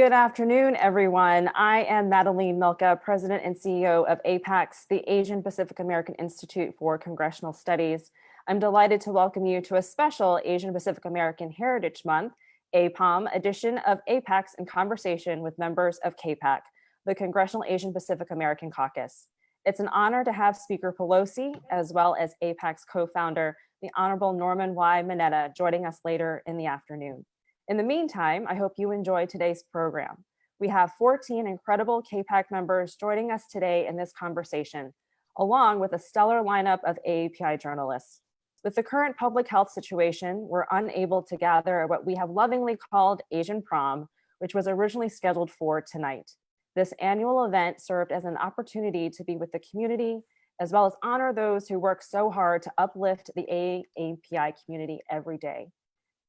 Good afternoon, everyone. I am Madeline Milka, President and CEO of APAC's, the Asian Pacific American Institute for Congressional Studies. I'm delighted to welcome you to a special Asian Pacific American Heritage Month, APAM, edition of APAC's In Conversation with members of CAPAC, the Congressional Asian Pacific American Caucus. It's an honor to have Speaker Pelosi, as well as APAC's co-founder, the Honorable Norman Y. Mineta, joining us later in the afternoon. In the meantime, I hope you enjoy today's program. We have 14 incredible CAPAC members joining us today in this conversation, along with a stellar lineup of AAPI journalists. With the current public health situation, we're unable to gather at what we have lovingly called Asian Prom, which was originally scheduled for tonight. This annual event served as an opportunity to be with the community, as well as honor those who work so hard to uplift the AAPI community every day.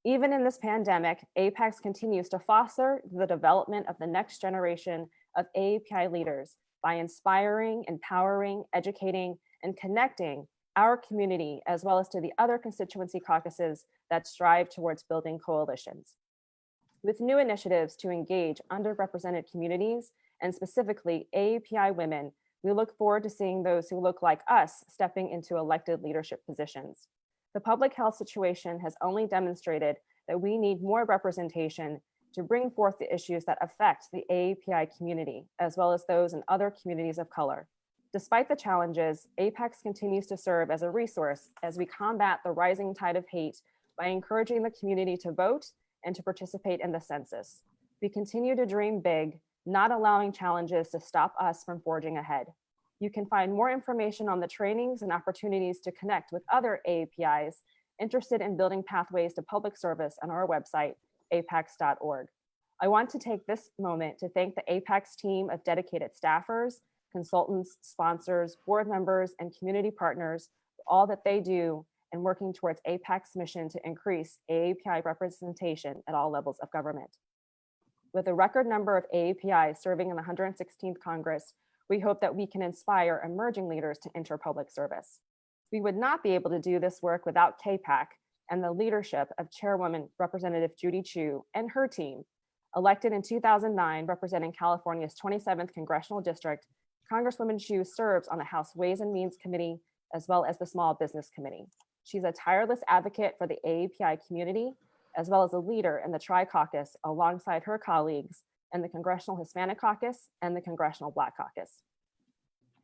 Even in this pandemic, APAC continues to foster the development of the next generation of AAPI leaders by inspiring, empowering, educating, and connecting our community, as well as to the other constituency caucuses that strive towards building coalitions. With new initiatives to engage underrepresented communities, and specifically AAPI women, we look forward to seeing those who look like us stepping into elected leadership positions. The public health situation has only demonstrated that we need more representation to bring forth the issues that affect the AAPI community, as well as those in other communities of color. Despite the challenges, APAC continues to serve as a resource as we combat the rising tide of hate by encouraging the community to vote and to participate in the census. We continue to dream big, not allowing challenges to stop us from forging ahead. You can find more information on the trainings and opportunities to connect with other AAPIs interested in building pathways to public service on our website, apacs.org. I want to take this moment to thank the APAC's team of dedicated staffers, consultants, sponsors, board members, and community partners for all that they do in working towards APAC's mission to increase AAPI representation at all levels of government. With a record number of AAPIs serving in the 116th Congress, we hope that we can inspire emerging leaders to enter public service. We would not be able to do this work without CAPAC and the leadership of Chairwoman Representative Judy Chu and her team. Elected in 2009, representing California's 27th Congressional District, Congresswoman Chu serves on the House Ways and Means Committee, as well as the Small Business Committee. She's a tireless advocate for the AAPI community, as well as a leader in the Tri-Caucus alongside her colleagues and the Congressional Hispanic Caucus and the Congressional Black Caucus.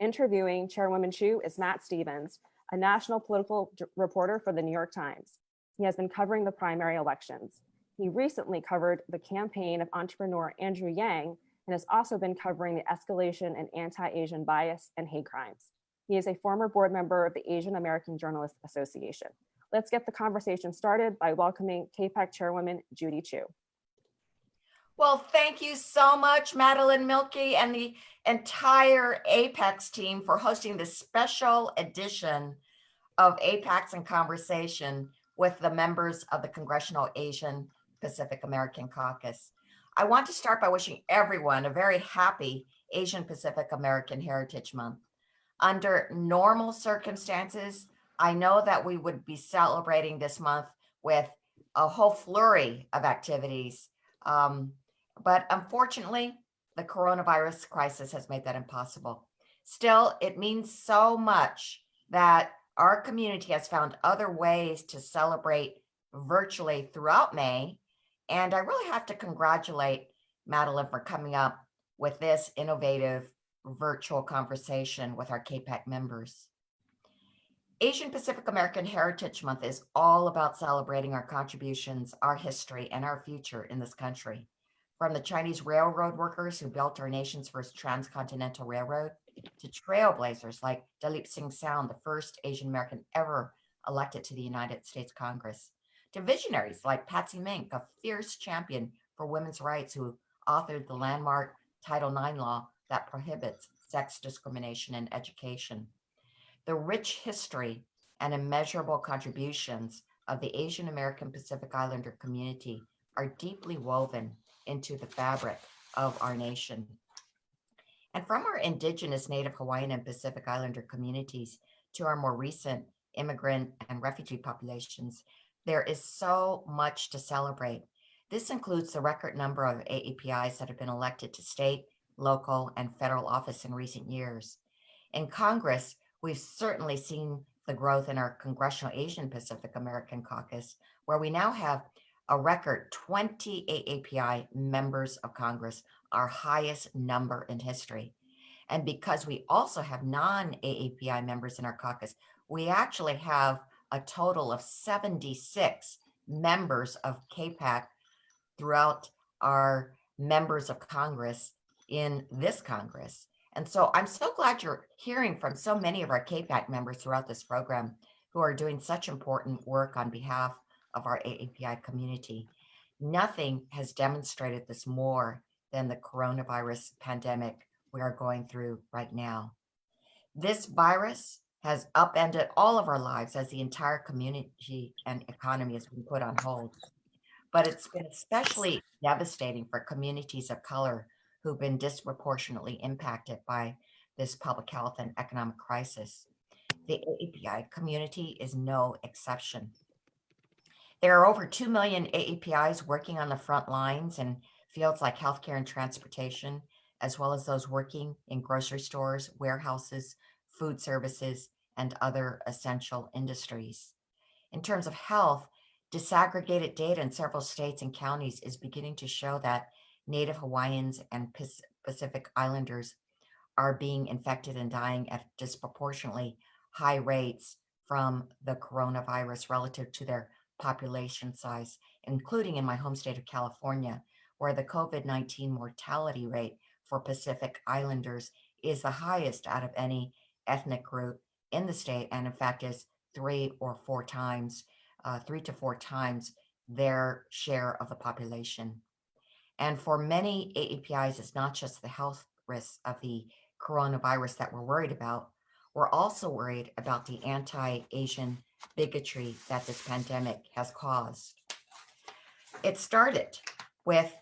Interviewing Chairwoman Chu is Matt Stevens, a national political reporter for the New York Times. He has been covering the primary elections. He recently covered the campaign of entrepreneur Andrew Yang and has also been covering the escalation in anti-Asian bias and hate crimes. He is a former board member of the Asian American Journalists Association. Let's get the conversation started by welcoming CAPAC Chairwoman Judy Chu. Well, thank you so much, Madeline Milky and the entire APEX team for hosting this special edition of APEX in Conversation with the members of the Congressional Asian Pacific American Caucus. I want to start by wishing everyone a very happy Asian Pacific American Heritage Month. Under normal circumstances, I know that we would be celebrating this month with a whole flurry of activities. But unfortunately, the coronavirus crisis has made that impossible. Still, it means so much that our community has found other ways to celebrate virtually throughout May. And I really have to congratulate Madeline for coming up with this innovative virtual conversation with our CAPAC members. Asian Pacific American Heritage Month is all about celebrating our contributions, our history, and our future in this country. From the Chinese railroad workers who built our nation's first transcontinental railroad, to trailblazers like Dalip Singh Sound, the first Asian American ever elected to the United States Congress, to visionaries like Patsy Mink, a fierce champion for women's rights who authored the landmark Title IX law that prohibits sex discrimination in education. The rich history and immeasurable contributions of the Asian American Pacific Islander community are deeply woven into the fabric of our nation. And from our indigenous Native Hawaiian and Pacific Islander communities to our more recent immigrant and refugee populations, there is so much to celebrate. This includes the record number of AAPIs that have been elected to state, local, and federal office in recent years. In Congress, we've certainly seen the growth in our Congressional Asian Pacific American Caucus, where we now have a record 20 AAPI members of Congress, our highest number in history. And because we also have non-AAPI members in our caucus, we actually have a total of 76 members of CAPAC throughout our members of Congress in this Congress. And so I'm so glad you're hearing from so many of our CAPAC members throughout this program who are doing such important work on behalf of our AAPI community. Nothing has demonstrated this more than the coronavirus pandemic we are going through right now. This virus has upended all of our lives as the entire community and economy has been put on hold. But it's been especially devastating for communities of color who've been disproportionately impacted by this public health and economic crisis. The AAPI community is no exception. There are over 2 million AAPIs working on the front lines in fields like healthcare and transportation, as well as those working in grocery stores, warehouses, food services, and other essential industries. In terms of health, disaggregated data in several states and counties is beginning to show that Native Hawaiians and Pacific Islanders are being infected and dying at disproportionately high rates from the coronavirus relative to their population size, including in my home state of California, where the COVID-19 mortality rate for Pacific Islanders is the highest out of any ethnic group in the state, and in fact is 3 to 4 times their share of the population. And for many AAPIs, it's not just the health risks of the coronavirus that we're worried about. We're also worried about the anti-Asian bigotry that this pandemic has caused. It started with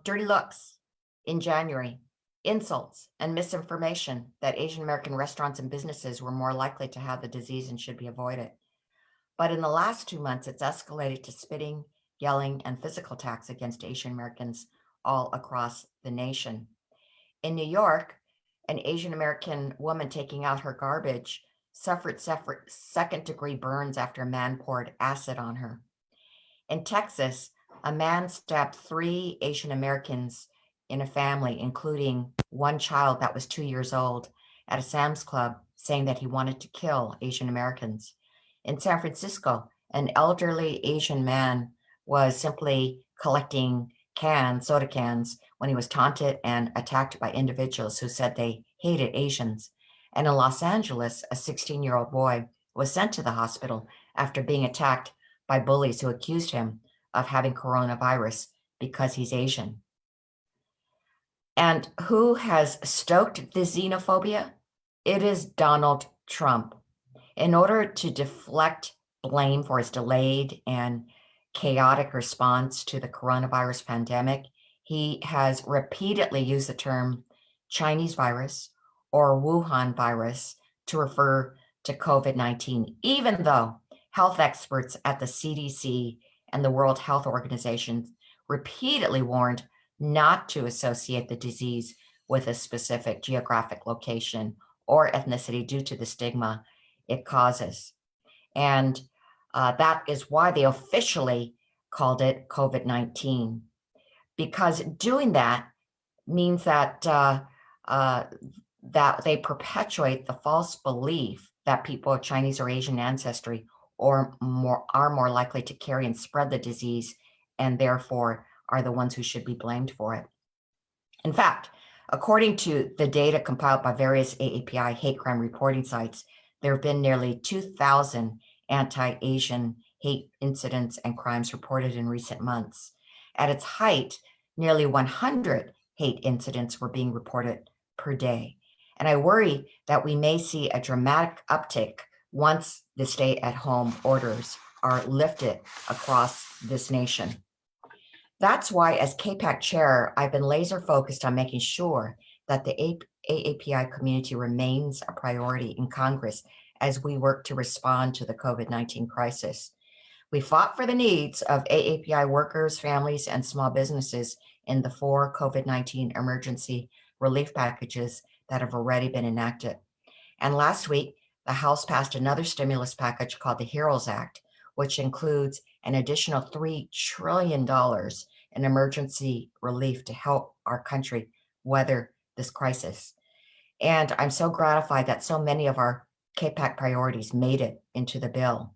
dirty looks in January, insults and misinformation that Asian American restaurants and businesses were more likely to have the disease and should be avoided. But in the last 2 months, it's escalated to spitting, yelling, and physical attacks against Asian Americans all across the nation. In New York, an Asian American woman taking out her garbage suffered second-degree burns after a man poured acid on her. In Texas, a man stabbed 3 Asian Americans in a family, including one child that was 2 years old, at a Sam's Club, saying that he wanted to kill Asian Americans. In San Francisco, an elderly Asian man was simply collecting soda cans, when he was taunted and attacked by individuals who said they hated Asians. And in Los Angeles, a 16-year-old boy was sent to the hospital after being attacked by bullies who accused him of having coronavirus because he's Asian. And who has stoked the xenophobia? It is Donald Trump. In order to deflect blame for his delayed and chaotic response to the coronavirus pandemic, he has repeatedly used the term Chinese virus or Wuhan virus to refer to COVID-19, even though health experts at the CDC and the World Health Organization repeatedly warned not to associate the disease with a specific geographic location or ethnicity due to the stigma it causes. And that is why they officially called it COVID-19, because doing that means that that they perpetuate the false belief that people of Chinese or Asian ancestry are more likely to carry and spread the disease, and therefore are the ones who should be blamed for it. In fact, according to the data compiled by various AAPI hate crime reporting sites, there have been nearly 2,000 anti-Asian hate incidents and crimes reported in recent months. At its height, nearly 100 hate incidents were being reported per day. And I worry that we may see a dramatic uptick once the stay-at-home orders are lifted across this nation. That's why, as CAPAC chair, I've been laser focused on making sure that the AAPI community remains a priority in Congress as we work to respond to the COVID-19 crisis. We fought for the needs of AAPI workers, families, and small businesses in the 4 COVID-19 emergency relief packages that have already been enacted. And last week, the House passed another stimulus package called the HEROES Act, which includes an additional $3 trillion in emergency relief to help our country weather this crisis. And I'm so gratified that so many of our CAPAC priorities made it into the bill.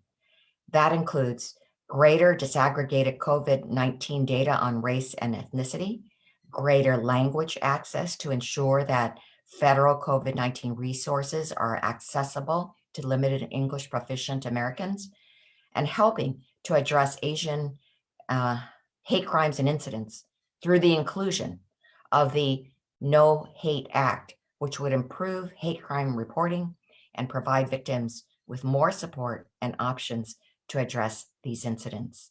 That includes greater disaggregated COVID-19 data on race and ethnicity, greater language access to ensure that federal COVID-19 resources are accessible to limited English proficient Americans, and helping to address Asian hate crimes and incidents through the inclusion of the No Hate Act, which would improve hate crime reporting and provide victims with more support and options to address these incidents.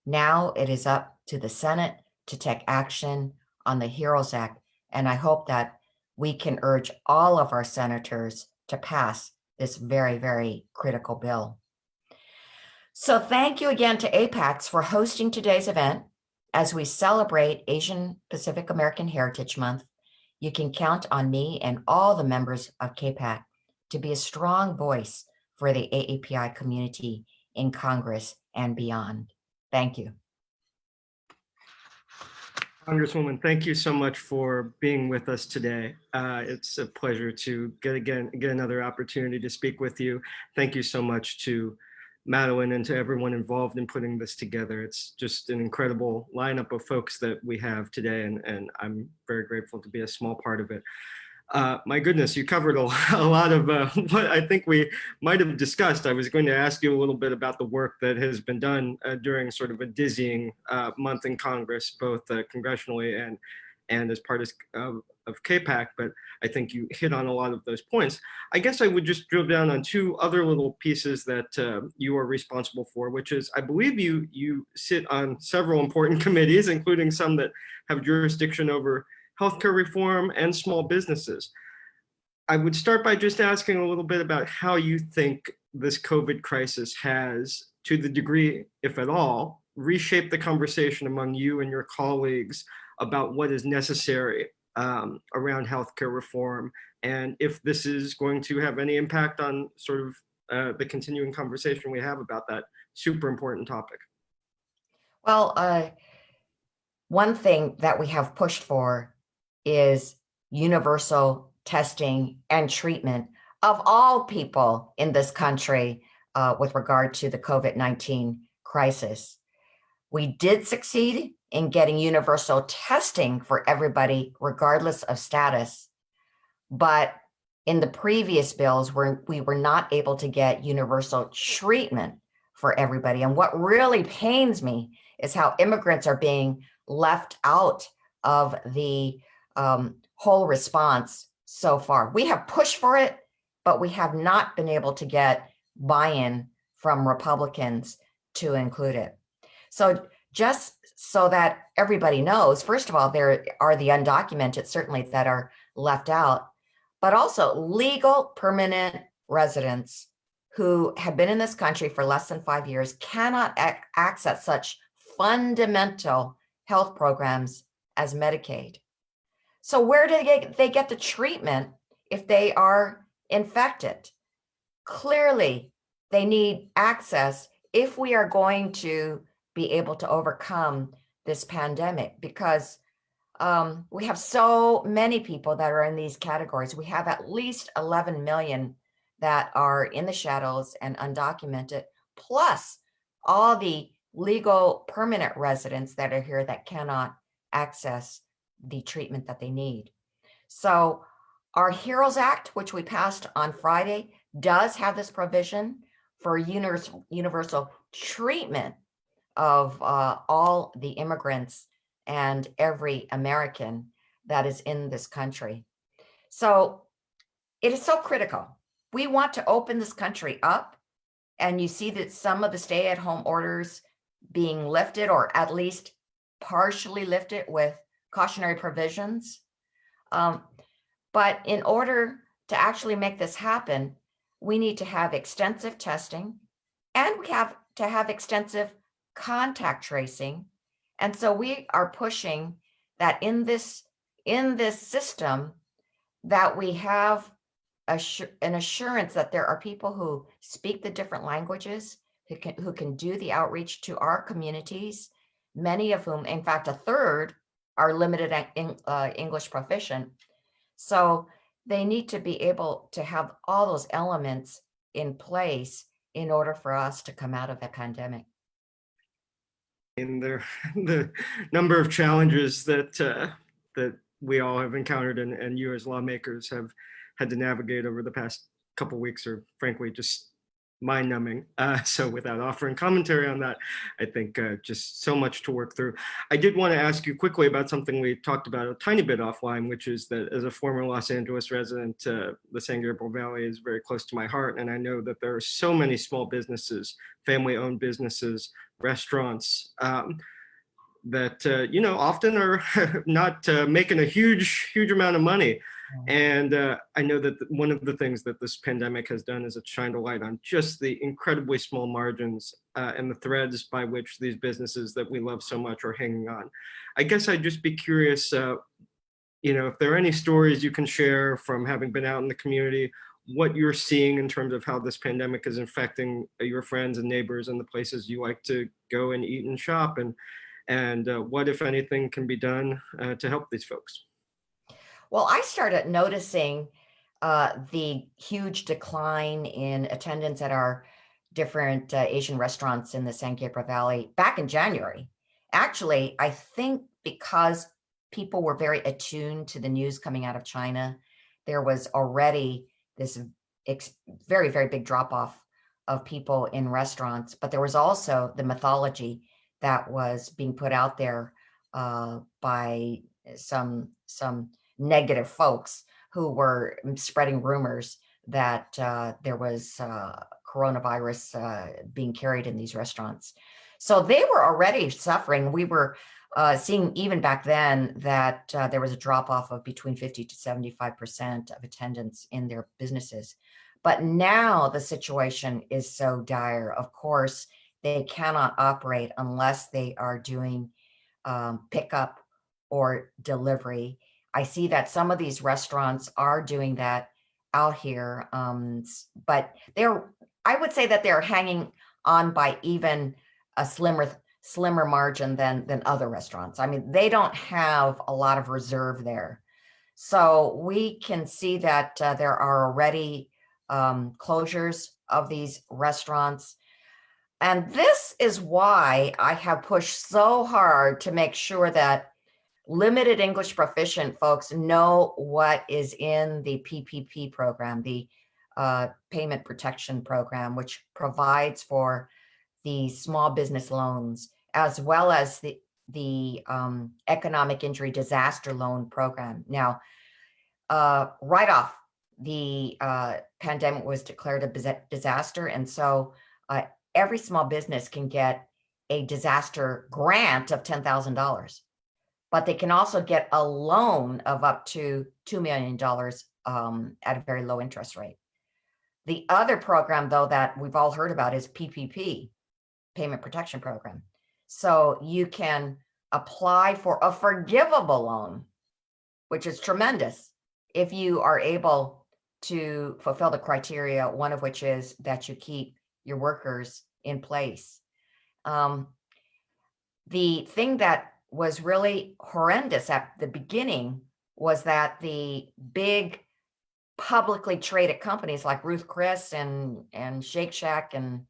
Now it is up to the Senate to take action on the HEROES Act, and I hope that we can urge all of our senators to pass this very, very critical bill. So thank you again to APACS for hosting today's event as we celebrate Asian Pacific American Heritage Month. You can count on me and all the members of CAPAC to be a strong voice for the AAPI community in Congress and beyond. Thank you. Congresswoman, thank you so much for being with us today. It's a pleasure to get another opportunity to speak with you. Thank you so much to Madeline and to everyone involved in putting this together. It's just an incredible lineup of folks that we have today, and I'm very grateful to be a small part of it. My goodness, you covered a lot of what I think we might have discussed. I was going to ask you a little bit about the work that has been done during sort of a dizzying month in Congress, both congressionally and as part of CAPAC, but I think you hit on a lot of those points. I guess I would just drill down on two other little pieces that you are responsible for, which is, I believe you sit on several important committees, including some that have jurisdiction over healthcare reform and small businesses. I would start by just asking a little bit about how you think this COVID crisis has, to the degree, if at all, reshaped the conversation among you and your colleagues about what is necessary around healthcare reform, and if this is going to have any impact on sort of the continuing conversation we have about that super important topic. Well, one thing that we have pushed for is universal testing and treatment of all people in this country with regard to the COVID-19 crisis. We did succeed in getting universal testing for everybody, regardless of status. But in the previous bills, we were not able to get universal treatment for everybody. And what really pains me is how immigrants are being left out of the whole response so far. We have pushed for it, but we have not been able to get buy-in from Republicans to include it. So just so that everybody knows, first of all, there are the undocumented, certainly, that are left out, but also legal permanent residents who have been in this country for less than 5 years cannot access such fundamental health programs as Medicaid. So where do they get the treatment if they are infected? Clearly, they need access if we are going to be able to overcome this pandemic, because we have so many people that are in these categories. We have at least 11 million that are in the shadows and undocumented, plus all the legal permanent residents that are here that cannot access the treatment that they need. So our HEROES Act, which we passed on Friday, does have this provision for universal treatment of all the immigrants and every American that is in this country. So it is so critical. We want to open this country up, and you see that some of the stay-at-home orders being lifted, or at least partially lifted with cautionary provisions. But in order to actually make this happen, we need to have extensive testing, and we have to have extensive contact tracing. And so we are pushing that in this system that we have an assurance that there are people who speak the different languages, who can do the outreach to our communities, many of whom, in fact, a third are limited English proficient. So they need to be able to have all those elements in place in order for us to come out of the pandemic. In the number of challenges that we all have encountered and you as lawmakers have had to navigate over the past couple weeks are frankly just mind-numbing. So without offering commentary on that, I think just so much to work through. I did want to ask you quickly about something we talked about a tiny bit offline, which is that as a former Los Angeles resident, the San Gabriel Valley is very close to my heart. And I know that there are so many small businesses, family-owned businesses, restaurants, that often are not making a huge amount of money. And I know that one of the things that this pandemic has done is it shined a light on just the incredibly small margins and the threads by which these businesses that we love so much are hanging on. I guess I'd just be curious, if there are any stories you can share from having been out in the community, what you're seeing in terms of how this pandemic is affecting your friends and neighbors and the places you like to go and eat and shop, and what, if anything, can be done to help these folks. Well, I started noticing the huge decline in attendance at our different Asian restaurants in the San Gabriel Valley back in January. Actually, I think because people were very attuned to the news coming out of China, there was already this very, very big drop off of people in restaurants, but there was also the mythology that was being put out there by some negative folks who were spreading rumors that there was coronavirus being carried in these restaurants. So they were already suffering. We were seeing even back then that there was a drop off of between 50 to 75% of attendance in their businesses. But now the situation is so dire. Of course, they cannot operate unless they are doing pickup or delivery. I see that some of these restaurants are doing that out here, but I would say that they're hanging on by even a slimmer margin than other restaurants. I mean, they don't have a lot of reserve there. So we can see that there are already closures of these restaurants. And this is why I have pushed so hard to make sure that limited English proficient folks know what is in the PPP program, the Payment Protection Program, which provides for the small business loans, as well as the Economic Injury Disaster Loan Program. Now, right off, the pandemic was declared a disaster, and so every small business can get a disaster grant of $10,000, but they can also get a loan of up to $2 million at a very low interest rate. The other program, though, that we've all heard about is PPP, Payment Protection Program. So you can apply for a forgivable loan, which is tremendous if you are able to fulfill the criteria, one of which is that you keep your workers in place. The thing that was really horrendous at the beginning was that the big publicly traded companies like Ruth Chris and Shake Shack and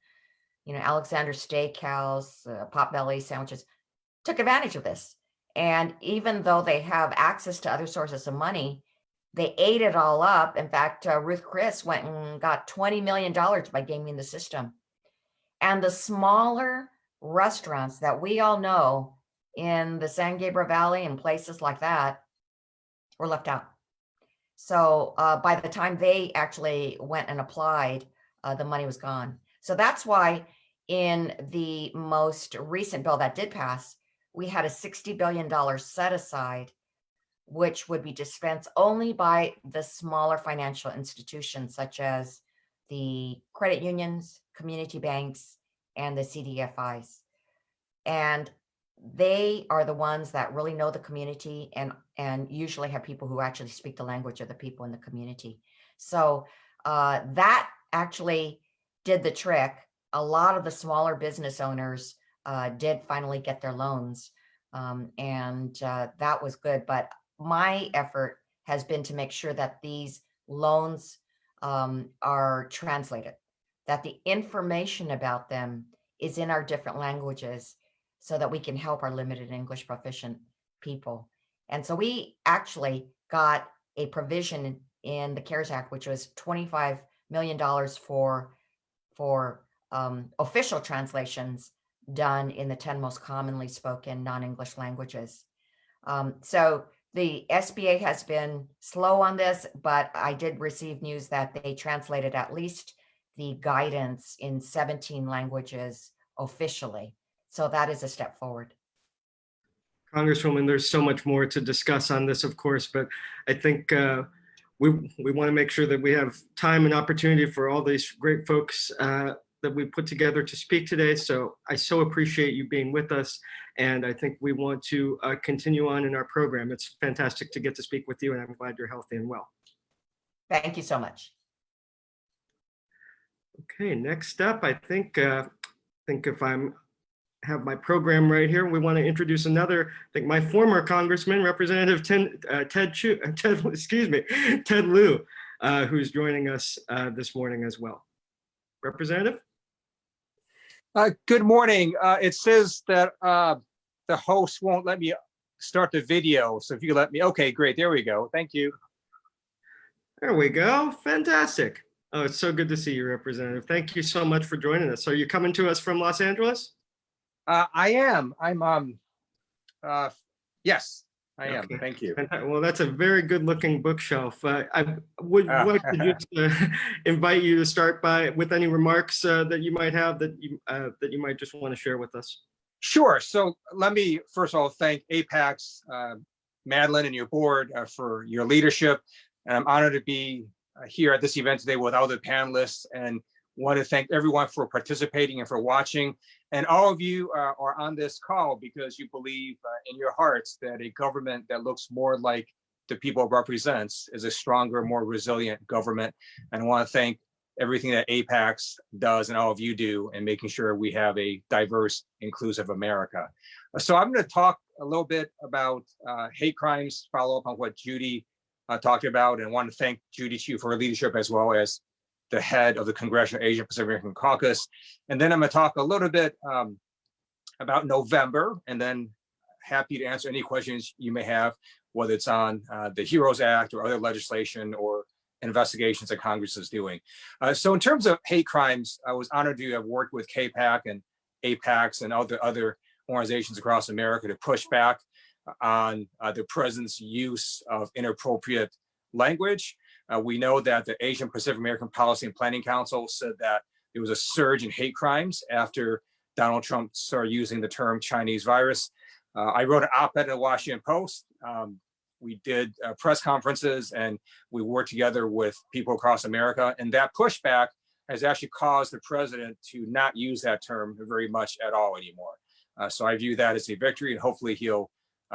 Alexander Steakhouse, Potbelly sandwiches took advantage of this. And even though they have access to other sources of money, they ate it all up. In fact, Ruth Chris went and got $20 million by gaming the system. And the smaller restaurants that we all know in the San Gabriel Valley and places like that were left out. So by the time they actually went and applied, the money was gone. So that's why in the most recent bill that did pass, we had a $60 billion set aside, which would be dispensed only by the smaller financial institutions, such as the credit unions, community banks, and the CDFIs. And they are the ones that really know the community and usually have people who actually speak the language of the people in the community. So that actually did the trick. A lot of the smaller business owners did finally get their loans, and that was good. But my effort has been to make sure that these loans are translated, that the information about them is in our different languages, so that we can help our limited English proficient people. And so we actually got a provision in the CARES Act, which was $25 million for official translations done in the 10 most commonly spoken non-English languages. So the SBA has been slow on this, but I did receive news that they translated at least the guidance in 17 languages officially. So that is a step forward. Congresswoman, there's so much more to discuss on this, of course, but I think we want to make sure that we have time and opportunity for all these great folks that we put together to speak today. So I so appreciate you being with us. And I think we want to continue on in our program. It's fantastic to get to speak with you, and I'm glad you're healthy and well. Thank you so much. Okay, next up, I think if I'm have my program right here, we want to introduce another, I think my former congressman, Representative Ted Lieu, who's joining us this morning as well. Representative? Good morning. It says that the host won't let me start the video. So if you could let me, okay, great. There we go. Thank you. There we go. Fantastic. Oh, it's so good to see you, Representative. Thank you so much for joining us. Are you coming to us from Los Angeles? I am. Yes, I am. Okay. Thank you. Well, that's a very good looking bookshelf. I would like to just invite you to start with any remarks that you might have that you might just want to share with us. Sure. So let me first of all thank APAC's Madeline and your board for your leadership. And I'm honored to be here at this event today with other panelists, and want to thank everyone for participating and for watching. And all of you are on this call because you believe in your hearts that a government that looks more like the people it represents is a stronger, more resilient government. And I want to thank everything that APACS does and all of you do in making sure we have a diverse, inclusive America. So I'm going to talk a little bit about hate crimes, follow up on what Judy talked about, and want to thank Judy too for her leadership, as well as the head of the Congressional Asian Pacific American Caucus. And then I'm going to talk a little bit about November, and then happy to answer any questions you may have, whether it's on the HEROES Act or other legislation or investigations that Congress is doing. So in terms of hate crimes, I was honored to have worked with CAPAC and APACS and other organizations across America to push back on the president's use of inappropriate language. We know that the Asian Pacific American Policy and Planning Council said that there was a surge in hate crimes after Donald Trump started using the term Chinese virus. I wrote an op-ed in the Washington Post. We did press conferences, and we worked together with people across America. And that pushback has actually caused the president to not use that term very much at all anymore. So I view that as a victory, and hopefully he'll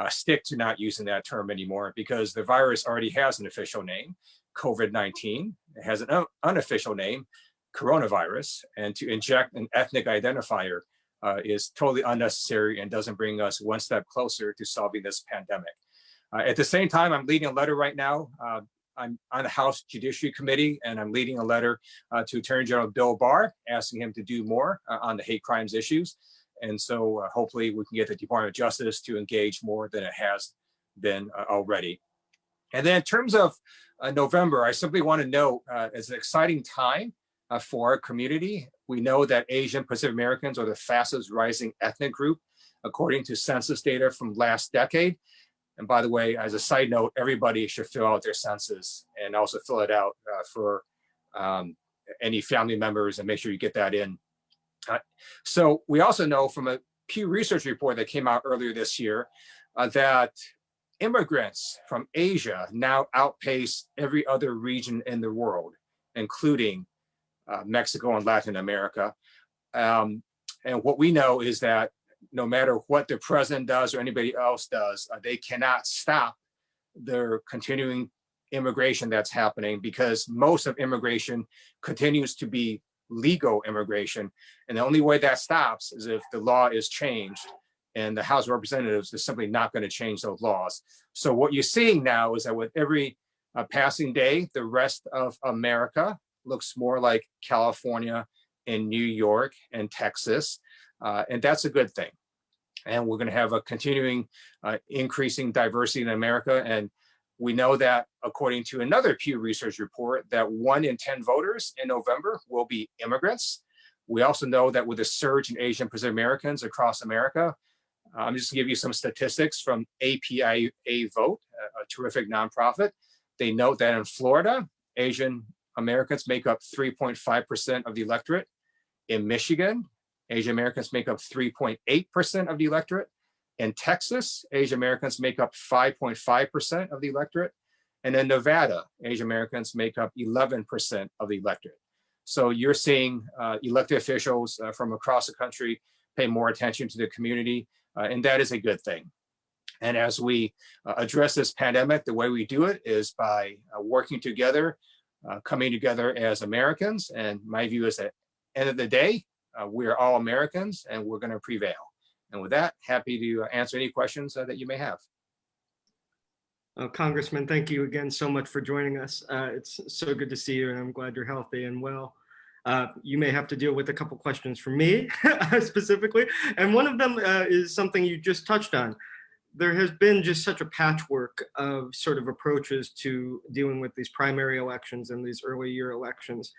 stick to not using that term anymore, because the virus already has an official name, COVID-19. It has an unofficial name, coronavirus, and to inject an ethnic identifier is totally unnecessary and doesn't bring us one step closer to solving this pandemic. At the same time, I'm leading a letter right now. I'm on the House Judiciary Committee, and I'm leading a letter to Attorney General Bill Barr, asking him to do more on the hate crimes issues. And so hopefully we can get the Department of Justice to engage more than it has been already. And then in terms of November, I simply want to note it's an exciting time for our community. We know that Asian Pacific Americans are the fastest rising ethnic group, according to census data from last decade. And by the way, as a side note, everybody should fill out their census and also fill it out for any family members, and make sure you get that in. So we also know from a Pew Research report that came out earlier this year that immigrants from Asia now outpace every other region in the world, including Mexico and Latin America. And what we know is that no matter what the president does or anybody else does, they cannot stop their continuing immigration that's happening, because most of immigration continues to be legal immigration. And the only way that stops is if the law is changed, and the House of Representatives is simply not going to change those laws. So what you're seeing now is that with every passing day, the rest of America looks more like California and New York and Texas. And that's a good thing. And we're going to have a continuing increasing diversity in America. And we know that according to another Pew Research report, that 1 in 10 voters in November will be immigrants. We also know that with a surge in Asian Pacific Americans across America, I'm just gonna give you some statistics from AAPI Vote, a terrific nonprofit. They note that in Florida, Asian Americans make up 3.5% of the electorate. In Michigan, Asian Americans make up 3.8% of the electorate. In Texas, Asian Americans make up 5.5% of the electorate. And in Nevada, Asian Americans make up 11% of the electorate. So you're seeing elected officials from across the country pay more attention to the community, and that is a good thing. And as we address this pandemic, the way we do it is by working together, coming together as Americans. And my view is that at the end of the day, we're all Americans and we're going to prevail. And with that, happy to answer any questions that you may have. Congressman, thank you again so much for joining us. It's so good to see you, and I'm glad you're healthy and well. You may have to deal with a couple questions from me specifically. And one of them is something you just touched on. There has been just such a patchwork of sort of approaches to dealing with these primary elections and these early year elections.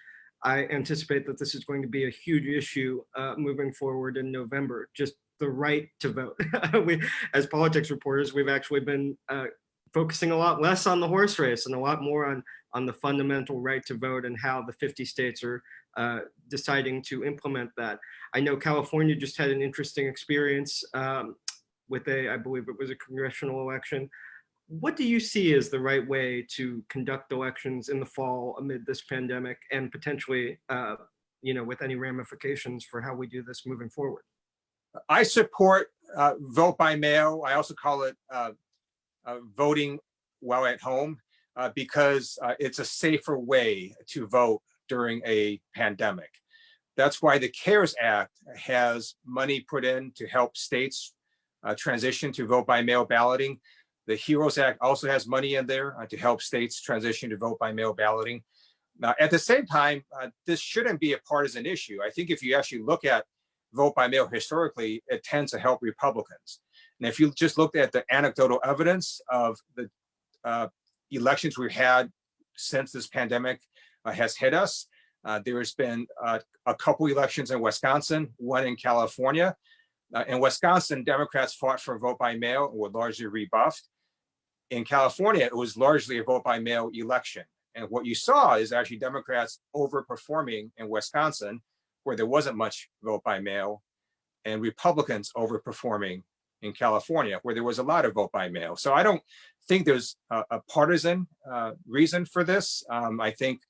I anticipate that this is going to be a huge issue moving forward in November, just the right to vote. We, as politics reporters, we've actually been focusing a lot less on the horse race and a lot more on the fundamental right to vote and how the 50 states are deciding to implement that. I know California just had an interesting experience with I believe it was a congressional election. What do you see as the right way to conduct elections in the fall amid this pandemic, and potentially, with any ramifications for how we do this moving forward? I support vote by mail. I also call it voting while at home because it's a safer way to vote during a pandemic. That's why the CARES Act has money put in to help states transition to vote by mail balloting. The HEROES Act also has money in there to help states transition to vote by mail balloting. Now, at the same time, this shouldn't be a partisan issue. I think if you actually look at vote by mail historically, it tends to help Republicans. And if you just looked at the anecdotal evidence of the elections we've had since this pandemic has hit us, there's been a couple elections in Wisconsin, one in California. In Wisconsin, Democrats fought for vote by mail and were largely rebuffed. In California, it was largely a vote by mail election. And what you saw is actually Democrats overperforming in Wisconsin, where there wasn't much vote by mail, and Republicans overperforming in California, where there was a lot of vote by mail. So I don't think there's a partisan reason for this. I think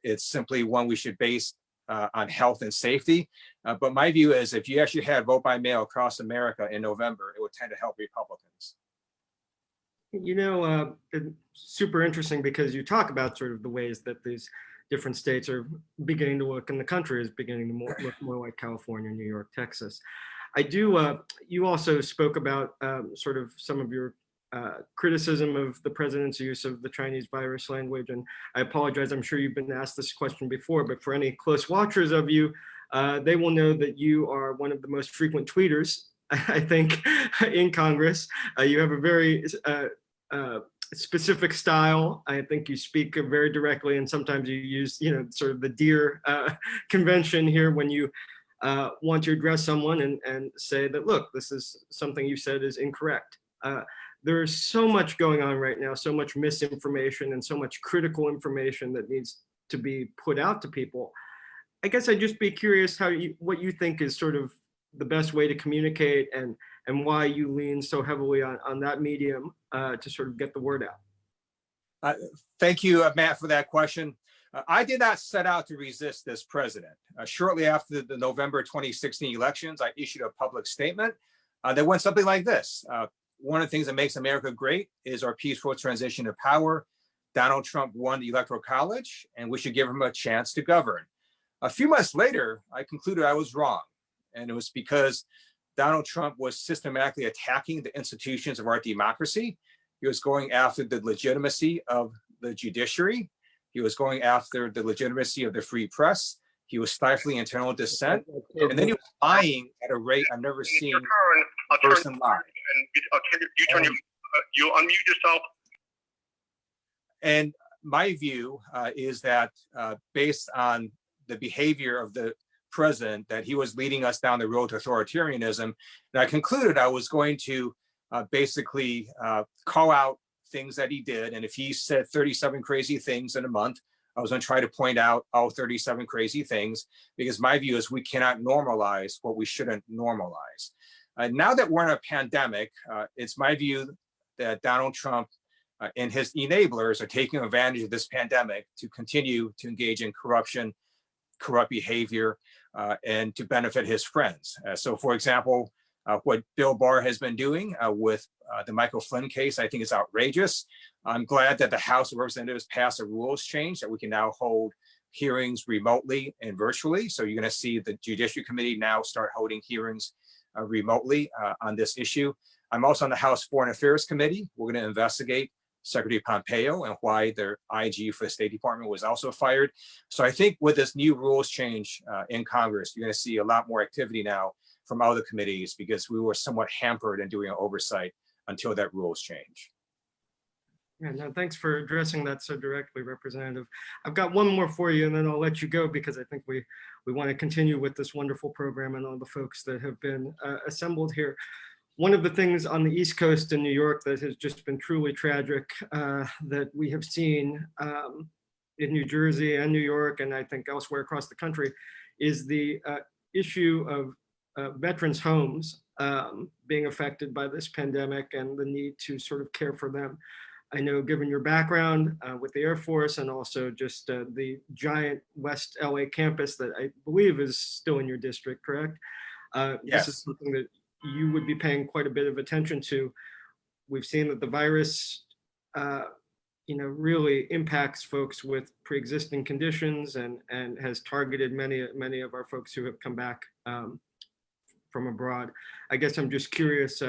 it's simply one we should base on health and safety. But my view is if you actually had vote by mail across America in November, it would tend to help Republicans. It's super interesting because you talk about sort of the ways that these different states are beginning to look, and the country is beginning to look more like California, New York, Texas. You also spoke about sort of some of your criticism of the president's use of the Chinese virus language. And I apologize, I'm sure you've been asked this question before, but for any close watchers of you, they will know that you are one of the most frequent tweeters, I think, in Congress. You have a very specific style. I think you speak very directly, and sometimes you use, sort of the deer convention here when you want to address someone and say that, look, this is something you said is incorrect. There's so much going on right now, so much misinformation and so much critical information that needs to be put out to people. I guess I'd just be curious what you think is sort of the best way to communicate, and why you lean so heavily on that medium to sort of get the word out. Thank you, Matt, for that question. I did not set out to resist this president. Shortly after the November 2016 elections, I issued a public statement that went something like this. One of the things that makes America great is our peaceful transition to power. Donald Trump won the Electoral College, and we should give him a chance to govern. A few months later, I concluded I was wrong. And it was because Donald Trump was systematically attacking the institutions of our democracy. He was going after the legitimacy of the judiciary. He was going after the legitimacy of the free press. He was stifling internal dissent. And then he was lying at a rate I've never seen a person lie. You unmute yourself. And my view is that based on the behavior of the president, that he was leading us down the road to authoritarianism. And I concluded I was going to basically call out things that he did. And if he said 37 crazy things in a month, I was going to try to point out all 37 crazy things, because my view is we cannot normalize what we shouldn't normalize. Now that we're in a pandemic, it's my view that Donald Trump and his enablers are taking advantage of this pandemic to continue to engage in corruption, corrupt behavior, and to benefit his friends. So for example, what Bill Barr has been doing with the Michael Flynn case, I think is outrageous. I'm glad that the House of Representatives passed a rules change that we can now hold hearings remotely and virtually. So you're going to see the Judiciary Committee now start holding hearings remotely on this issue. I'm also on the House Foreign Affairs Committee. We're going to investigate Secretary Pompeo and why their IG for the State Department was also fired. So I think with this new rules change in Congress, you're going to see a lot more activity now from other committees, because we were somewhat hampered in doing an oversight until that rules change. Yeah, no, thanks for addressing that so directly, Representative. I've got one more for you, and then I'll let you go, because I think we want to continue with this wonderful program and all the folks that have been assembled here. One of the things on the East Coast in New York that has just been truly tragic that we have seen in New Jersey and New York, and I think elsewhere across the country, is the issue of veterans' homes being affected by this pandemic and the need to sort of care for them. I know, given your background with the Air Force and also just the giant West LA campus that I believe is still in your district, correct? Yes. This is something that you would be paying quite a bit of attention to. We've seen that the virus, really impacts folks with pre-existing conditions and has targeted many of our folks who have come back from abroad. I guess I'm just curious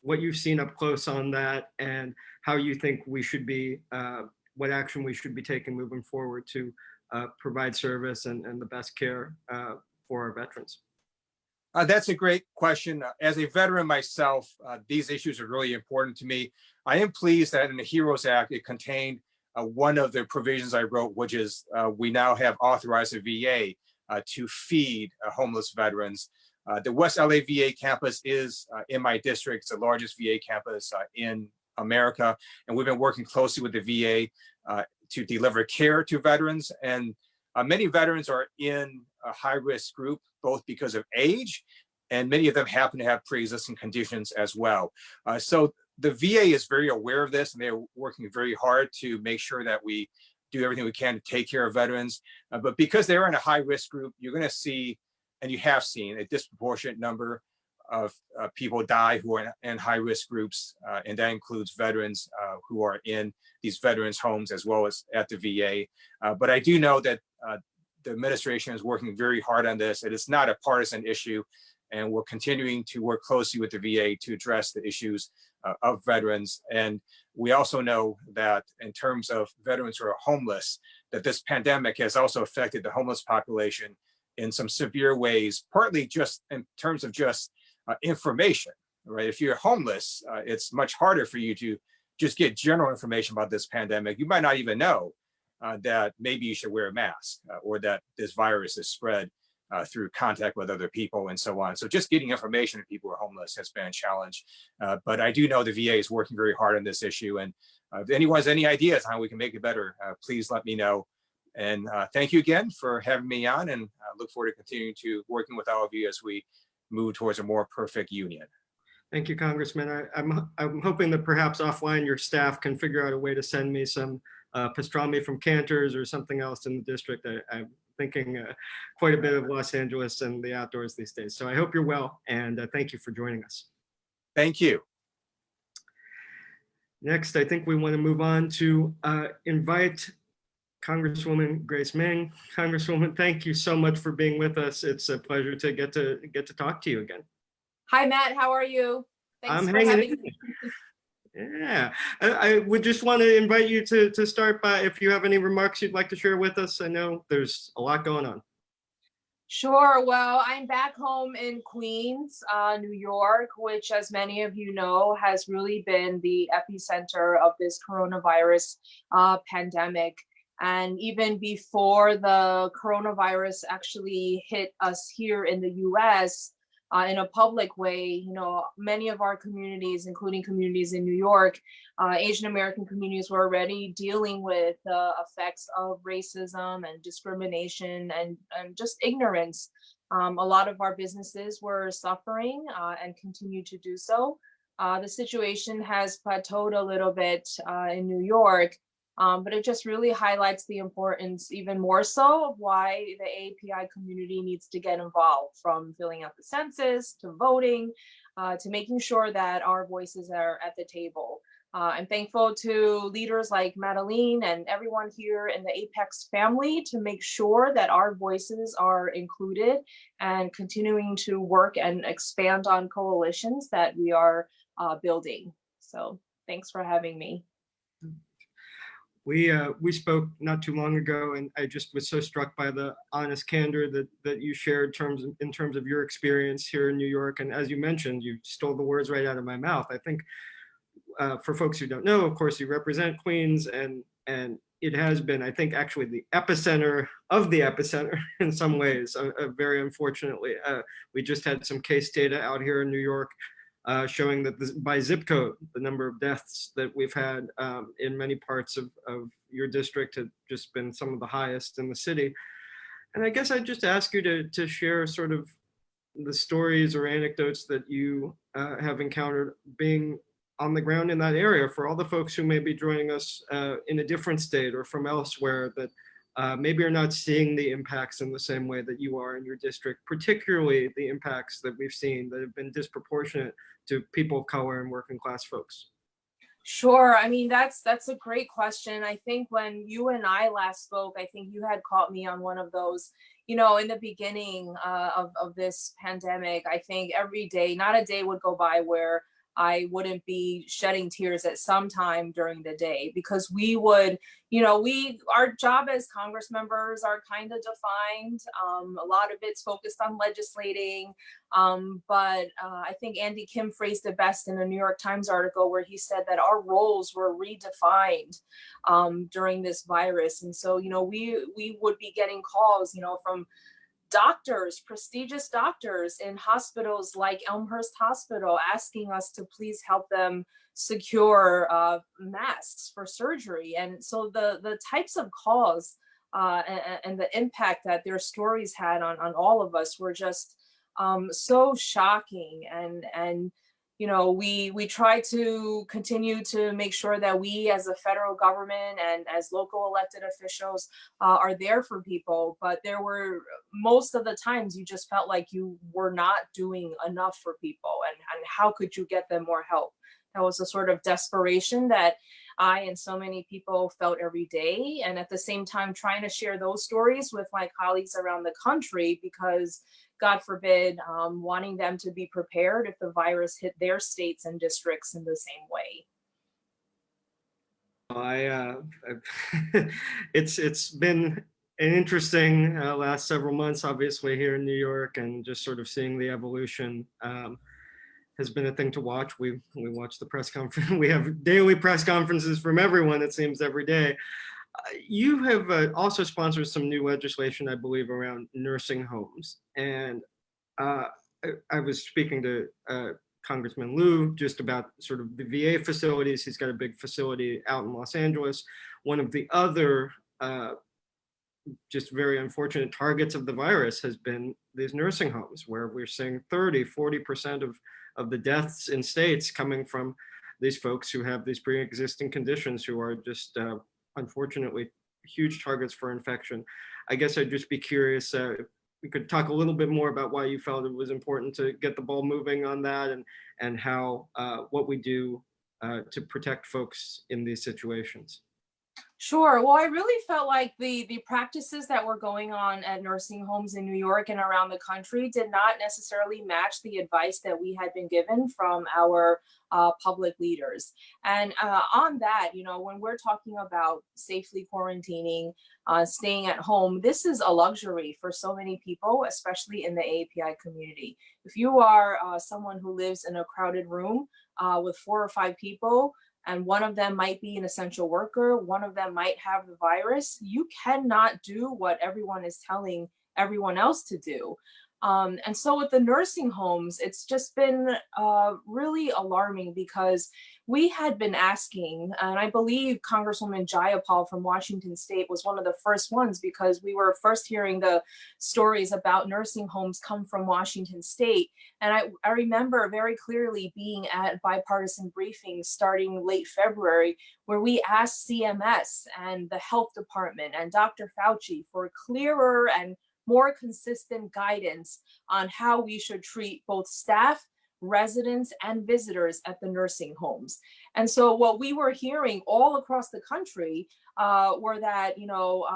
what you've seen up close on that, and how you think we should be, what action we should be taking moving forward to provide service and the best care for our veterans. That's a great question. As a veteran myself, these issues are really important to me. I am pleased that in the HEROES Act, it contained one of the provisions I wrote, which is we now have authorized the VA to feed homeless veterans. The West LA VA campus is in my district. It's the largest VA campus in America. And we've been working closely with the VA to deliver care to veterans. And many veterans are in a high-risk group, both because of age, and many of them happen to have pre-existing conditions as well. So the VA is very aware of this, and they're working very hard to make sure that we do everything we can to take care of veterans. But because they're in a high-risk group, you're going to see, and you have seen, a disproportionate number of people die who are in high-risk groups, and that includes veterans who are in these veterans' homes as well as at the VA. But I do know that the administration is working very hard on this. It is not a partisan issue, and we're continuing to work closely with the VA to address the issues of veterans. And we also know that in terms of veterans who are homeless, that this pandemic has also affected the homeless population in some severe ways, partly just in terms of just information, right? If you're homeless, it's much harder for you to just get general information about this pandemic. You might not even know that maybe you should wear a mask or that this virus is spread through contact with other people and so on. So just getting information to people who are homeless has been a challenge. But I do know the VA is working very hard on this issue. And if anyone has any ideas on how we can make it better, please let me know. And thank you again for having me on, and I look forward to continuing to working with all of you as we move towards a more perfect union. Thank you, Congressman. I'm hoping that perhaps offline your staff can figure out a way to send me some pastrami from Cantor's or something else in the district. I'm thinking quite a bit of Los Angeles and the outdoors these days. So I hope you're well, and thank you for joining us. Thank you. Next, I think we want to move on to invite Congresswoman Grace Meng. Congresswoman, thank you so much for being with us. It's a pleasure to get to talk to you again. Hi, Matt. How are you? Thanks I'm for hanging having in. me. Yeah, I would just want to invite you to start by, if you have any remarks you'd like to share with us. I know there's a lot going on. Sure. Well, I'm back home in Queens, New York, which, as many of you know, has really been the epicenter of this coronavirus pandemic. And even before the coronavirus actually hit us here in the US, in a public way, you know, many of our communities, including communities in New York, Asian American communities, were already dealing with the effects of racism and discrimination and just ignorance. A lot of our businesses were suffering and continue to do so. The situation has plateaued a little bit in New York, but it just really highlights the importance, even more so, of why the AAPI community needs to get involved, from filling out the census to voting, to making sure that our voices are at the table. I'm thankful to leaders like Madeline and everyone here in the Apex family to make sure that our voices are included, and continuing to work and expand on coalitions that we are building. So thanks for having me. We spoke not too long ago, and I just was so struck by the honest candor that you shared in terms of your experience here in New York. And as you mentioned, you stole the words right out of my mouth. I think for folks who don't know, of course, you represent Queens, and it has been, I think, actually the epicenter of the epicenter in some ways, very unfortunately. We just had some case data out here in New York showing that by zip code, the number of deaths that we've had in many parts of your district have just been some of the highest in the city. And I guess I'd just ask you to share sort of the stories or anecdotes that you have encountered being on the ground in that area, for all the folks who may be joining us in a different state or from elsewhere that maybe are not seeing the impacts in the same way that you are in your district, particularly the impacts that we've seen that have been disproportionate to people of color and working class folks. Sure. I mean, that's a great question. I think when you and I last spoke, I think you had caught me on one of those, you know, in the beginning of this pandemic. I think every day, not a day would go by where I wouldn't be shedding tears at some time during the day, because we would, you know, our job as Congress members are kind of defined. A lot of it's focused on legislating. But I think Andy Kim phrased it best in a New York Times article, where he said that our roles were redefined during this virus. And so, you know, we would be getting calls, you know, from doctors, prestigious doctors in hospitals like Elmhurst Hospital, asking us to please help them secure masks for surgery. And so the types of calls and the impact that their stories had on all of us were just so shocking. And you know, we try to continue to make sure that we as a federal government and as local elected officials are there for people. But there were, most of the times, you just felt like you were not doing enough for people, and how could you get them more help? That was a sort of desperation that I and so many people felt every day. And at the same time, trying to share those stories with my colleagues around the country, because God forbid, wanting them to be prepared if the virus hit their states and districts in the same way. It's been an interesting last several months, obviously, here in New York, and just sort of seeing the evolution has been a thing to watch. We watch the press conference. We have daily press conferences from everyone, it seems, every day. You have also sponsored some new legislation, I believe, around nursing homes. And I was speaking to Congressman Lieu just about sort of the VA facilities. He's got a big facility out in Los Angeles. One of the other just very unfortunate targets of the virus has been these nursing homes, where we're seeing 30–40% of the deaths in states coming from these folks who have these pre-existing conditions, who are just unfortunately huge targets for infection. I guess I'd just be curious if we could talk a little bit more about why you felt it was important to get the ball moving on that, and how what we do to protect folks in these situations. Sure. Well, I really felt like the practices that were going on at nursing homes in New York and around the country did not necessarily match the advice that we had been given from our public leaders. And on that, you know, when we're talking about safely quarantining, staying at home, this is a luxury for so many people, especially in the AAPI community. If you are someone who lives in a crowded room with 4 or 5 people, and one of them might be an essential worker, one of them might have the virus, you cannot do what everyone is telling everyone else to do. And so with the nursing homes, it's just been really alarming, because we had been asking, and I believe Congresswoman Jayapal from Washington State was one of the first ones, because we were first hearing the stories about nursing homes come from Washington State. And I remember very clearly being at bipartisan briefings starting late February, where we asked CMS and the health department and Dr. Fauci for clearer and more consistent guidance on how we should treat both staff, residents, and visitors at the nursing homes. And so what we were hearing all across the country were that, you know,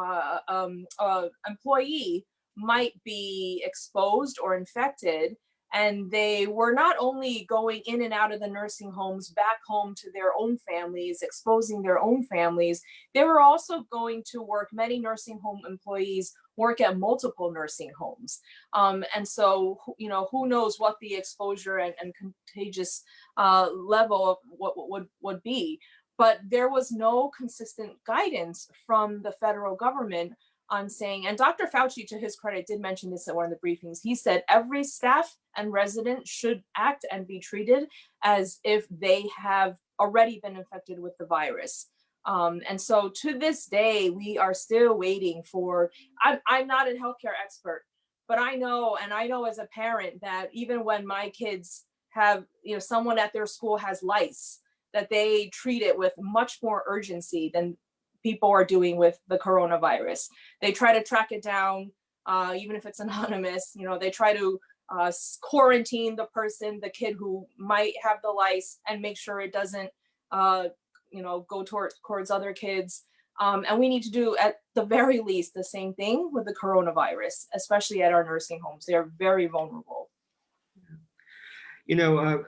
employee might be exposed or infected, and they were not only going in and out of the nursing homes back home to their own families, exposing their own families, they were also going to work. Many nursing home employees work at multiple nursing homes. And so, you know, who knows what the exposure and contagious level of what would be. But there was no consistent guidance from the federal government on saying, and Dr. Fauci, to his credit, did mention this at one of the briefings. He said every staff and resident should act and be treated as if they have already been infected with the virus. And so to this day, we are still waiting for, I'm not a healthcare expert, but I know, and I know as a parent, that even when my kids have, you know, someone at their school has lice, that they treat it with much more urgency than people are doing with the coronavirus. They try to track it down, even if it's anonymous. You know, they try to quarantine the person, the kid who might have the lice, and make sure it doesn't, you know, go towards other kids. And we need to do, at the very least, the same thing with the coronavirus, especially at our nursing homes. They are very vulnerable. You know,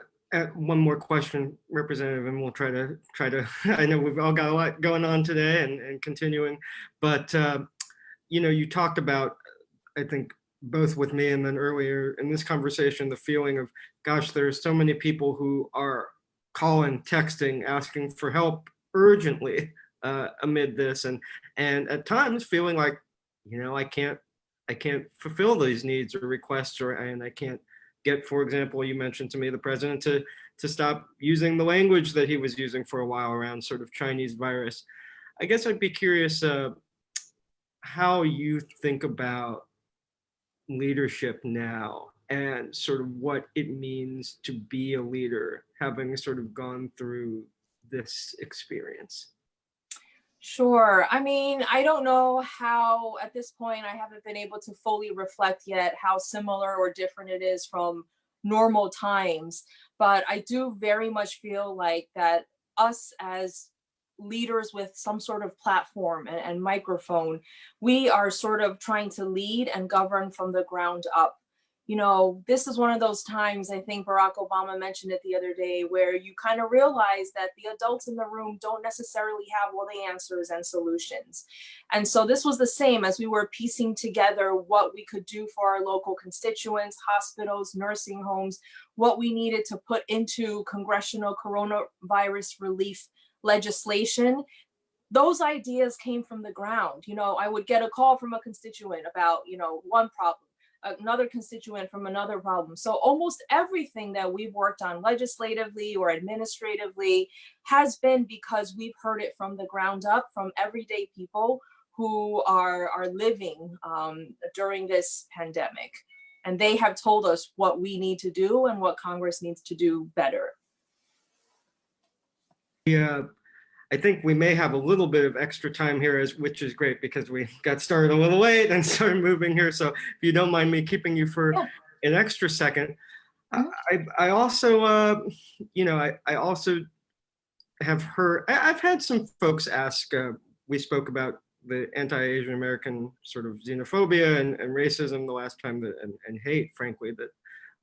one more question, Representative, and we'll try to, I know we've all got a lot going on today and continuing, but, you know, you talked about, I think, both with me and then earlier in this conversation, the feeling of, gosh, there's so many people who are calling, texting, asking for help urgently amid this, and at times feeling like, you know, I can't fulfill these needs or requests, and I can't get, for example, you mentioned to me the president to stop using the language that he was using for a while around sort of Chinese virus. I guess I'd be curious how you think about leadership now and sort of what it means to be a leader, having sort of gone through this experience. Sure. I mean, I don't know how, at this point, I haven't been able to fully reflect yet how similar or different it is from normal times, but I do very much feel like that us as leaders with some sort of platform and microphone, we are sort of trying to lead and govern from the ground up. You know, this is one of those times, I think Barack Obama mentioned it the other day, where you kind of realize that the adults in the room don't necessarily have all the answers and solutions. And so this was the same as we were piecing together what we could do for our local constituents, hospitals, nursing homes, what we needed to put into congressional coronavirus relief legislation. Those ideas came from the ground. You know, I would get a call from a constituent about, you know, one problem, another constituent from another problem. So almost everything that we've worked on legislatively or administratively has been because we've heard it from the ground up, from everyday people who are living during this pandemic. And they have told us what we need to do and what Congress needs to do better. Yeah, I think we may have a little bit of extra time here, which is great because we got started a little late and started moving here. So if you don't mind me keeping you for an extra second, I also, I also have heard, I've had some folks ask, we spoke about the anti-Asian American sort of xenophobia and racism the last time and hate, frankly,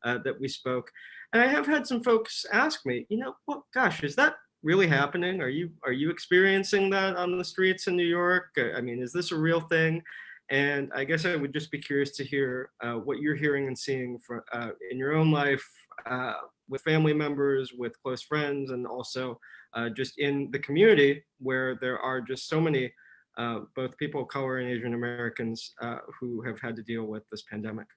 that we spoke. And I have had some folks ask me, well, gosh, is that really happening? Are you experiencing that on the streets in New York? I mean, is this a real thing? And I guess I would just be curious to hear what you're hearing and seeing in your own life, with family members, with close friends, and also just in the community where there are just so many, both people of color and Asian Americans who have had to deal with this pandemic.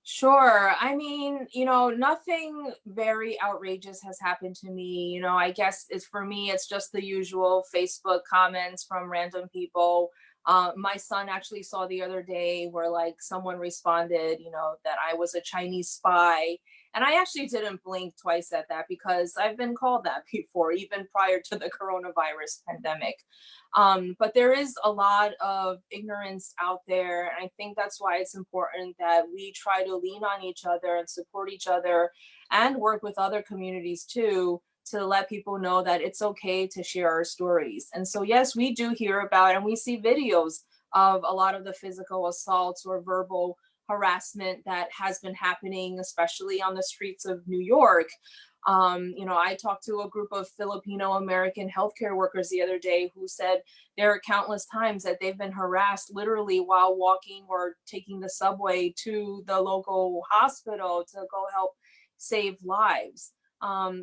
Sure. I mean, nothing very outrageous has happened to me. I guess for me, it's just the usual Facebook comments from random people. My son actually saw the other day where like someone responded, that I was a Chinese spy. And I actually didn't blink twice at that because I've been called that before, even prior to the coronavirus pandemic. But there is a lot of ignorance out there. And I think that's why it's important that we try to lean on each other and support each other and work with other communities too, to let people know that it's okay to share our stories. And so, yes, we do hear about and we see videos of a lot of the physical assaults or verbal harassment that has been happening, especially on the streets of New York. I talked to a group of Filipino American healthcare workers the other day who said there are countless times that they've been harassed literally while walking or taking the subway to the local hospital to go help save lives.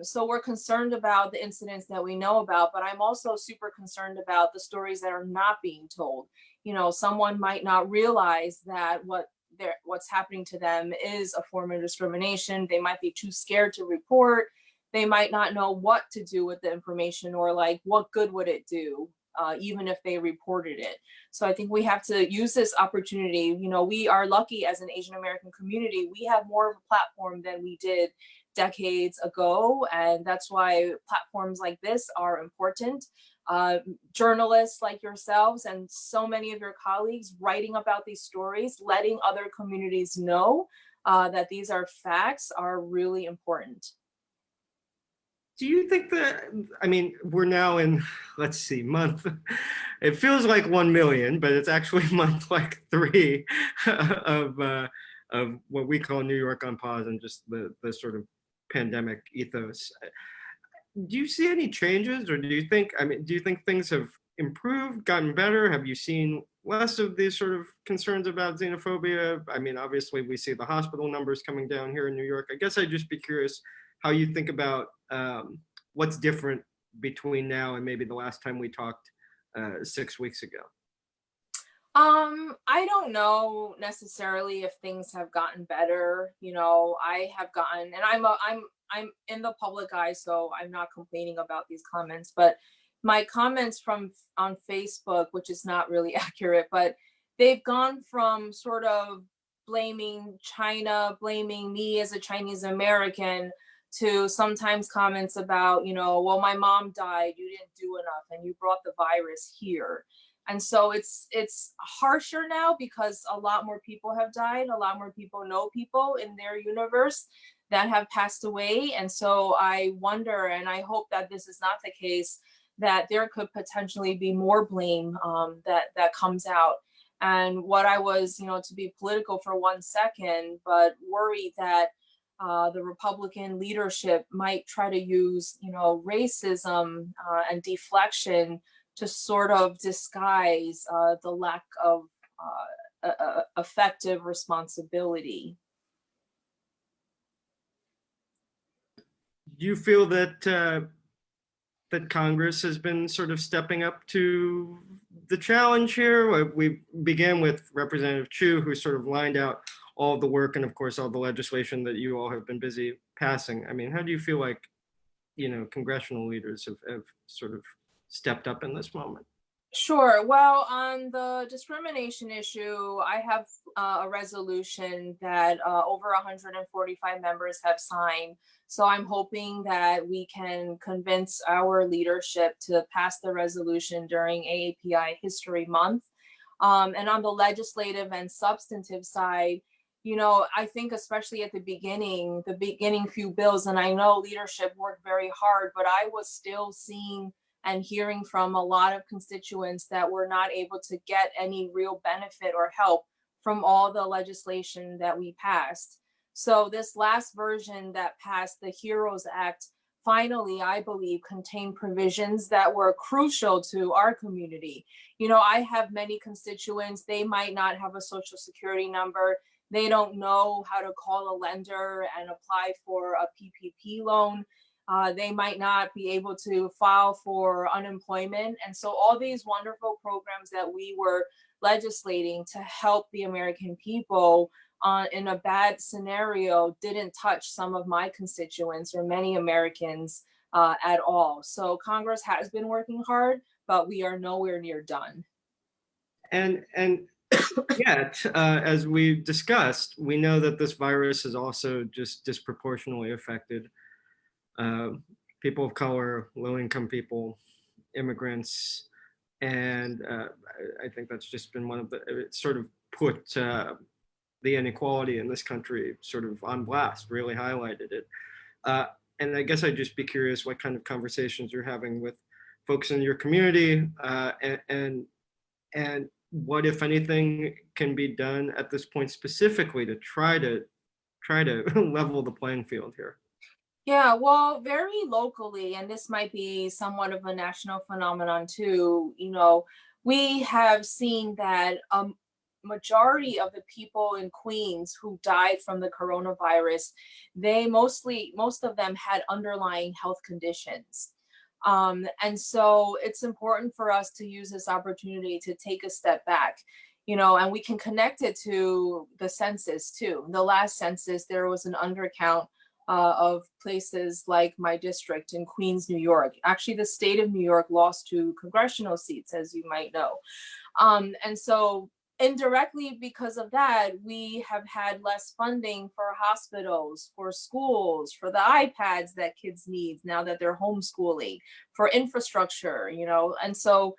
So we're concerned about the incidents that we know about, but I'm also super concerned about the stories that are not being told. Someone might not realize that what's happening to them is a form of discrimination. They might be too scared to report. They might not know what to do with the information or like what good would it do, even if they reported it. So I think we have to use this opportunity. We are lucky as an Asian American community. We have more of a platform than we did decades ago. And that's why platforms like this are important. Journalists like yourselves and so many of your colleagues writing about these stories, letting other communities know that these are facts are really important. Do you think that, we're now in, let's see, month, it feels like 1 million, but it's actually month like 3 of what we call New York on pause and just the sort of pandemic ethos. Do you see any changes, or do you think things have improved, gotten better? Have you seen less of these sort of concerns about xenophobia? Obviously we see the hospital numbers coming down here in New York. I guess I'd just be curious how you think about what's different between now and maybe the last time we talked 6 weeks ago. I don't know necessarily if things have gotten better. I have gotten, and I'm in the public eye, so I'm not complaining about these comments, but my comments on Facebook, which is not really accurate, but they've gone from sort of blaming China, blaming me as a Chinese American, to sometimes comments about, well, my mom died, you didn't do enough, and you brought the virus here. And so it's harsher now because a lot more people have died. A lot more people know people in their universe that have passed away. And so I wonder, and I hope that this is not the case, that there could potentially be more blame that comes out. And what I was, to be political for 1 second, but worried that the Republican leadership might try to use, racism and deflection to sort of disguise the lack of effective responsibility. Do you feel that that Congress has been sort of stepping up to the challenge here? We began with Representative Chu, who sort of lined out all of the work and of course all the legislation that you all have been busy passing. How do you feel like, congressional leaders have sort of stepped up in this moment? Sure. Well, on the discrimination issue, I have a resolution that over 145 members have signed. So I'm hoping that we can convince our leadership to pass the resolution during AAPI History Month. And on the legislative and substantive side, I think especially at the beginning few bills, and I know leadership worked very hard, but I was still seeing and hearing from a lot of constituents that were not able to get any real benefit or help from all the legislation that we passed. So this last version that passed, the HEROES Act, finally, I believe, contained provisions that were crucial to our community. I have many constituents, they might not have a social security number. They don't know how to call a lender and apply for a PPP loan. They might not be able to file for unemployment. And so all these wonderful programs that we were legislating to help the American people in a bad scenario didn't touch some of my constituents or many Americans at all. So Congress has been working hard, but we are nowhere near done. And yet, as we've discussed, we know that this virus has also just disproportionately affected people of color, low-income people, immigrants, and I think that's just been one of the, it sort of put the inequality in this country sort of on blast, really highlighted it. And I guess I'd just be curious what kind of conversations you're having with folks in your community, and what, if anything, can be done at this point specifically to try to level the playing field here. Yeah, well, very locally, and this might be somewhat of a national phenomenon too, we have seen that a majority of the people in Queens who died from the coronavirus, most of them had underlying health conditions. And so it's important for us to use this opportunity to take a step back, and we can connect it to the census too. The last census, there was an undercount of places like my district in Queens, New York. Actually, the state of New York lost 2 congressional seats, as you might know. And so indirectly because of that, we have had less funding for hospitals, for schools, for the iPads that kids need now that they're homeschooling, for infrastructure, and so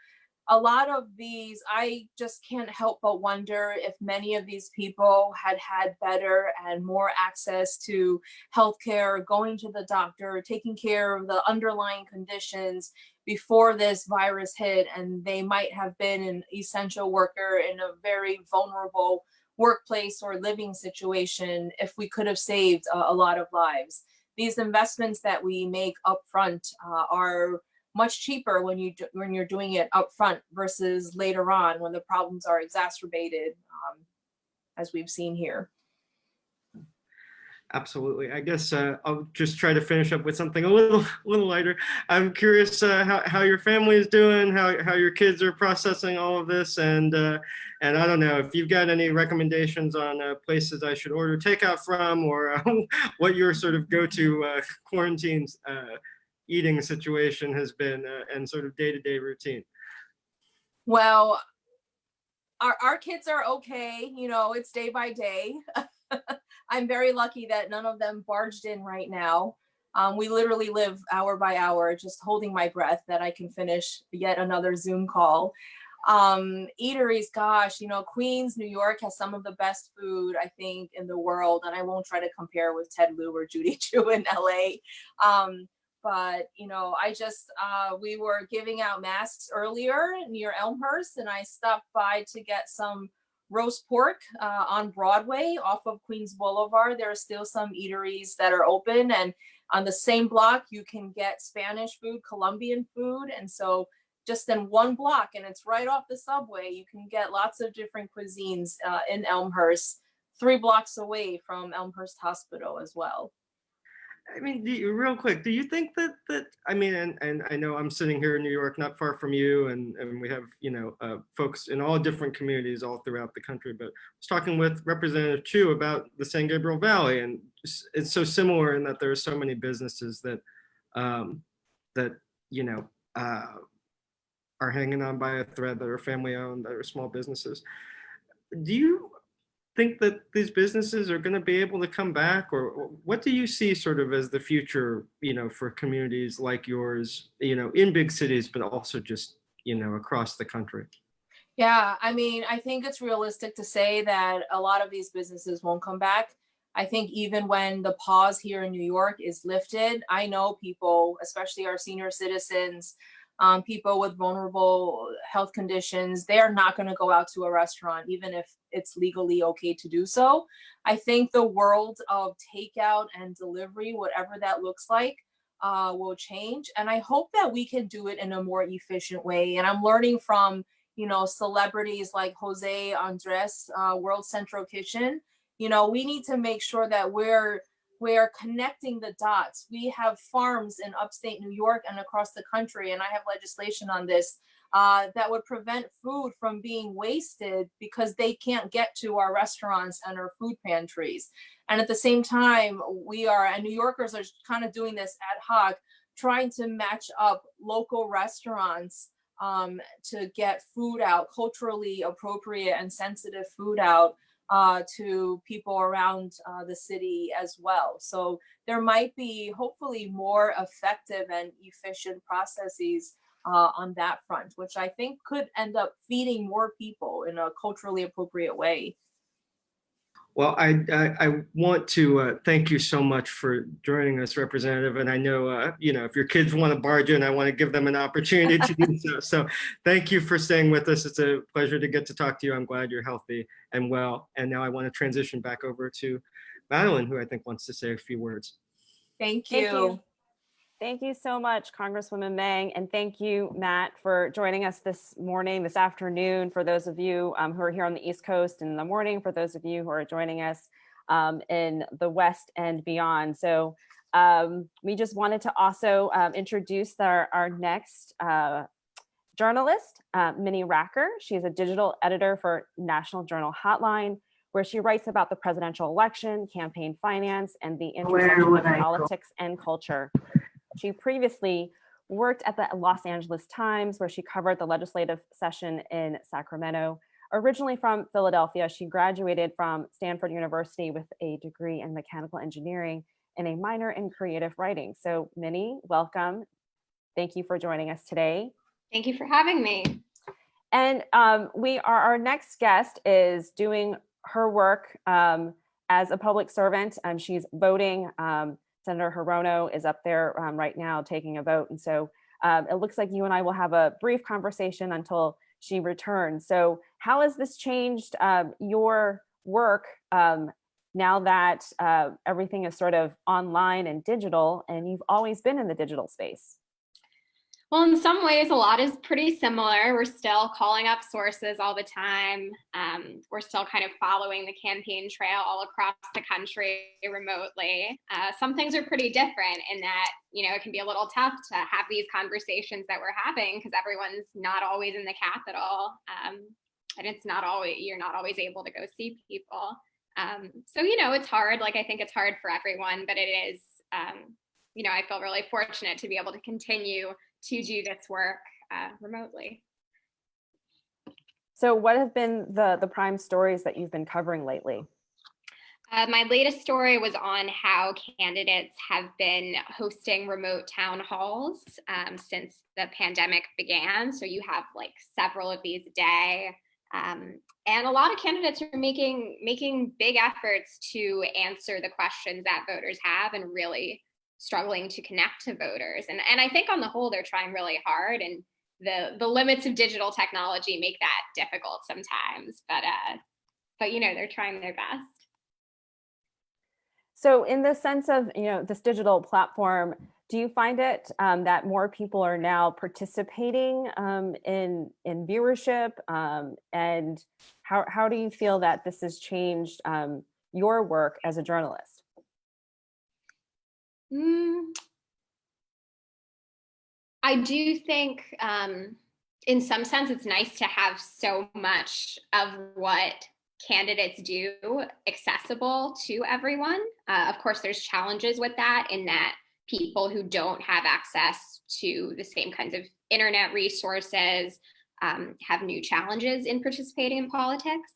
a lot of these, I just can't help but wonder if many of these people had better and more access to healthcare, going to the doctor, taking care of the underlying conditions before this virus hit, and they might have been an essential worker in a very vulnerable workplace or living situation if we could have saved a lot of lives. These investments that we make upfront are much cheaper when you're doing it upfront versus later on when the problems are exacerbated, as we've seen here. Absolutely. I guess I'll just try to finish up with something a little lighter. I'm curious how your family is doing, how your kids are processing all of this, and I don't know if you've got any recommendations on places I should order takeout from, or what your sort of go-to quarantine eating situation has been, and sort of day-to-day routine. Well, our kids are okay. It's day by day. I'm very lucky that none of them barged in right now. We literally live hour by hour, just holding my breath that I can finish yet another Zoom call. Eateries, gosh, Queens, New York has some of the best food, I think, in the world. And I won't try to compare with Ted Lieu or Judy Chu in LA. But, we were giving out masks earlier near Elmhurst, and I stopped by to get some roast pork on Broadway off of Queens Boulevard. There are still some eateries that are open, and on the same block, you can get Spanish food, Colombian food. And so just in one block, and it's right off the subway, you can get lots of different cuisines in Elmhurst, 3 blocks away from Elmhurst Hospital as well. I mean, real quick, do you think that I mean, and I know I'm sitting here in New York, not far from you, and we have, folks in all different communities all throughout the country, but I was talking with Representative Chu about the San Gabriel Valley, and it's so similar in that there are so many businesses that are hanging on by a thread, that are family owned, that are small businesses. Do you think that these businesses are going to be able to come back, or what do you see sort of as the future, for communities like yours, in big cities, but also just, across the country? Yeah, I mean, I think it's realistic to say that a lot of these businesses won't come back. I think even when the pause here in New York is lifted, I know people, especially our senior citizens, people with vulnerable health conditions, they are not going to go out to a restaurant, even if it's legally okay to do so. I think the world of takeout and delivery, whatever that looks like, will change. And I hope that we can do it in a more efficient way. And I'm learning from, celebrities like Jose Andres, World Central Kitchen. We need to make sure that we're connecting the dots. We have farms in upstate New York and across the country, and I have legislation on this that would prevent food from being wasted because they can't get to our restaurants and our food pantries. And at the same time, and New Yorkers are kind of doing this ad hoc, trying to match up local restaurants to get food out, culturally appropriate and sensitive food out to people around the city as well. So there might be hopefully more effective and efficient processes on that front, which I think could end up feeding more people in a culturally appropriate way. Well, I want to thank you so much for joining us, Representative. And I know, if your kids want to barge in, I want to give them an opportunity to do so. So thank you for staying with us. It's a pleasure to get to talk to you. I'm glad you're healthy and well. And now I want to transition back over to Madeline, who I think wants to say a few words. Thank you. Thank you so much, Congresswoman Meng, and thank you, Matt, for joining us this afternoon, for those of you who are here on the East Coast, and in the morning for those of you who are joining us in the West and beyond. So we just wanted to also introduce our next journalist, Minnie Rocker. She's a digital editor for National Journal Hotline, where she writes about the presidential election, campaign finance, and the intersection of politics and culture. She previously worked at the Los Angeles Times, where she covered the legislative session in Sacramento. Originally from Philadelphia, she graduated from Stanford University with a degree in mechanical engineering and a minor in creative writing. So Minnie, welcome. Thank you for joining us today. Thank you for having me. And our next guest is doing her work as a public servant. She's voting. Senator Hirono is up there right now taking a vote. And so it looks like you and I will have a brief conversation until she returns. So how has this changed your work now that everything is sort of online and digital, and you've always been in the digital space? Well, in some ways, a lot is pretty similar. We're still calling up sources all the time. We're still kind of following the campaign trail all across the country remotely. Some things are pretty different in that, it can be a little tough to have these conversations that we're having because everyone's not always in the Capitol. And you're not always able to go see people. So, it's hard. I think it's hard for everyone, but it is, I feel really fortunate to be able to continue to do this work remotely. So what have been the prime stories that you've been covering lately? My latest story was on how candidates have been hosting remote town halls since the pandemic began. So you have several of these a day. And a lot of candidates are making big efforts to answer the questions that voters have and really struggling to connect to voters. And I think on the whole, they're trying really hard, and the limits of digital technology make that difficult sometimes, but they're trying their best. So in the sense of, this digital platform, do you find it that more people are now participating in viewership? And how do you feel that this has changed your work as a journalist? I do think in some sense it's nice to have so much of what candidates do accessible to everyone. Of course, there's challenges with that in that people who don't have access to the same kinds of internet resources have new challenges in participating in politics.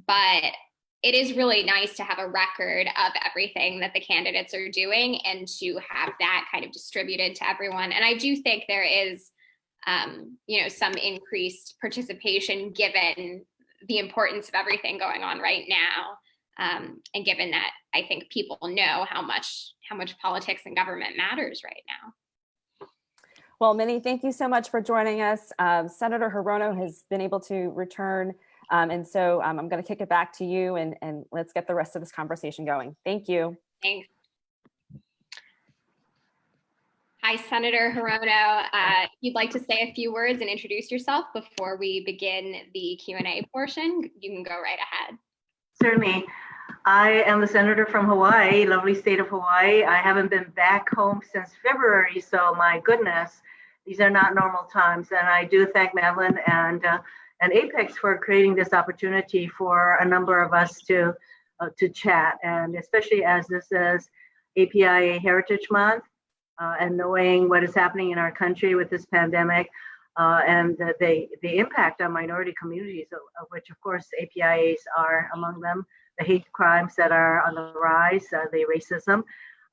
But it is really nice to have a record of everything that the candidates are doing and to have that kind of distributed to everyone. And I do think there is, some increased participation given the importance of everything going on right now. And given that I think people know how much politics and government matters right now. Well, Minnie, thank you so much for joining us. Senator Hirono has been able to return. And so I'm going to kick it back to you and let's get the rest of this conversation going. Thank you. Thanks. Hi, Senator Hirono. If you'd like to say a few words and introduce yourself before we begin the Q&A portion, you can go right ahead. Certainly. I am the senator from Hawaii, lovely state of Hawaii. I haven't been back home since February, so my goodness, these are not normal times. And I do thank Madeline and Apex for creating this opportunity for a number of us to chat, and especially as this is API Heritage Month, and knowing what is happening in our country with this pandemic and the impact on minority communities, of which of course APIAs are among them, the hate crimes that are on the rise, the racism.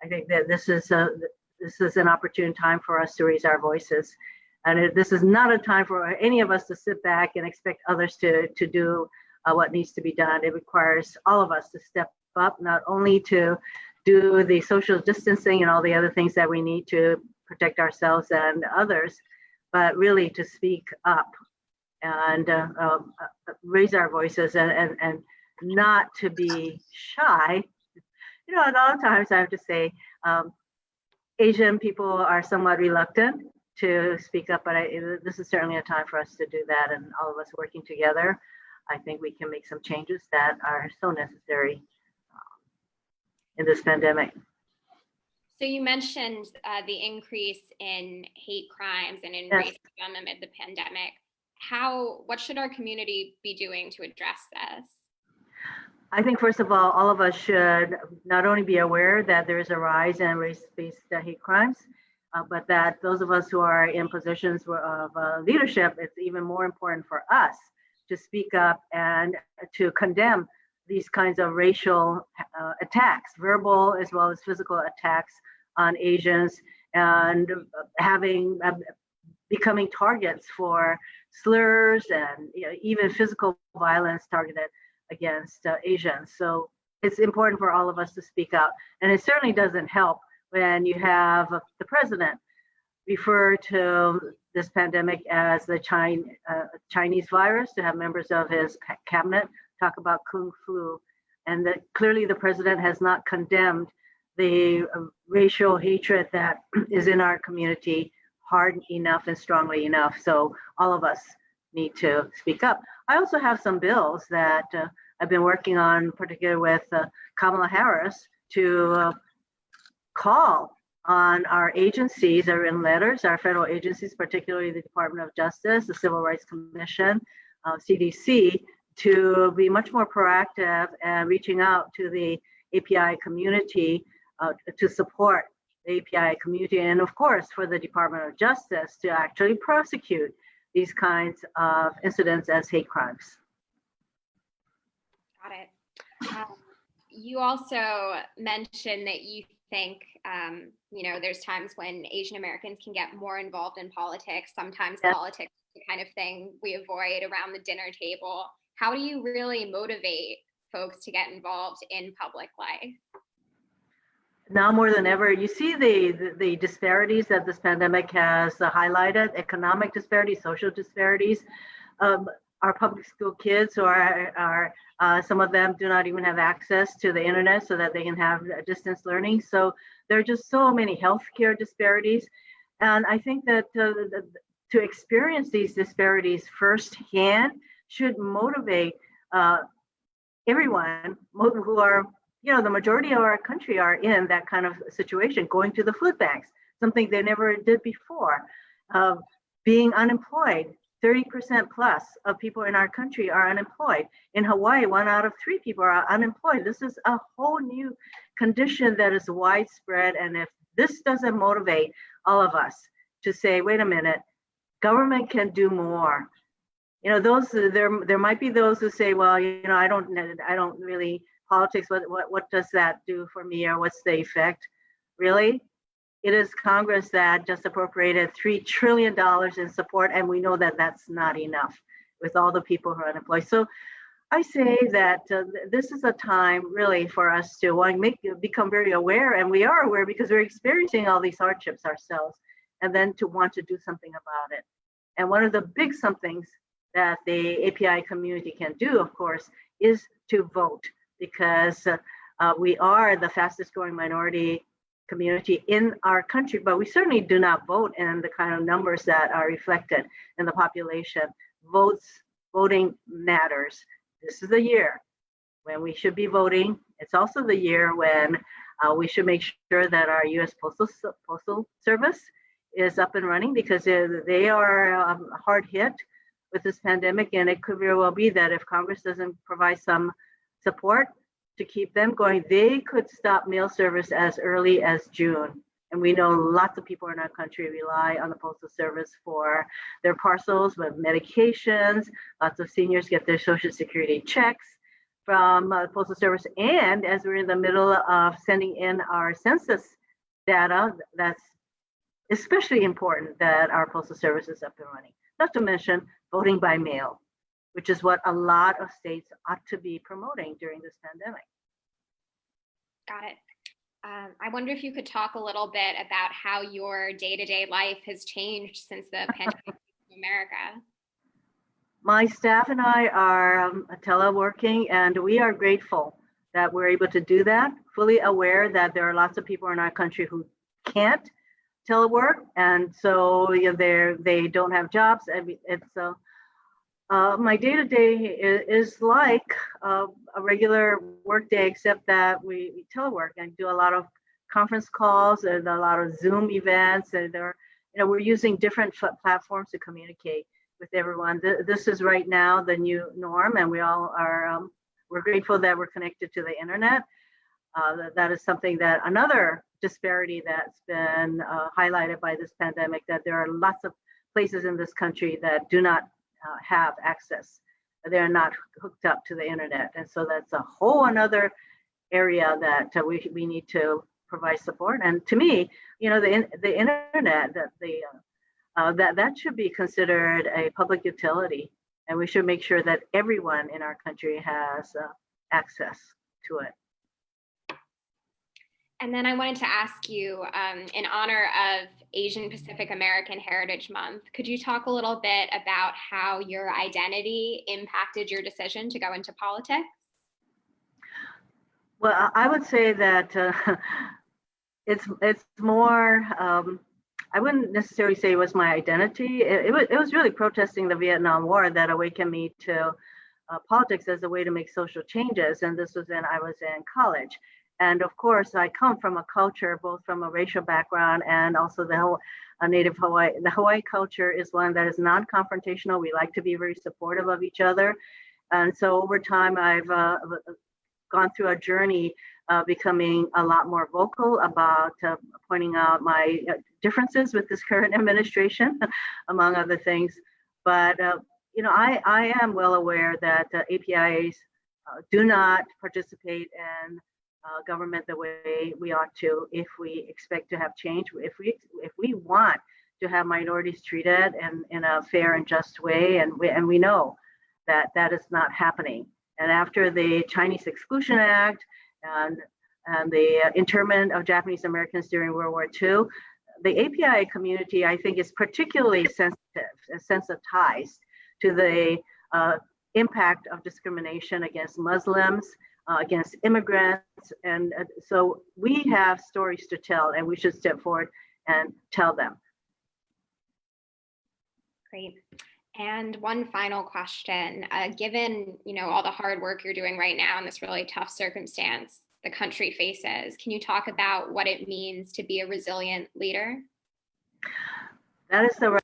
I think that this is an opportune time for us to raise our voices. And this is not a time for any of us to sit back and expect others to do what needs to be done. It requires all of us to step up, not only to do the social distancing and all the other things that we need to protect ourselves and others, but really to speak up and raise our voices and not to be shy. A lot of times I have to say, Asian people are somewhat reluctant to speak up, but this is certainly a time for us to do that, and all of us working together, I think we can make some changes that are so necessary in this pandemic. So you mentioned the increase in hate crimes and in Yes. racism amid the pandemic. What should our community be doing to address this? I think first of all of us should not only be aware that there is a rise in race-based hate crimes, but that those of us who are in positions of leadership, it's even more important for us to speak up and to condemn these kinds of racial attacks, verbal as well as physical attacks on Asians, and becoming targets for slurs and even physical violence targeted against Asians. So it's important for all of us to speak out. And it certainly doesn't help when you have the president refer to this pandemic as the Chinese virus, to have members of his cabinet talk about Kung Flu, and that clearly the president has not condemned the racial hatred that is in our community hard enough and strongly enough. So all of us need to speak up. I also have some bills that I've been working on, particularly with Kamala Harris, to call on our agencies, our written letters, our federal agencies, particularly the Department of Justice, the Civil Rights Commission, CDC, to be much more proactive and reaching out to the API community to support the API community, and of course for the Department of Justice to actually prosecute these kinds of incidents as hate crimes. Got it. You also mentioned that you think, there's times when Asian Americans can get more involved in politics. Sometimes Yes. Politics is the kind of thing we avoid around the dinner table. How do you really motivate folks to get involved in public life? Now more than ever, you see the disparities that this pandemic has highlighted, economic disparities, social disparities. Our public school kids, who are some of them do not even have access to the internet so that they can have distance learning. So there are just so many healthcare disparities. And I think that to experience these disparities firsthand should motivate everyone who are, the majority of our country are in that kind of situation, going to the food banks, something they never did before, being unemployed. 30% plus of people in our country are unemployed. In Hawaii, 1 out of 3 people are unemployed. This is a whole new condition that is widespread. And if this doesn't motivate all of us to say, wait a minute, government can do more. You know, there might be those who say, well, you know, I don't really politics. What does that do for me, or what's the effect? Really, it is Congress that just appropriated $3 trillion in support, and we know that that's not enough with all the people who are unemployed. So I say that this is a time really for us to become very aware, and we are aware because we're experiencing all these hardships ourselves, and then to want to do something about it. And one of the big somethings that the API community can do, of course, is to vote, because we are the fastest growing minority community in our country, but we certainly do not vote in the kind of numbers that are reflected in the population. Voting matters. This is the year when we should be voting. It's also the year when we should make sure that our U.S. Postal Service is up and running, because they are hard hit with this pandemic, and it could very well be that if Congress doesn't provide some support to keep them going, they could stop mail service as early as June. And we know lots of people in our country rely on the Postal Service for their parcels with medications. Lots of seniors get their Social Security checks from the Postal Service. And as we're in the middle of sending in our census data, that's especially important that our Postal Service is up and running. Not to mention voting by mail, which is what a lot of states ought to be promoting during this pandemic. Got it. I wonder if you could talk a little bit about how your day-to-day life has changed since the pandemic in America. My staff and I are teleworking, and we are grateful that we're able to do that, fully aware that there are lots of people in our country who can't telework, and so they don't have jobs. My day-to-day is like a regular work day, except that we telework and do a lot of conference calls and a lot of Zoom events, and we're using different platforms to communicate with everyone. This is right now the new norm, and we all are. We're grateful that we're connected to the internet. That is something that another disparity that's been highlighted by this pandemic, that there are lots of places in this country that do not have access. They're not hooked up to the internet. And so that's a whole another area that we need to provide support. And to me, the internet, that should be considered a public utility. And we should make sure that everyone in our country has access to it. And then I wanted to ask you, in honor of Asian Pacific American Heritage Month, could you talk a little bit about how your identity impacted your decision to go into politics? Well, I would say that it's more, I wouldn't necessarily say it was my identity. It was really protesting the Vietnam War that awakened me to politics as a way to make social changes. And this was when I was in college. And of course, I come from a culture, both from a racial background and also the native Hawaii. The Hawaii culture is one that is non-confrontational. We like to be very supportive of each other. And so over time, I've gone through a journey becoming a lot more vocal about pointing out my differences with this current administration, among other things. But, I am well aware that APIs do not participate in government the way we ought to if we expect to have change. If we want to have minorities treated in a fair and just way, and we know that that is not happening. And after the Chinese Exclusion Act and the internment of Japanese Americans during World War II, the API community, I think, is particularly sensitive and sensitized to the impact of discrimination against Muslims, against immigrants. And so we have stories to tell, and we should step forward and tell them. Great. And one final question, given all the hard work you're doing right now in this really tough circumstance the country faces, can you talk about what it means to be a resilient leader? That is the right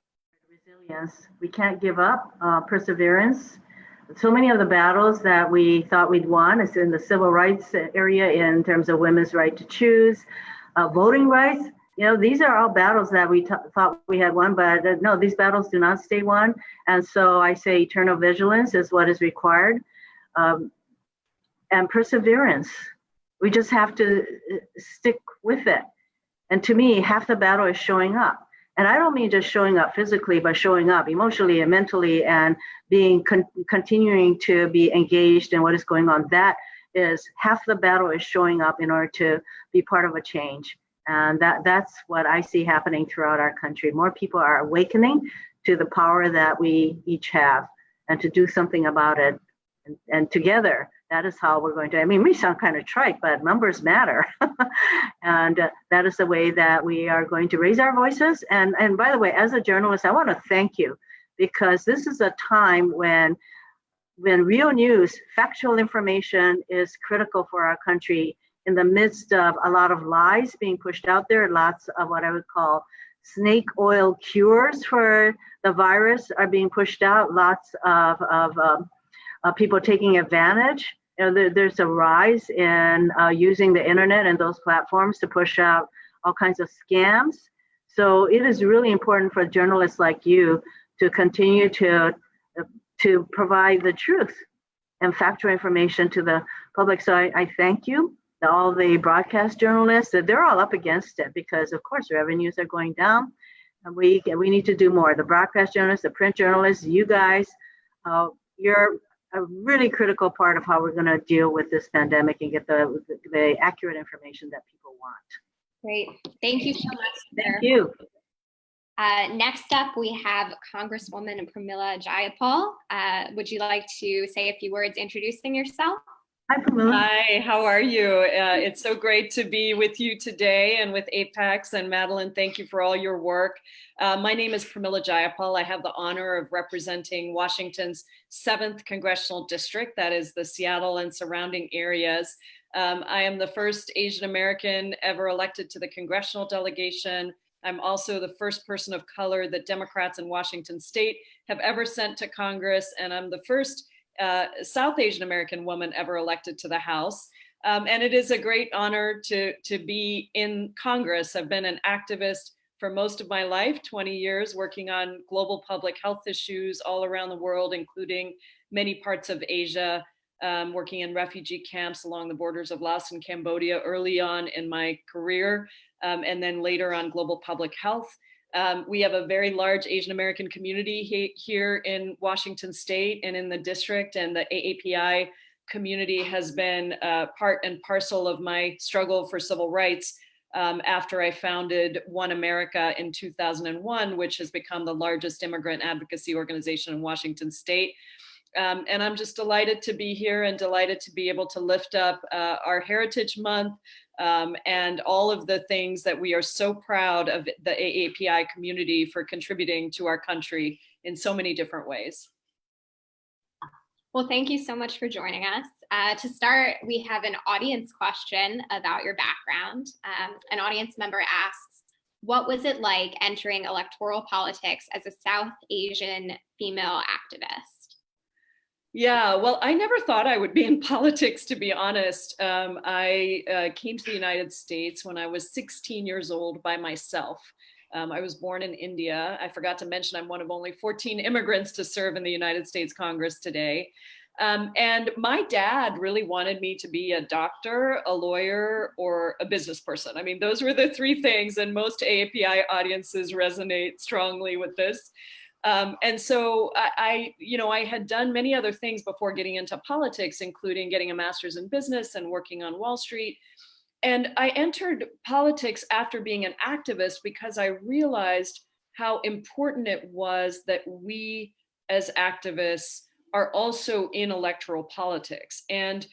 word, resilience. We can't give up, perseverance. So many of the battles that we thought we'd won is in the civil rights area in terms of women's right to choose, voting rights. these are all battles that we thought we had won, but no, these battles do not stay won. And so I say eternal vigilance is what is required, and perseverance. We just have to stick with it. And to me, half the battle is showing up. And I don't mean just showing up physically, but showing up emotionally and mentally, and being continuing to be engaged in what is going on. That is half the battle, is showing up in order to be part of a change. And that's what I see happening throughout our country. More people are awakening to the power that we each have, and to do something about it. And together, that is how we're going to, I mean, we sound kind of trite, but numbers matter. And that is the way that we are going to raise our voices. And by the way, as a journalist, I want to thank you, because this is a time when real news, factual information is critical for our country, in the midst of a lot of lies being pushed out there. Lots of what I would call snake oil cures for the virus are being pushed out. Lots of people taking advantage. There's a rise in using the internet and those platforms to push out all kinds of scams. So it is really important for journalists like you to continue to provide the truth and factual information to the public. So I thank you. All the broadcast journalists, they're all up against it, because of course revenues are going down, and we need to do more. The broadcast journalists, the print journalists, you guys, you're a really critical part of how we're going to deal with this pandemic and get the accurate information that people want. Great. Thank you so much. Thank you. Next up, we have Congresswoman Pramila Jayapal. Would you like to say a few words introducing yourself? Hi, Pramila. Hi, how are you? It's so great to be with you today and with APEX. And Madeline, thank you for all your work. My name is Pramila Jayapal. I have the honor of representing Washington's 7th Congressional District, that is the Seattle and surrounding areas. I am the first Asian American ever elected to the congressional delegation. I'm also the first person of color that Democrats in Washington state have ever sent to Congress. And I'm the first South Asian American woman ever elected to the House. And it is a great honor to be in Congress. I've been an activist for most of my life, 20 years, working on global public health issues all around the world, including many parts of Asia, working in refugee camps along the borders of Laos and Cambodia early on in my career, and then later on global public health. We have a very large Asian American community here in Washington state and in the district, and the AAPI community has been part and parcel of my struggle for civil rights after I founded One America in 2001, which has become the largest immigrant advocacy organization in Washington state. And I'm just delighted to be here and delighted to be able to lift up our Heritage Month and all of the things that we are so proud of the AAPI community for contributing to our country in so many different ways. Well, thank you so much for joining us. To start, we have an audience question about your background. An audience member asks, what was it like entering electoral politics as a South Asian female activist? Yeah, well, I never thought I would be in politics, to be honest. I came to the United States when I was 16 years old by myself. I was born in India. I forgot to mention I'm one of only 14 immigrants to serve in the United States Congress today. And my dad really wanted me to be a doctor, a lawyer, or a business person. I mean, those were the three things, and most AAPI audiences resonate strongly with this. And so I had done many other things before getting into politics, including getting a master's in business and working on Wall Street. And I entered politics after being an activist because I realized how important it was that we as activists are also in electoral politics. And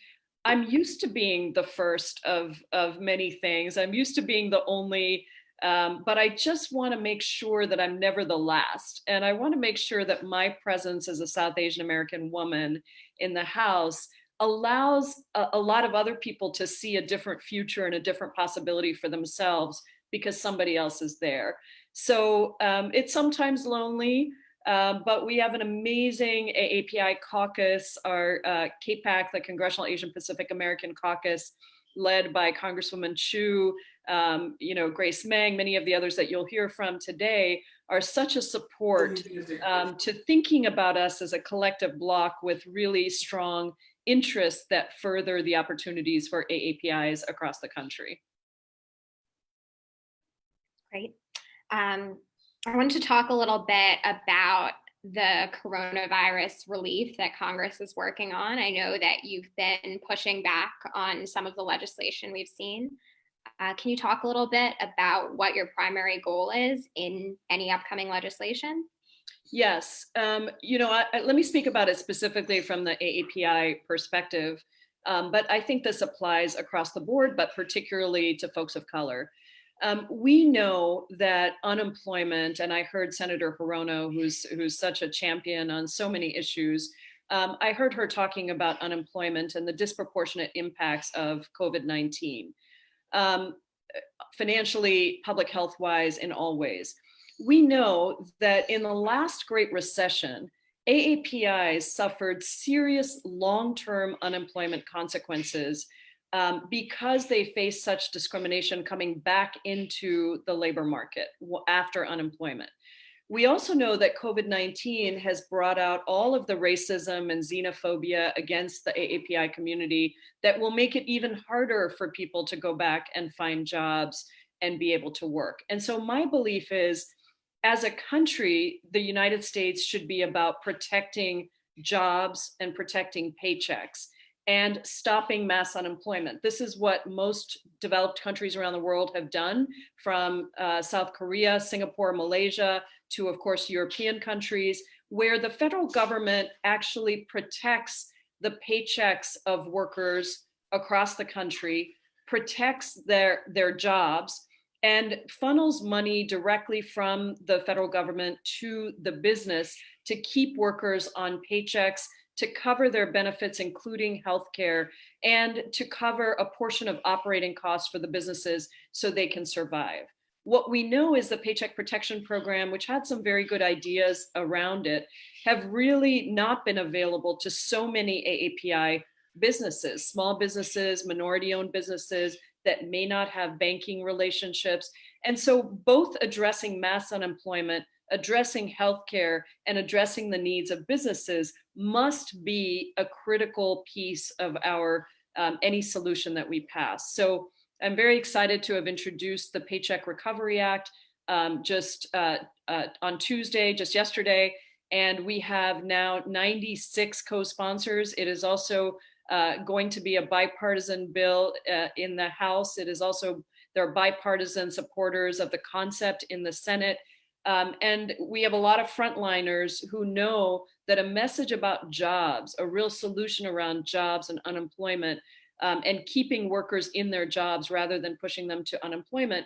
I'm used to being the first of many things. I'm used to being the only, but I just want to make sure that I'm never the last. And I want to make sure that my presence as a South Asian American woman in the House allows a lot of other people to see a different future and a different possibility for themselves because somebody else is there. So it's sometimes lonely, but we have an amazing AAPI caucus, our CAPAC, the Congressional Asian Pacific American Caucus, led by Congresswoman Chu, Grace Meng, many of the others that you'll hear from today are such a support to thinking about us as a collective bloc with really strong interests that further the opportunities for AAPIs across the country. Great. I wanted to talk a little bit about the coronavirus relief that Congress is working on. I know that you've been pushing back on some of the legislation we've seen. Can you talk a little bit about what your primary goal is in any upcoming legislation? Yes. Let me speak about it specifically from the AAPI perspective, but I think this applies across the board, but particularly to folks of color. We know that unemployment, and I heard Senator Hirono, who's such a champion on so many issues, I heard her talking about unemployment and the disproportionate impacts of COVID-19, financially, public health-wise, in all ways. We know that in the last Great Recession, AAPIs suffered serious long-term unemployment consequences because they face such discrimination coming back into the labor market after unemployment. We also know that COVID-19 has brought out all of the racism and xenophobia against the AAPI community that will make it even harder for people to go back and find jobs and be able to work. And so my belief is, as a country, the United States should be about protecting jobs and protecting paychecks and stopping mass unemployment. This is what most developed countries around the world have done, from South Korea, Singapore, Malaysia, to, of course, European countries, where the federal government actually protects the paychecks of workers across the country, protects their jobs, and funnels money directly from the federal government to the business to keep workers on paychecks, to cover their benefits, including healthcare, and to cover a portion of operating costs for the businesses so they can survive. What we know is the Paycheck Protection Program, which had some very good ideas around it, have really not been available to so many AAPI businesses, small businesses, minority-owned businesses that may not have banking relationships. And so both addressing mass unemployment, addressing healthcare, and addressing the needs of businesses must be a critical piece of our any solution that we pass. So I'm very excited to have introduced the Paycheck Recovery Act just on Tuesday, just yesterday, and we have now 96 co-sponsors. It is also going to be a bipartisan bill in the House. It is also, there are bipartisan supporters of the concept in the Senate. And we have a lot of frontliners who know that a message about jobs, a real solution around jobs and unemployment, and keeping workers in their jobs rather than pushing them to unemployment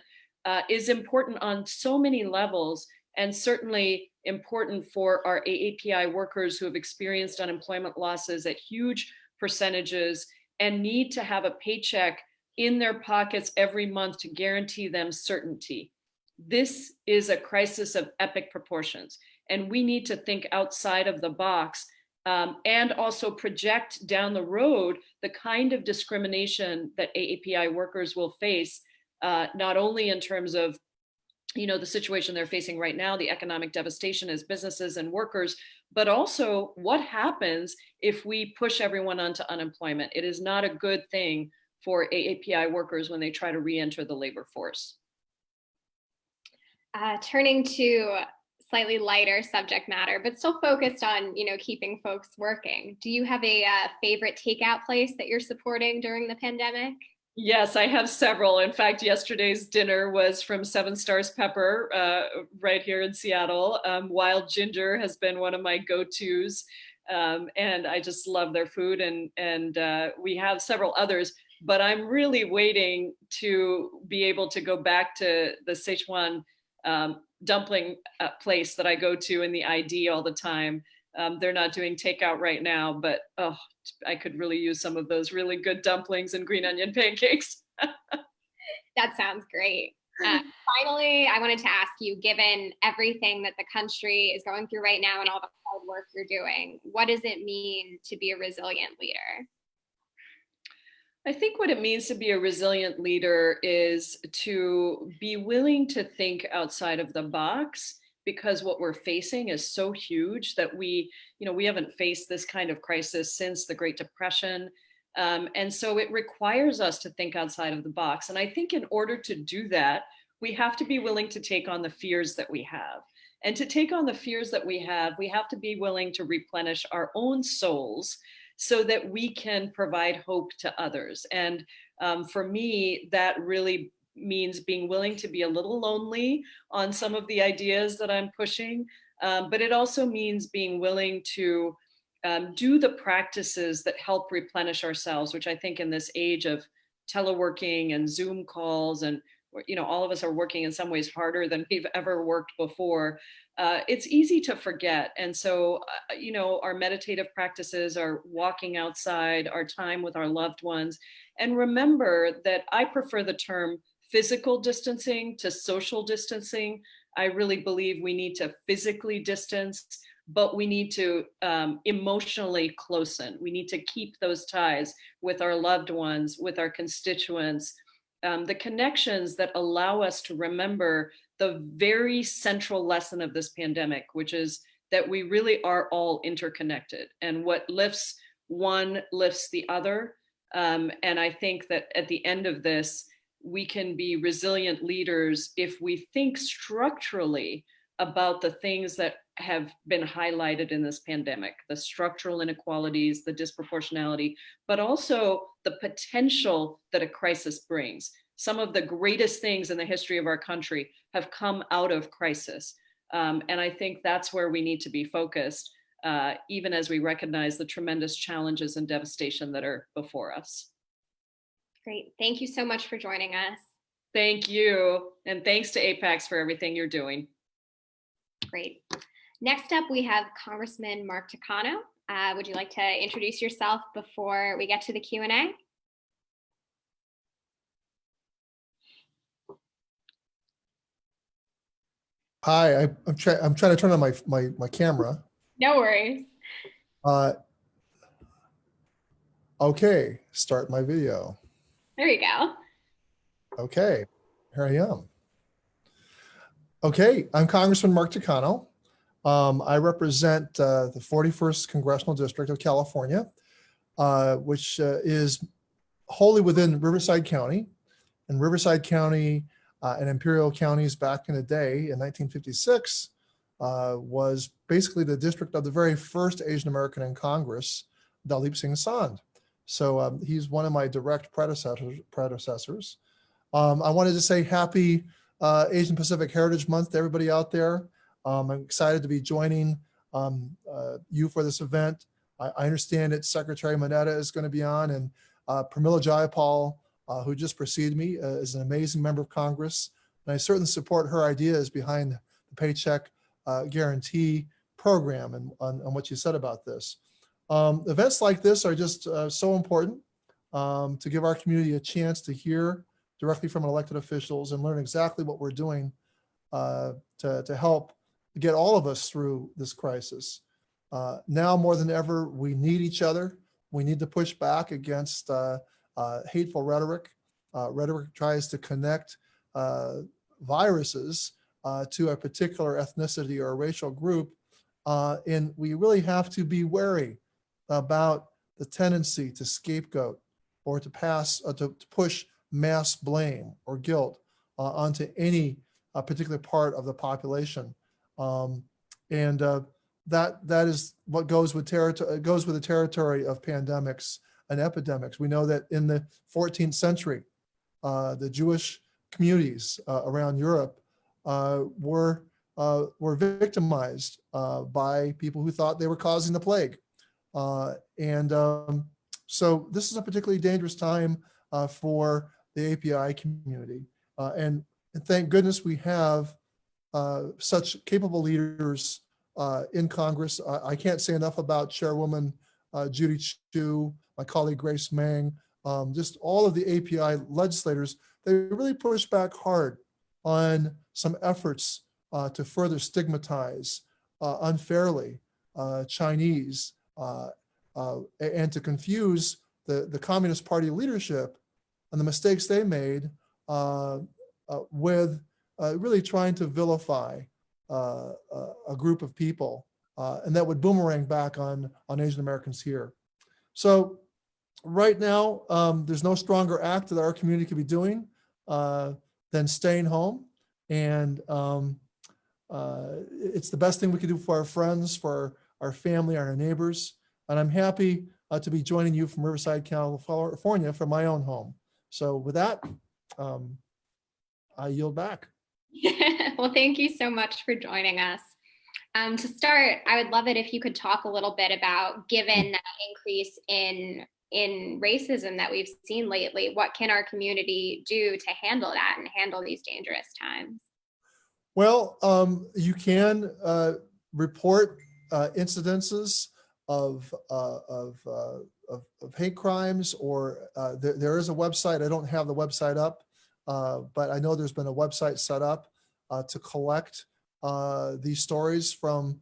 is important on so many levels, and certainly important for our AAPI workers who have experienced unemployment losses at huge percentages and need to have a paycheck in their pockets every month to guarantee them certainty. This is a crisis of epic proportions, and we need to think outside of the box and also project down the road the kind of discrimination that AAPI workers will face, not only in terms of the situation they're facing right now, the economic devastation as businesses and workers, but also what happens if we push everyone onto unemployment. It is not a good thing for AAPI workers when they try to re-enter the labor force. Turning to slightly lighter subject matter, but still focused on, keeping folks working. Do you have a favorite takeout place that you're supporting during the pandemic? Yes, I have several. In fact, yesterday's dinner was from Seven Stars Pepper right here in Seattle. Wild Ginger has been one of my go-tos, and I just love their food. And we have several others, but I'm really waiting to be able to go back to the Sichuan dumpling place that I go to in the ID all the time. They're not doing takeout right now, but I could really use some of those really good dumplings and green onion pancakes. That sounds great. Finally, I wanted to ask you, given everything that the country is going through right now and all the hard work you're doing, what does it mean to be a resilient leader? I think what it means to be a resilient leader is to be willing to think outside of the box, because what we're facing is so huge that we haven't faced this kind of crisis since the Great Depression. And so it requires us to think outside of the box. And I think in order to do that, we have to be willing to take on the fears that we have. And to take on the fears that we have to be willing to replenish our own souls so that we can provide hope to others. And for me, that really means being willing to be a little lonely on some of the ideas that I'm pushing, but it also means being willing to do the practices that help replenish ourselves, which I think in this age of teleworking and Zoom calls, and all of us are working in some ways harder than we've ever worked before. It's easy to forget. And so, our meditative practices, our walking outside, our time with our loved ones. And remember that I prefer the term physical distancing to social distancing. I really believe we need to physically distance, but we need to emotionally closen. We need to keep those ties with our loved ones, with our constituents, the connections that allow us to remember the very central lesson of this pandemic, which is that we really are all interconnected, and what lifts one lifts the other. And I think that at the end of this, we can be resilient leaders if we think structurally about the things that have been highlighted in this pandemic, the structural inequalities, the disproportionality, but also the potential that a crisis brings. Some of the greatest things in the history of our country have come out of crisis. And I think that's where we need to be focused, even as we recognize the tremendous challenges and devastation that are before us. Great. Thank you so much for joining us. Thank you. And thanks to APACS for everything you're doing. Great. Next up, we have Congressman Mark Takano. Would you like to introduce yourself before we get to the Q&A? Hi, I'm trying to turn on my camera. No worries. Okay, start my video. There you go. Okay, here I am. Okay, I'm Congressman Mark Takano. I represent the 41st Congressional District of California, which is wholly within Riverside County. And Riverside County and Imperial counties back in the day in 1956 was basically the district of the very first Asian American in Congress, Dalip Singh Sand. So he's one of my direct predecessors. I wanted to say happy Asian Pacific Heritage Month to everybody out there. I'm excited to be joining you for this event. I understand that Secretary Moneta is going to be on, and Pramila Jayapal, who just preceded me, is an amazing member of Congress. And I certainly support her ideas behind the Paycheck Guarantee Program and on what you said about this. Events like this are just so important to give our community a chance to hear directly from elected officials and learn exactly what we're doing to help get all of us through this crisis. Now more than ever, we need each other. We need to push back against hateful rhetoric. Rhetoric tries to connect viruses to a particular ethnicity or racial group. And we really have to be wary about the tendency to scapegoat or to push mass blame or guilt onto any particular part of the population. That is what goes with the territory of pandemics and epidemics. We know that in the 14th century, the Jewish communities around Europe were victimized by people who thought they were causing the plague. So this is a particularly dangerous time for the AAPI community. And thank goodness we have such capable leaders in Congress. I can't say enough about Chairwoman Judy, my colleague Grace Meng, just all of the AAPI legislators. They really push back hard on some efforts to further stigmatize unfairly Chinese and to confuse the Communist Party leadership and the mistakes they made with really trying to vilify a group of people, and that would boomerang back on Asian Americans here. So right now, there's no stronger act that our community could be doing than staying home. And it's the best thing we could do for our friends, for our family, our neighbors. And I'm happy to be joining you from Riverside, California, from my own home. So with that, I yield back. Well, thank you so much for joining us. To start, I would love it if you could talk a little bit about, given that increase in racism that we've seen lately, what can our community do to handle that and handle these dangerous times? Well, you can report incidences of hate crimes, or there is a website. I don't have the website up, but I know there's been a website set up to collect these stories from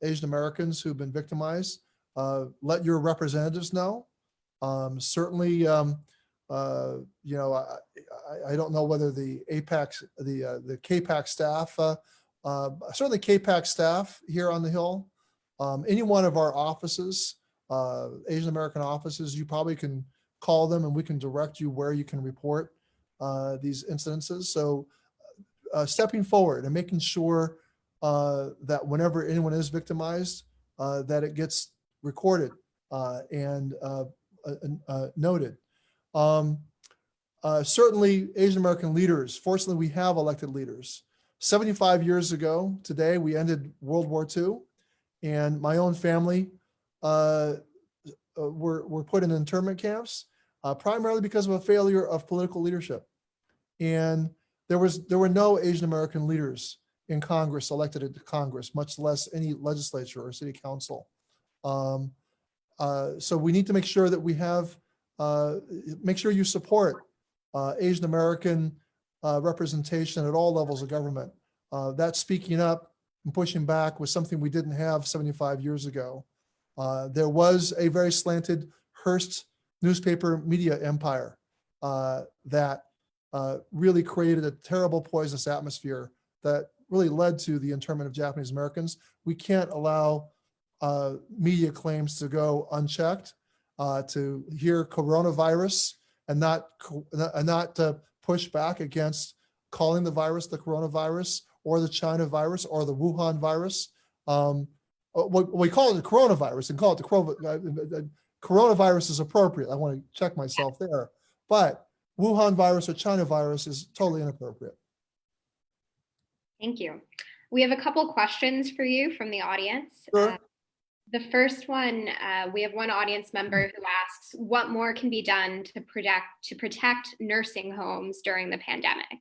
Asian Americans who've been victimized. Let your representatives know. Certainly, you know, I don't know whether the APAC, the CAPAC staff, certainly CAPAC staff here on the Hill, any one of our offices, Asian American offices, you probably can call them and we can direct you where you can report these incidences. So stepping forward and making sure that whenever anyone is victimized, that it gets recorded and noted. Certainly Asian American leaders, fortunately we have elected leaders. 75 years ago today, we ended World War II, and my own family were put in internment camps, primarily because of a failure of political leadership. And there were no Asian American leaders in Congress elected into Congress, much less any legislature or city council. So we need to make sure that we have, make sure you support Asian American representation at all levels of government. That speaking up and pushing back was something we didn't have 75 years ago. There was a very slanted Hearst newspaper media empire that really created a terrible poisonous atmosphere that really led to the internment of Japanese Americans. We can't allow media claims to go unchecked, to hear coronavirus and not push back against calling the virus the coronavirus or the China virus or the Wuhan virus. We call it the coronavirus and call it the coronavirus is appropriate. I want to check myself there, but Wuhan virus or China virus is totally inappropriate. Thank you. We have a couple questions for you from the audience. Sure. The first one, we have one audience member who asks, what more can be done to protect nursing homes during the pandemic?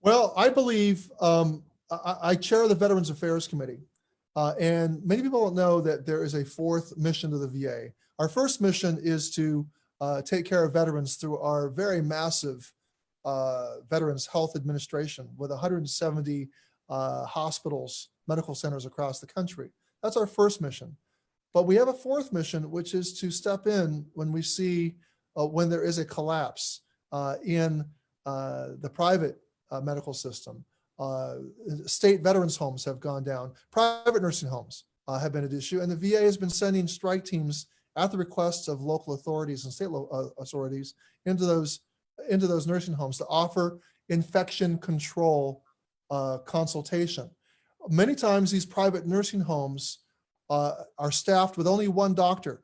Well, I believe, I chair the Veterans Affairs Committee, and many people don't know that there is a fourth mission to the VA. Our first mission is to take care of veterans through our very massive Veterans Health Administration with 170 hospitals, medical centers across the country. That's our first mission. But we have a fourth mission, which is to step in when we see when there is a collapse in the private medical system. State veterans homes have gone down. Private nursing homes have been an issue. And the VA has been sending strike teams at the request of local authorities and state authorities into those nursing homes to offer infection control consultation. Many times these private nursing homes are staffed with only one doctor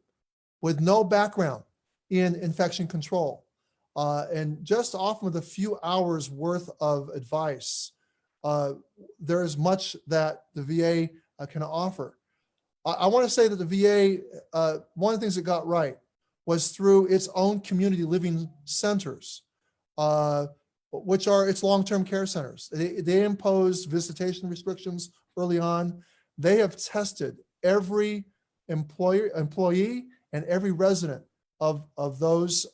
with no background in infection control. And just often with a few hours worth of advice, there is much that the VA can offer. I want to say that the VA, one of the things it got right was through its own community living centers, which are its long-term care centers. They imposed visitation restrictions early on. They have tested every employee and every resident of those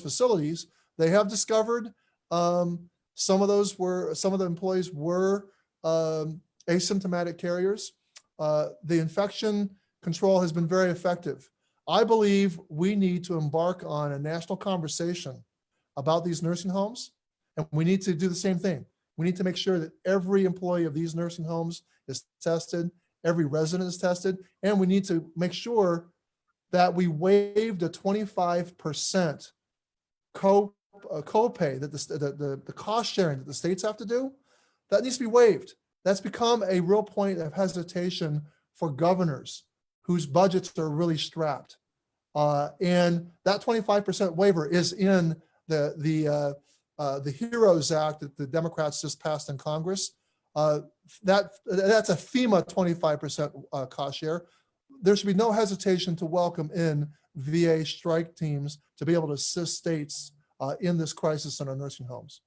facilities. They have discovered some of the employees were asymptomatic carriers. The infection control has been very effective. I believe we need to embark on a national conversation about these nursing homes, and we need to do the same thing. We need to make sure that every employee of these nursing homes is tested, every resident is tested, and we need to make sure that we waive the 25% copay that the cost sharing that the states have to do. That needs to be waived. That's become a real point of hesitation for governors whose budgets are really strapped. And that 25% waiver is in the HEROES Act that the Democrats just passed in Congress. That's a FEMA 25% cost share. There should be no hesitation to welcome in VA strike teams to be able to assist states in this crisis in our nursing homes.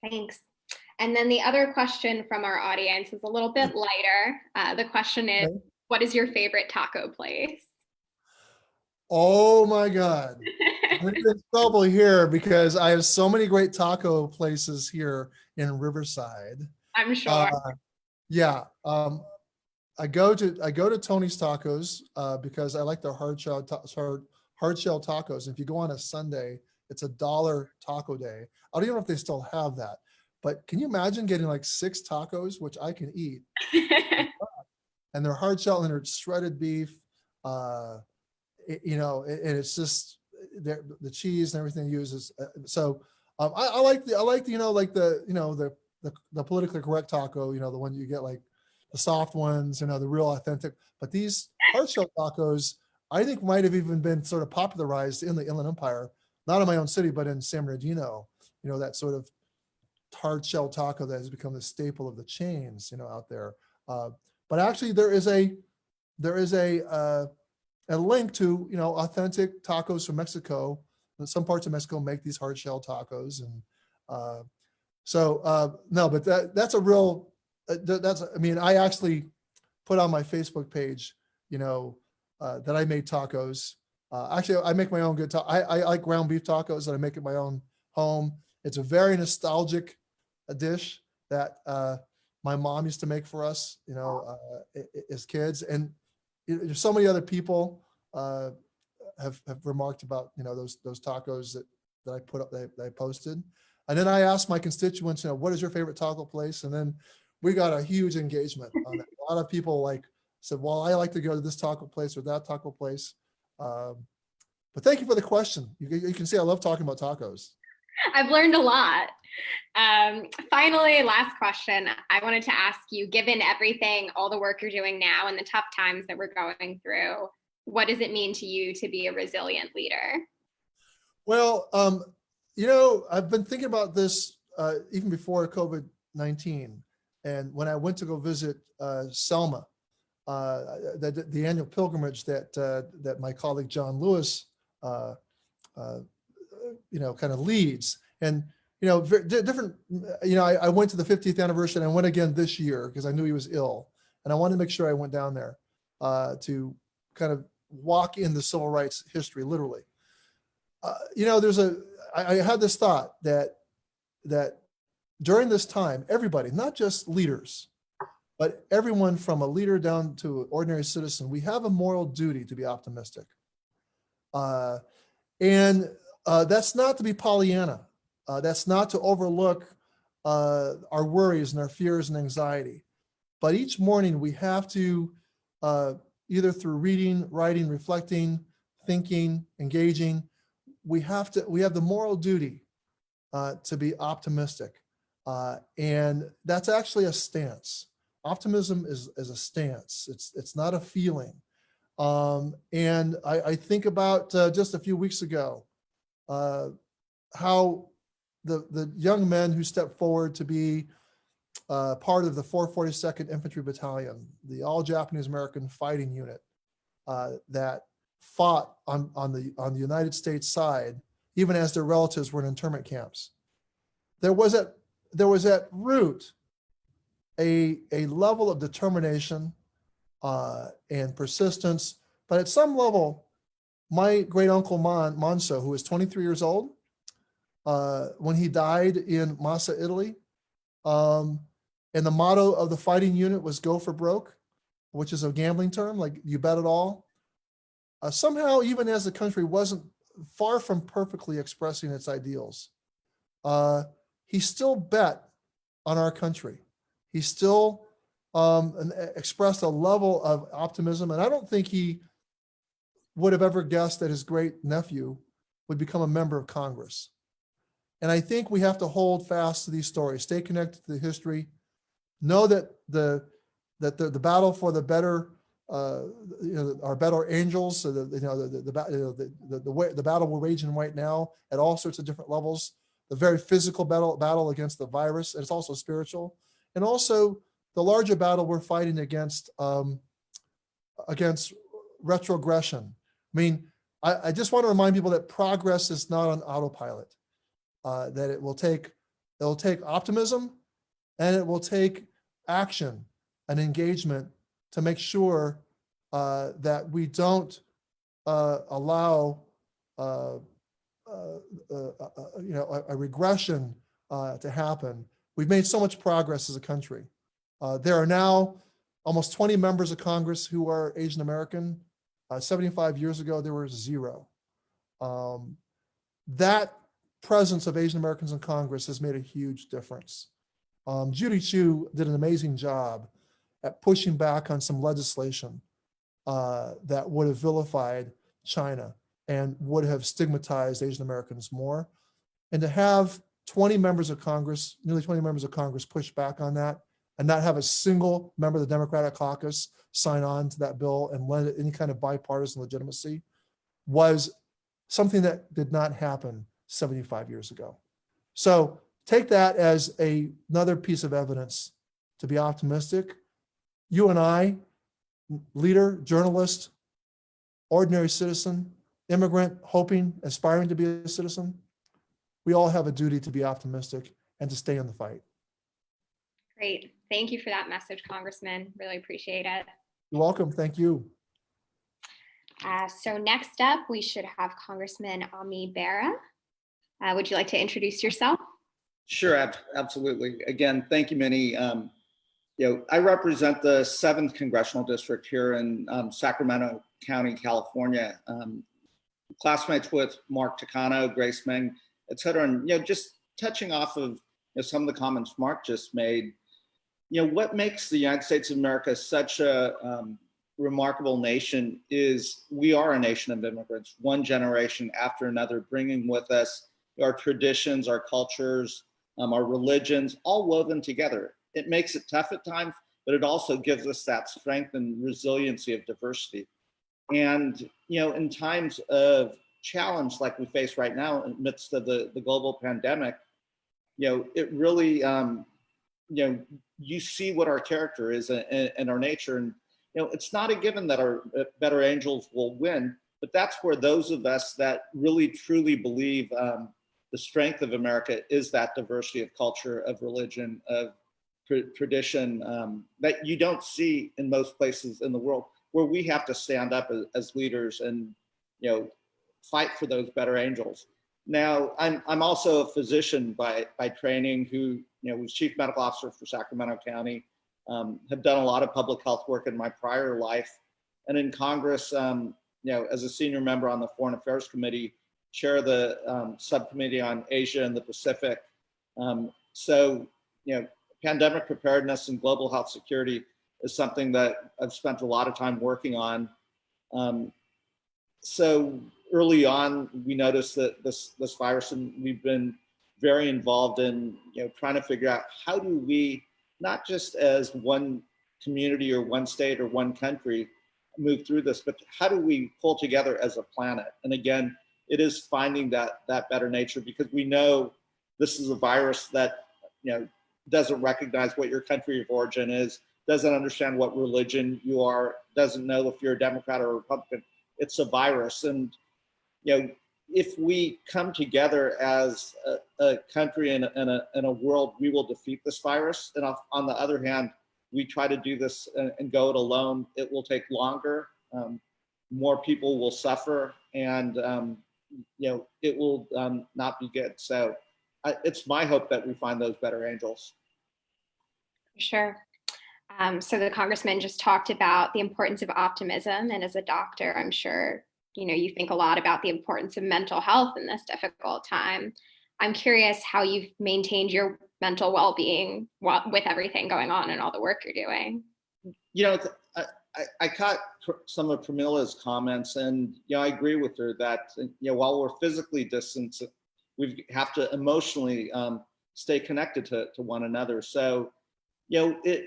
Thanks. And then the other question from our audience is a little bit lighter. The question is, what is your favorite taco place? Oh my God. I'm in trouble here because I have so many great taco places here in Riverside. I'm sure. Yeah. I go to Tony's Tacos because I like their hard shell tacos. If you go on a Sunday, it's $1 taco day. I don't even know if they still have that. But can you imagine getting like 6 tacos, which I can eat? And they're hard shell and they're shredded beef. And it's just the cheese and everything uses. So I like the politically correct taco. The one you get like the soft ones, the real authentic. But these hard shell tacos, I think might have even been sort of popularized in the Inland Empire, not in my own city, but in San Bernardino. That sort of hard shell taco that has become the staple of the chains, out there. But actually, there is a link to authentic tacos from Mexico. And some parts of Mexico make these hard shell tacos, and no, but that's a real. I actually put on my Facebook page, that I made tacos. Actually, I make my own good. I like ground beef tacos that I make at my own home. It's a very nostalgic dish that my mom used to make for us, as kids. And there's so many other people have remarked about those tacos that I put up, that I posted. And then I asked my constituents, what is your favorite taco place? And then we got a huge engagement on that. A lot of people said, well, I like to go to this taco place or that taco place. But thank you for the question. You can see I love talking about tacos. I've learned a lot. Finally, last question. I wanted to ask you, given everything, all the work you're doing now and the tough times that we're going through, what does it mean to you to be a resilient leader? Well, I've been thinking about this even before COVID-19. And when I went to go visit Selma, the annual pilgrimage that my colleague John Lewis kind of leads. And different, I went to the 50th anniversary and I went again this year because I knew he was ill. And I wanted to make sure I went down there to kind of walk in the civil rights history, literally. I had this thought that during this time, everybody, not just leaders, but everyone from a leader down to an ordinary citizen, we have a moral duty to be optimistic. And that's not to be Pollyanna. That's not to overlook our worries and our fears and anxiety. But each morning we have to, either through reading, writing, reflecting, thinking, engaging, we have the moral duty to be optimistic. And that's actually a stance. Optimism is a stance. It's not a feeling. And I think about just a few weeks ago, how the young men who stepped forward to be part of the 442nd Infantry Battalion, the all Japanese American fighting unit that fought on the United States side, even as their relatives were in internment camps. There was at root a level of determination and persistence, but at some level, my great uncle Manso, who was 23 years old, when he died in Massa, Italy, and the motto of the fighting unit was "Go for broke," which is a gambling term, like you bet it all. somehow, even as the country wasn't far from perfectly expressing its ideals, he still bet on our country. He still expressed a level of optimism, and I don't think he would have ever guessed that his great nephew would become a member of Congress. And I think we have to hold fast to these stories, stay connected to the history, know that the battle for the better, our better angels, so the battle we're waging right now at all sorts of different levels, the very physical battle against the virus, and it's also spiritual, and also the larger battle we're fighting against retrogression. I mean, I just want to remind people that progress is not on autopilot. That it will take optimism, and it will take action and engagement to make sure that we don't allow a regression to happen. We've made so much progress as a country. There are now almost 20 members of Congress who are Asian American. 75 years ago, there were 0. That presence of Asian Americans in Congress has made a huge difference. Judy Chu did an amazing job at pushing back on some legislation that would have vilified China and would have stigmatized Asian Americans more. And to have 20 members of Congress, nearly 20 members of Congress push back on that and not have a single member of the Democratic caucus sign on to that bill and lend it any kind of bipartisan legitimacy was something that did not happen 75 years ago. So take that as another piece of evidence to be optimistic. You and I, leader, journalist, ordinary citizen, immigrant, hoping, aspiring to be a citizen, we all have a duty to be optimistic and to stay in the fight. Great. Thank you for that message, Congressman. Really appreciate it. You're welcome. Thank you. So next up, we should have Congressman Ami Bera. Would you like to introduce yourself? Sure, absolutely. Again, thank you, Minnie. I represent the 7th Congressional District here in Sacramento County, California. Classmates with Mark Takano, Grace Meng, et cetera. And just touching off of some of the comments Mark just made, what makes the United States of America such a remarkable nation is we are a nation of immigrants, one generation after another, bringing with us our traditions, our cultures, our religions, all woven together. It makes it tough at times, but it also gives us that strength and resiliency of diversity. And, in times of challenge like we face right now in the midst of the global pandemic, it really, you see what our character is and our nature. And, it's not a given that our better angels will win, but that's where those of us that really truly believe the strength of America is that diversity of culture, of religion, of tradition that you don't see in most places in the world, where we have to stand up as leaders and fight for those better angels. Now, I'm also a physician by training, who was chief medical officer for Sacramento County. Have done a lot of public health work in my prior life, and in Congress, as a senior member on the Foreign Affairs Committee, chair the subcommittee on Asia and the Pacific. So, pandemic preparedness and global health security is something that I've spent a lot of time working on. So early on, we noticed that this virus, and we've been very involved in trying to figure out how do we, not just as one community or one state or one country, move through this, but how do we pull together as a planet? And again, it is finding that better nature, because we know this is a virus that doesn't recognize what your country of origin is, doesn't understand what religion you are, doesn't know if you're a Democrat or a Republican. It's a virus. And if we come together as a country and a world, we will defeat this virus. And on the other hand, we try to do this and go it alone, it will take longer. More people will suffer, and it will not be good. So it's my hope that we find those better angels. Sure. So the congressman just talked about the importance of optimism, and as a doctor, I'm sure you think a lot about the importance of mental health in this difficult time. I'm curious how you've maintained your mental well-being with everything going on and all the work you're doing. I caught some of Pramila's comments, and I agree with her that while we're physically distanced, we have to emotionally stay connected to one another. So a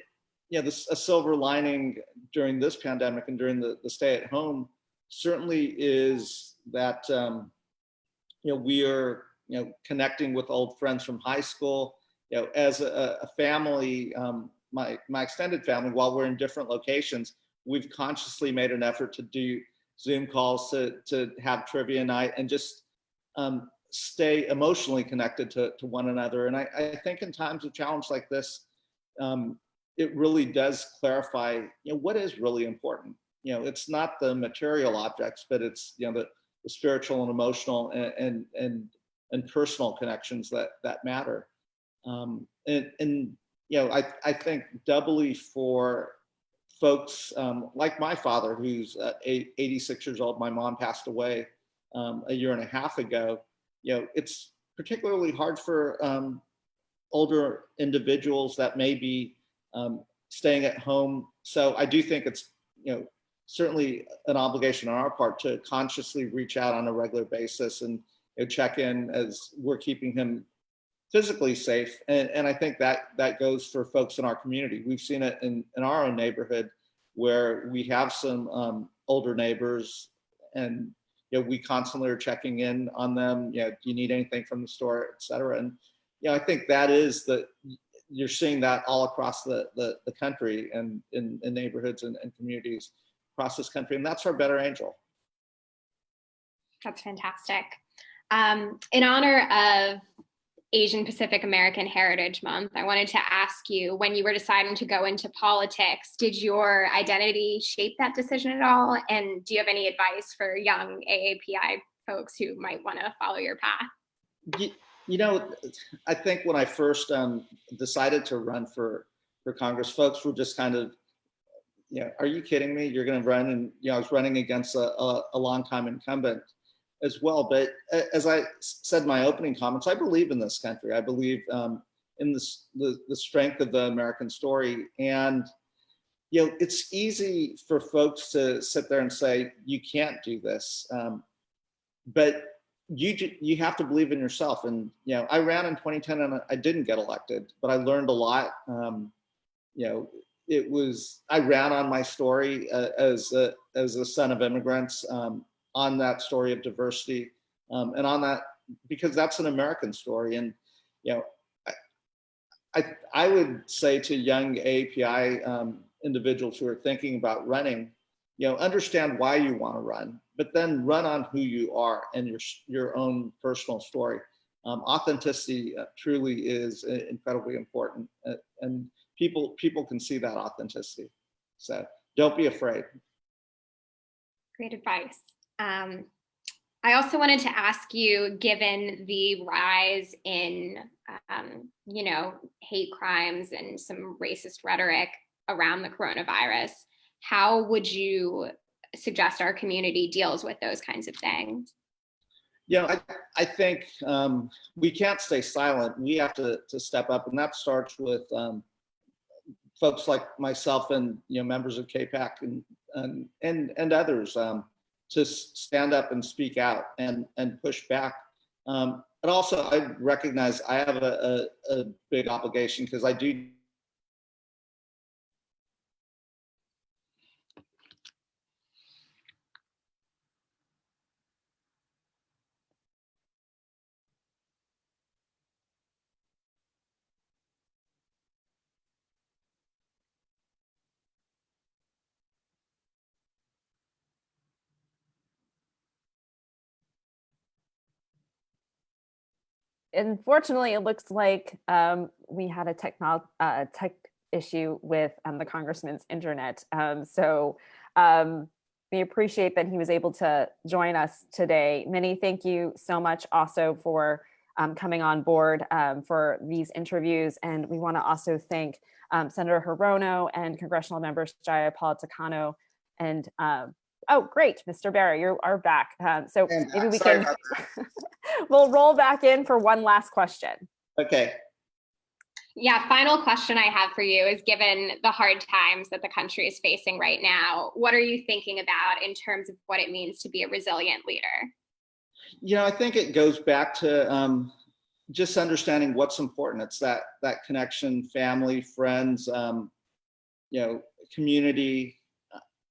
silver lining during this pandemic and during the stay at home certainly is that we are connecting with old friends from high school. As a family, my extended family, while we're in different locations, we've consciously made an effort to do Zoom calls to have trivia night and just stay emotionally connected to one another. And I think in times of challenge like this, it really does clarify what is really important. It's not the material objects, but it's the spiritual and emotional and personal connections that matter. I think doubly for folks like my father, who's 86 years old. My mom passed away a year and a half ago. It's particularly hard for older individuals that may be staying at home. So I do think it's certainly an obligation on our part to consciously reach out on a regular basis and check in as we're keeping him physically safe. And I think that goes for folks in our community. We've seen it in our own neighborhood where we have some older neighbors, and we constantly are checking in on them. Do you need anything from the store, et cetera? And I think that is you're seeing that all across the country and in neighborhoods and communities across this country. And that's our better angel. That's fantastic. In honor of Asian Pacific American Heritage Month, I wanted to ask you, when you were deciding to go into politics, did your identity shape that decision at all? And do you have any advice for young AAPI folks who might want to follow your path? I think when I first decided to run for Congress, folks were just kind of, are you kidding me? You're going to run? And I was running against a longtime incumbent as well. But as I said in my opening comments, I believe in this country. I believe in the strength of the American story. And it's easy for folks to sit there and say, you can't do this. But you have to believe in yourself. And I ran in 2010 and I didn't get elected, but I learned a lot. I ran on my story as a son of immigrants, on that story of diversity, and on that, because that's an American story. And I would say to young AAPI individuals who are thinking about running, understand why you want to run, but then run on who you are and your own personal story. Authenticity truly is incredibly important, and people can see that authenticity. So don't be afraid. Great advice. I also wanted to ask you, given the rise in, hate crimes and some racist rhetoric around the coronavirus, how would you suggest our community deals with those kinds of things? I think we can't stay silent. We have to step up, and that starts with folks like myself and members of CAPAC and others to stand up and speak out and push back. But also, I recognize I have a big obligation, because I do. Unfortunately, it looks like we had a tech issue with the congressman's internet. So we appreciate that he was able to join us today. Minnie, thank you so much also for coming on board for these interviews. And we want to also thank Senator Hirono and congressional members Jayapal, Takano, and Oh, great, Mr. Bera, you are back. So And maybe we sorry can, about we'll roll back in for one last question. Okay. Yeah, final question I have for you is, given the hard times that the country is facing right now, what are you thinking about in terms of what it means to be a resilient leader? I think it goes back to just understanding what's important. It's that connection, family, friends, community.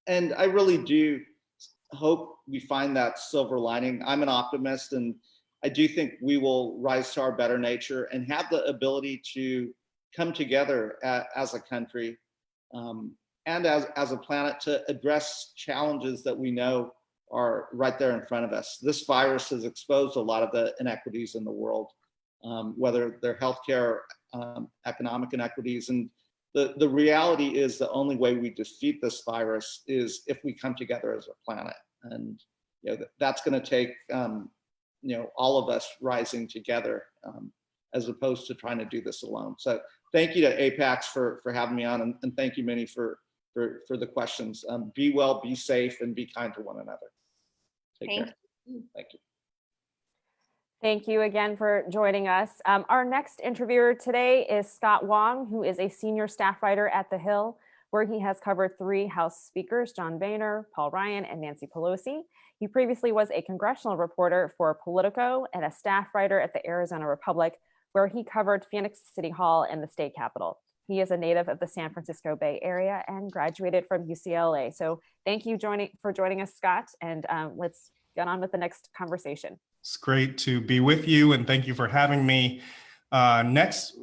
And I really do hope we find that silver lining. I'm an optimist, and I do think we will rise to our better nature and have the ability to come together as a country and as a planet to address challenges that we know are right there in front of us. This virus has exposed a lot of the inequities in the world, whether they're healthcare, economic inequities. And the reality is the only way we defeat this virus is if we come together as a planet. And that's going to take all of us rising together as opposed to trying to do this alone. So thank you to APACS for having me on, and thank you, Minnie, for the questions. Be well, be safe, and be kind to one another. Take care. Thank you. Thank you again for joining us. Our next interviewer today is Scott Wong, who is a senior staff writer at The Hill, where he has covered 3 House speakers, John Boehner, Paul Ryan, and Nancy Pelosi. He previously was a congressional reporter for Politico and a staff writer at the Arizona Republic, where he covered Phoenix City Hall and the state capitol. He is a native of the San Francisco Bay Area and graduated from UCLA. So thank you for joining us, Scott, and let's get on with the next conversation. It's great to be with you, and thank you for having me. Next,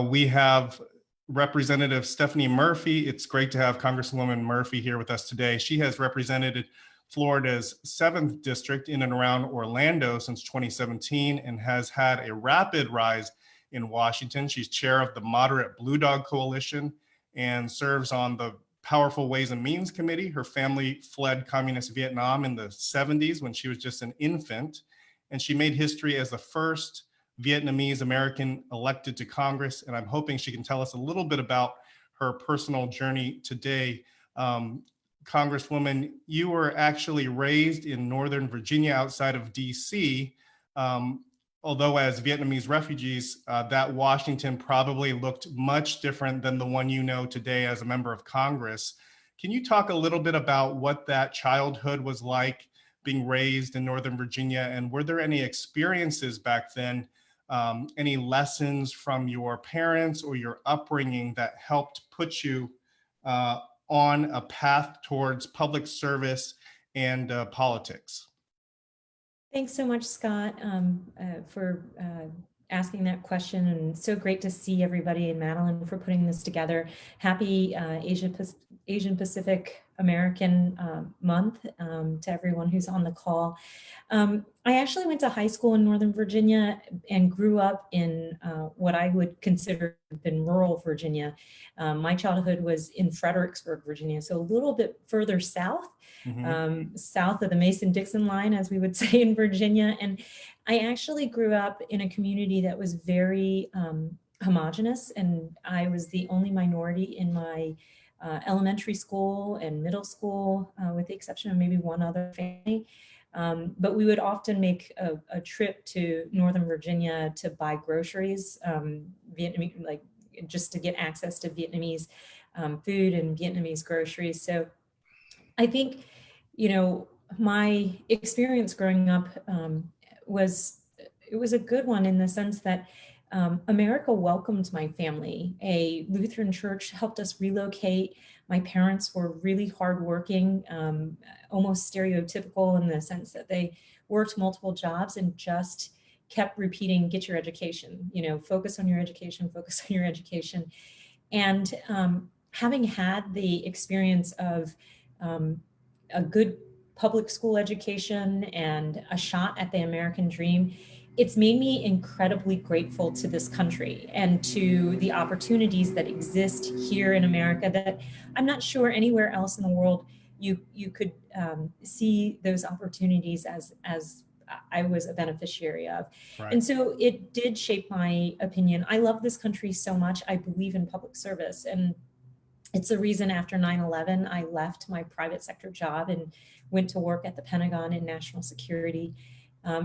we have Representative Stephanie Murphy. It's great to have Congresswoman Murphy here with us today. She has represented Florida's 7th district in and around Orlando since 2017 and has had a rapid rise in Washington. She's chair of the Moderate Blue Dog Coalition and serves on the Powerful Ways and Means Committee. Her family fled communist Vietnam in the 70s when she was just an infant, and she made history as the first Vietnamese American elected to Congress. And I'm hoping she can tell us a little bit about her personal journey today. Congresswoman, you were actually raised in Northern Virginia outside of DC, although as Vietnamese refugees, that Washington probably looked much different than the one you know today as a member of Congress. Can you talk a little bit about what that childhood was like, being raised in Northern Virginia, and were there any experiences back then, any lessons from your parents or your upbringing that helped put you on a path towards public service and politics? Thanks so much, Scott, for asking that question, and so great to see everybody, and Madeline for putting this together. Happy Asian Pacific American Month to everyone who's on the call. I actually went to high school in Northern Virginia and grew up in what I would consider in rural Virginia. My childhood was in Fredericksburg, Virginia, so a little bit further south, south of the Mason-Dixon line, as we would say in Virginia. And I actually grew up in a community that was very homogenous, and I was the only minority in my elementary school and middle school, with the exception of maybe one other family. But we would often make a trip to Northern Virginia to buy groceries, Vietnamese, like just to get access to Vietnamese food and Vietnamese groceries. So I think, my experience growing up was a good one in the sense that America welcomed my family. A Lutheran church helped us relocate. My parents were really hardworking, almost stereotypical in the sense that they worked multiple jobs and just kept repeating, get your education, focus on your education, focus on your education. And having had the experience of a good public school education and a shot at the American dream, it's made me incredibly grateful to this country and to the opportunities that exist here in America that I'm not sure anywhere else in the world you could see those opportunities as I was a beneficiary of. Right. And so it did shape my opinion. I love this country so much. I believe in public service. And It's the reason after 9/11, I left my private sector job and went to work at the Pentagon in national security,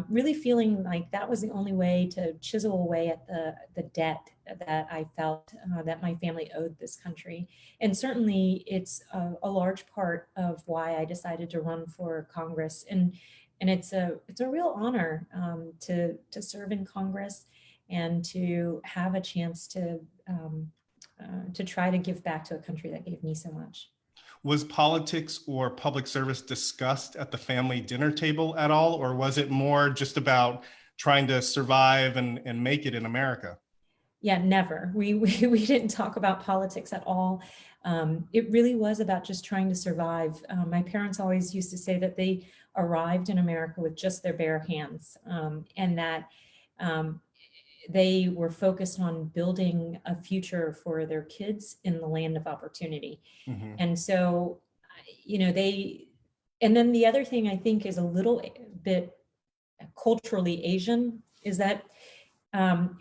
really feeling like that was the only way to chisel away at the debt that I felt that my family owed this country. And certainly it's a large part of why I decided to run for Congress. And it's a real honor to serve in Congress and to have a chance to try to give back to a country that gave me so much. Was politics or public service discussed at the family dinner table at all, or was it more just about trying to survive and make it in America? Yeah, never. We didn't talk about politics at all. It really was about just trying to survive. My parents always used to say that they arrived in America with just their bare hands, and that they were focused on building a future for their kids in the land of opportunity. Mm-hmm. And so, and then the other thing I think is a little bit culturally Asian is that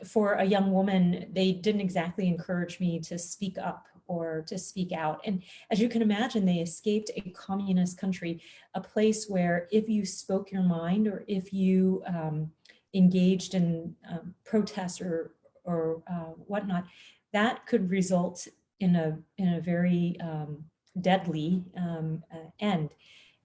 for a young woman, they didn't exactly encourage me to speak up or to speak out. And as you can imagine, they escaped a communist country, a place where if you spoke your mind or if you engaged in protests or whatnot, that could result in a very deadly end.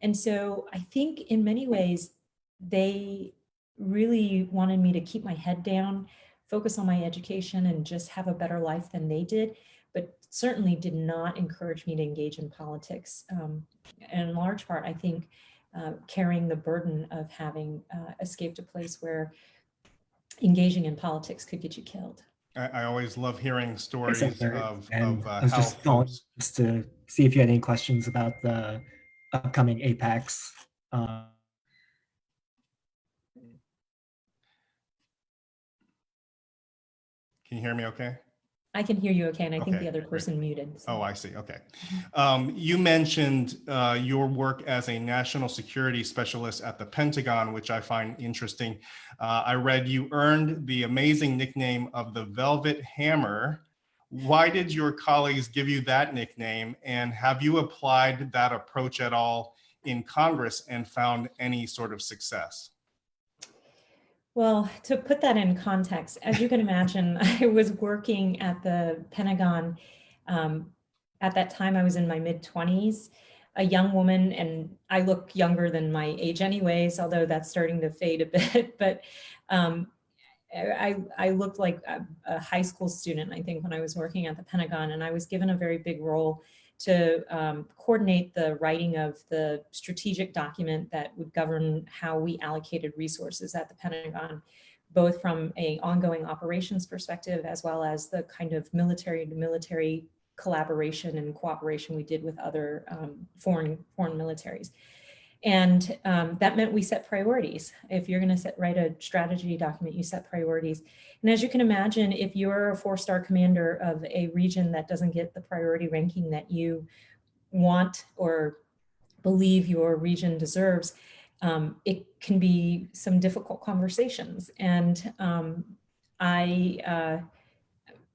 And so I think in many ways, they really wanted me to keep my head down, focus on my education, and just have a better life than they did, but certainly did not encourage me to engage in politics. And in large part, I think carrying the burden of having escaped a place where engaging in politics could get you killed. I always love hearing stories of I was how just calling folks. just to see if you had any questions about the upcoming APEX. Can you hear me okay? I can hear you okay, and I think Okay, the other person muted. So. Oh, I see. Okay. You mentioned your work as a national security specialist at the Pentagon, which I find interesting. I read you earned the amazing nickname of the Velvet Hammer. Why did your colleagues give you that nickname? And have you applied that approach at all in Congress and found any sort of success? Well, to put that in context, as you can imagine, I was working at the Pentagon. At that time, I was in my mid-20s, a young woman, and I look younger than my age anyways, although that's starting to fade a bit. But I looked like a high school student, I think, when I was working at the Pentagon, and I was given a very big role to coordinate the writing of the strategic document that would govern how we allocated resources at the Pentagon, both from an ongoing operations perspective, as well as the kind of military to military collaboration and cooperation we did with other foreign militaries. And that meant we set priorities. If you're going to write a strategy document, you set priorities. And as you can imagine, if you're a 4-star commander of a region that doesn't get the priority ranking that you want or believe your region deserves, it can be some difficult conversations. And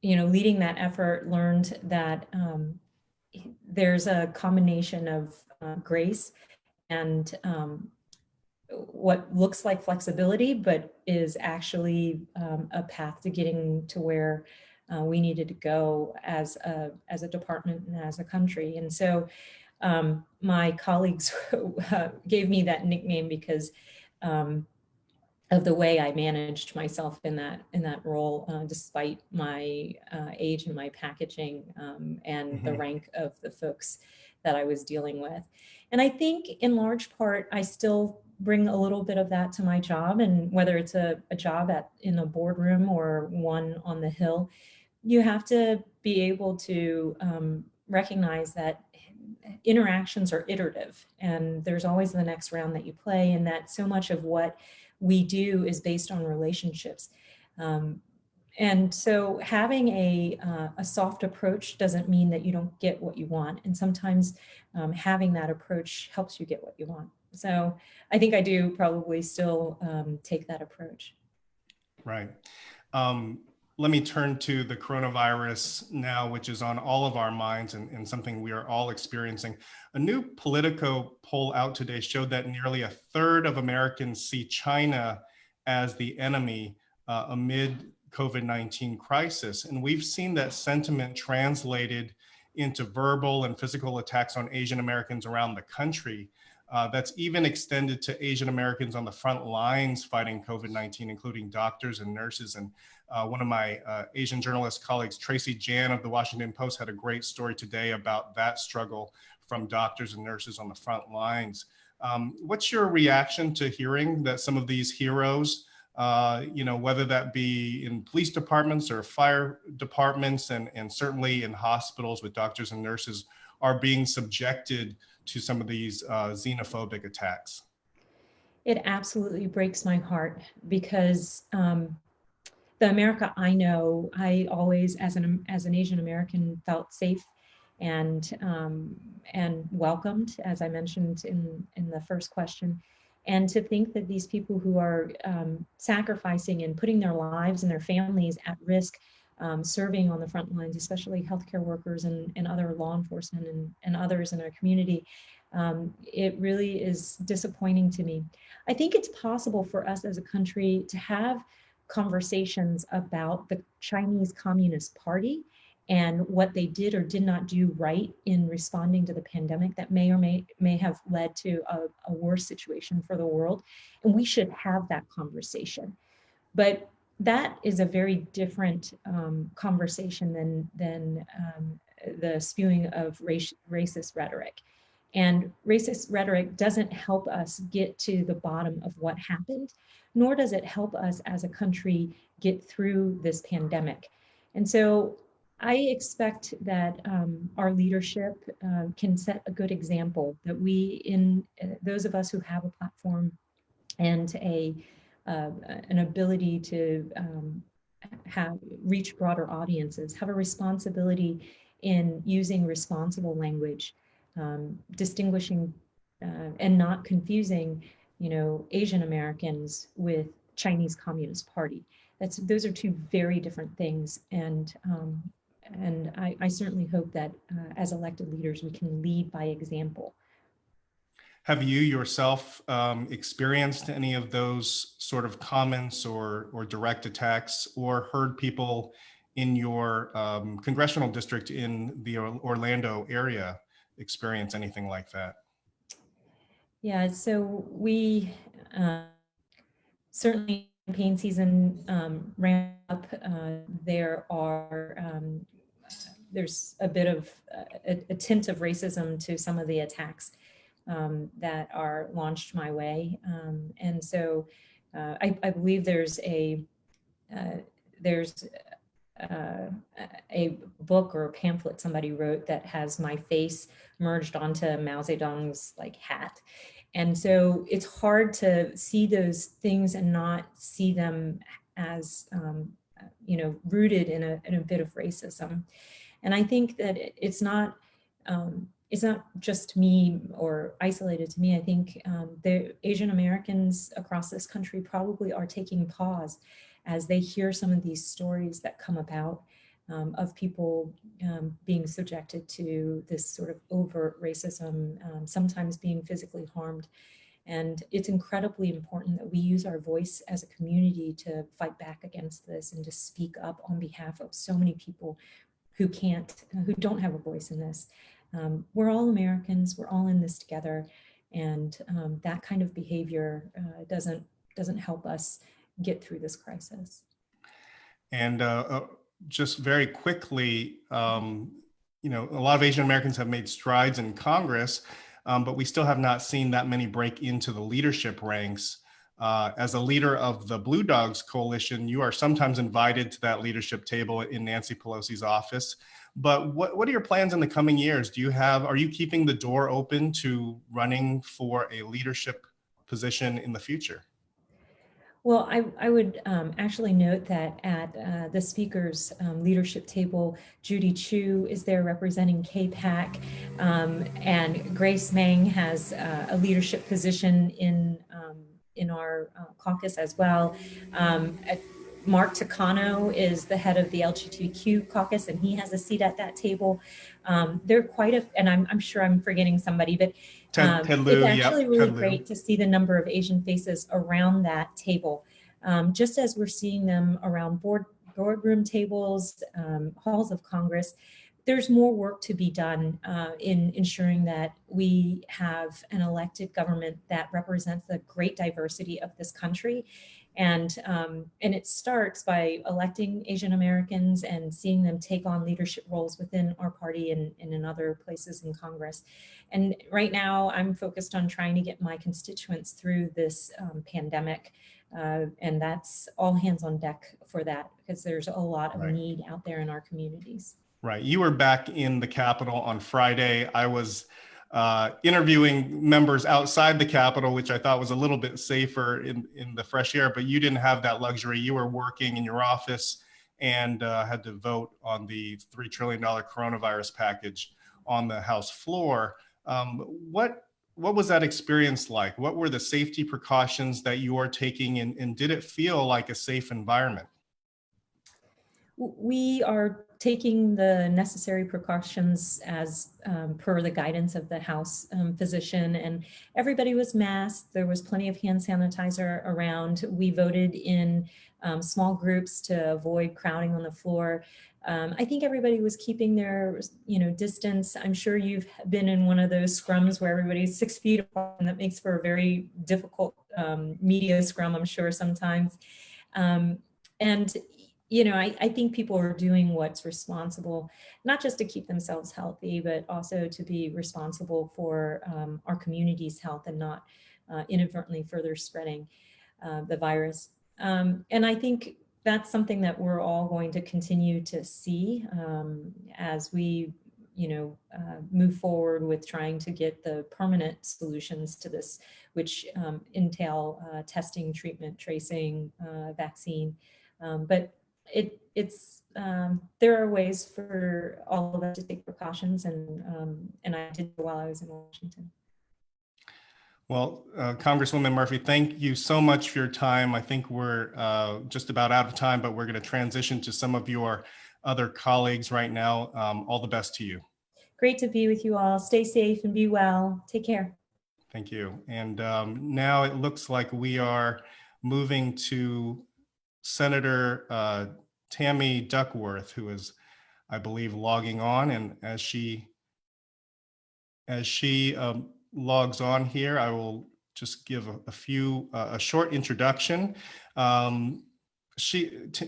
leading that effort, learned that there's a combination of grace and what looks like flexibility, but is actually a path to getting to where we needed to go as a department and as a country. And so my colleagues gave me that nickname because of the way I managed myself in that role, despite my age and my packaging and the rank of the folks that I was dealing with. And I think in large part, I still bring a little bit of that to my job. And whether it's a job in a boardroom or one on the Hill, you have to be able to recognize that interactions are iterative and there's always the next round that you play, and that so much of what we do is based on relationships. And so having a soft approach doesn't mean that you don't get what you want. And sometimes having that approach helps you get what you want. So I think I do probably still take that approach. Right. let me turn to the coronavirus now, which is on all of our minds and something we are all experiencing. A new Politico poll out today showed that nearly a third of Americans see China as the enemy amid COVID-19 crisis. And we've seen that sentiment translated into verbal and physical attacks on Asian Americans around the country. That's even extended to Asian Americans on the front lines fighting COVID-19, including doctors and nurses. And one of my Asian journalist colleagues, Tracy Jan of the Washington Post, had a great story today about that struggle from doctors and nurses on the front lines. What's your reaction to hearing that some of these heroes, whether that be in police departments or fire departments and certainly in hospitals with doctors and nurses, are being subjected to some of these xenophobic attacks? It absolutely breaks my heart because the America I know, I always, as an Asian American, felt safe and welcomed, as I mentioned in the first question. And to think that these people who are sacrificing and putting their lives and their families at risk, serving on the front lines, especially healthcare workers and other law enforcement and others in our community, it really is disappointing to me. I think it's possible for us as a country to have conversations about the Chinese Communist Party and what they did or did not do right in responding to the pandemic that may or may have led to a worse situation for the world. And we should have that conversation. But that is a very different conversation than the spewing of racist rhetoric. And racist rhetoric doesn't help us get to the bottom of what happened, nor does it help us as a country get through this pandemic. And so I expect that our leadership can set a good example, that those of us who have a platform and an ability to reach broader audiences, have a responsibility in using responsible language, distinguishing and not confusing, Asian Americans with Chinese Communist Party. Those are two very different things, and I certainly hope that as elected leaders we can lead by example. Have you yourself experienced any of those sort of comments or direct attacks, or heard people in your congressional district in the Orlando area experience anything like that? Yeah, so we certainly campaign season ramp up. There's a bit of a tint of racism to some of the attacks that are launched my way, and so I believe there's a book or a pamphlet somebody wrote that has my face merged onto Mao Zedong's hat. And so it's hard to see those things and not see them as, rooted in a bit of racism. And I think that it's not just me or isolated to me. I think the Asian Americans across this country probably are taking pause as they hear some of these stories that come about of people being subjected to this sort of overt racism, sometimes being physically harmed. And it's incredibly important that we use our voice as a community to fight back against this and to speak up on behalf of so many people who don't have a voice in this. We're all Americans, we're all in this together, and that kind of behavior doesn't help us get through this crisis. And just very quickly, a lot of Asian Americans have made strides in Congress, but we still have not seen that many break into the leadership ranks. As a leader of the Blue Dogs Coalition, you are sometimes invited to that leadership table in Nancy Pelosi's office. But what are your plans in the coming years? Are you keeping the door open to running for a leadership position in the future? Well, I would actually note that at the speaker's leadership table, Judy Chu is there representing CAPAC, and Grace Meng has a leadership position in our caucus as well. Mark Takano is the head of the LGBTQ caucus, and he has a seat at that table. They're quite a, and I'm sure I'm forgetting somebody, but Ted Lieu, it's yep, actually really Ted Lieu. great to see the number of Asian faces around that table, just as we're seeing them around boardroom tables, halls of Congress. There's more work to be done in ensuring that we have an elected government that represents the great diversity of this country. And it starts by electing Asian Americans and seeing them take on leadership roles within our party and in other places in Congress. And right now I'm focused on trying to get my constituents through this pandemic. And that's all hands on deck for that, because there's a lot of need out there in our communities. Right. You were back in the Capitol on Friday. I was interviewing members outside the Capitol, which I thought was a little bit safer in the fresh air, but you didn't have that luxury. You were working in your office and had to vote on the $3 trillion coronavirus package on the House floor. What was that experience like? What were the safety precautions that you are taking, and did it feel like a safe environment? We are taking the necessary precautions as per the guidance of the House physician, and everybody was masked. There was plenty of hand sanitizer around. We voted in small groups to avoid crowding on the floor. I think everybody was keeping their distance. I'm sure you've been in one of those scrums where everybody's 6 feet apart, and that makes for a very difficult media scrum, I'm sure, sometimes. I think people are doing what's responsible, not just to keep themselves healthy, but also to be responsible for our community's health and not inadvertently further spreading the virus. And I think that's something that we're all going to continue to see as we move forward with trying to get the permanent solutions to this, which entail testing, treatment, tracing, vaccine. But there are ways for all of us to take precautions, and I did while I was in Washington. Well, Congresswoman Murphy, thank you so much for your time. I think we're just about out of time, but we're going to transition to some of your other colleagues right now. All the best to you. Great to be with you all. Stay safe and be well. Take care. Thank you. And now it looks like we are moving to Senator Tammy Duckworth, who is, I believe, logging on. And as she logs on here, I will just give a short introduction.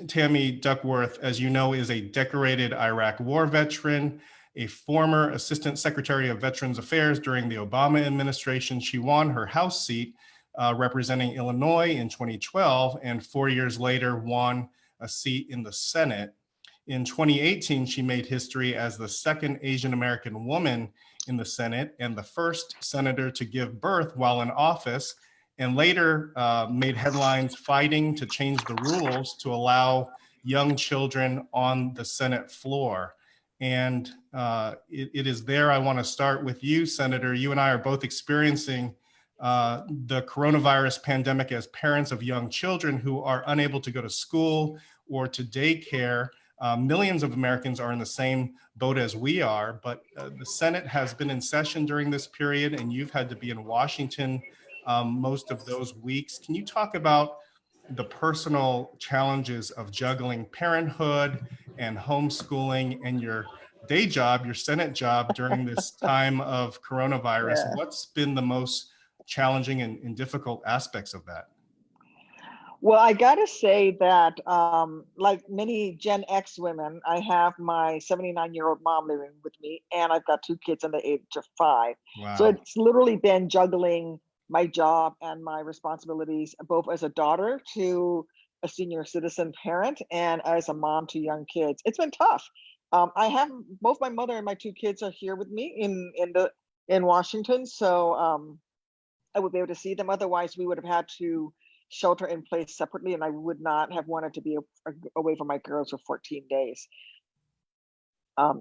Tammy Duckworth, as you know, is a decorated Iraq War veteran, a former Assistant Secretary of Veterans Affairs during the Obama administration. She won her House seat representing Illinois in 2012, and 4 years later won a seat in the Senate. In 2018, she made history as the second Asian American woman in the Senate and the first senator to give birth while in office, and later made headlines fighting to change the rules to allow young children on the Senate floor. And it is there I want to start with you, Senator. You and I are both experiencing the coronavirus pandemic as parents of young children who are unable to go to school or to daycare. Millions of Americans are in the same boat as we are, but the Senate has been in session during this period, and you've had to be in Washington most of those weeks. Can you talk about the personal challenges of juggling parenthood and homeschooling and your day job, your Senate job during this time of coronavirus? Yeah. What's been the most challenging and difficult aspects of that? Well, I gotta say that, like many Gen X women, I have my 79-year-old mom living with me, and I've got 2 kids under the age of 5. Wow. So it's literally been juggling my job and my responsibilities, both as a daughter to a senior citizen parent and as a mom to young kids. It's been tough. I have both my mother and my 2 kids are here with me in Washington, so I would be able to see them. Otherwise, we would have had to shelter in place separately, and I would not have wanted to be away from my girls for 14 days.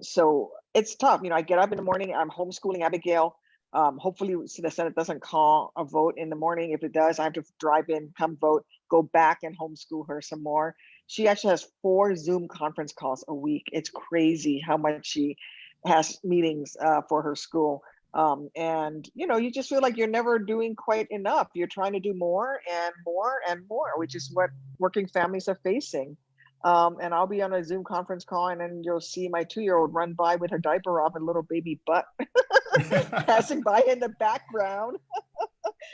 So it's tough. I get up in the morning, I'm homeschooling Abigail. Hopefully the Senate doesn't call a vote in the morning. If it does, I have to drive in, come vote, go back and homeschool her some more. She actually has 4 Zoom conference calls a week. It's crazy how much she has meetings for her school. And you just feel like you're never doing quite enough. You're trying to do more and more and more, which is what working families are facing. And I'll be on a Zoom conference call, and then you'll see my 2-year-old run by with her diaper off and little baby butt passing by in the background.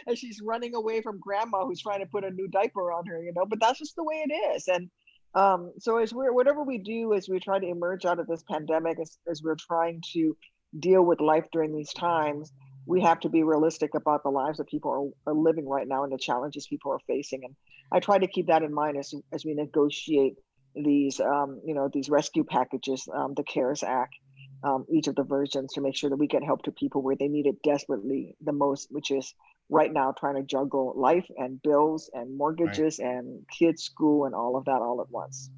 And she's running away from grandma who's trying to put a new diaper on her, but that's just the way it is. And so whatever we do as we try to emerge out of this pandemic, as we're trying to deal with life during these times, we have to be realistic about the lives that people are living right now and the challenges people are facing. And I try to keep that in mind as we negotiate these rescue packages, the CARES Act, each of the versions, to make sure that we get help to people where they need it desperately the most, which is right now trying to juggle life and bills and mortgages and kids' school and all of that all at once.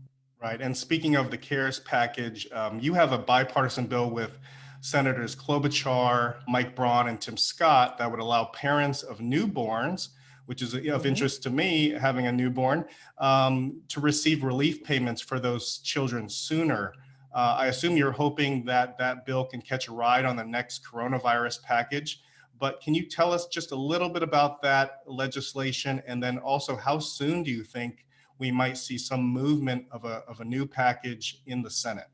Right. And speaking of the CARES package, you have a bipartisan bill with Senators Klobuchar, Mike Braun, and Tim Scott that would allow parents of newborns, which is of interest to me, having a newborn, to receive relief payments for those children sooner. I assume you're hoping that that bill can catch a ride on the next coronavirus package, but can you tell us just a little bit about that legislation? And then also, how soon do you think we might see some movement of a new package in the Senate?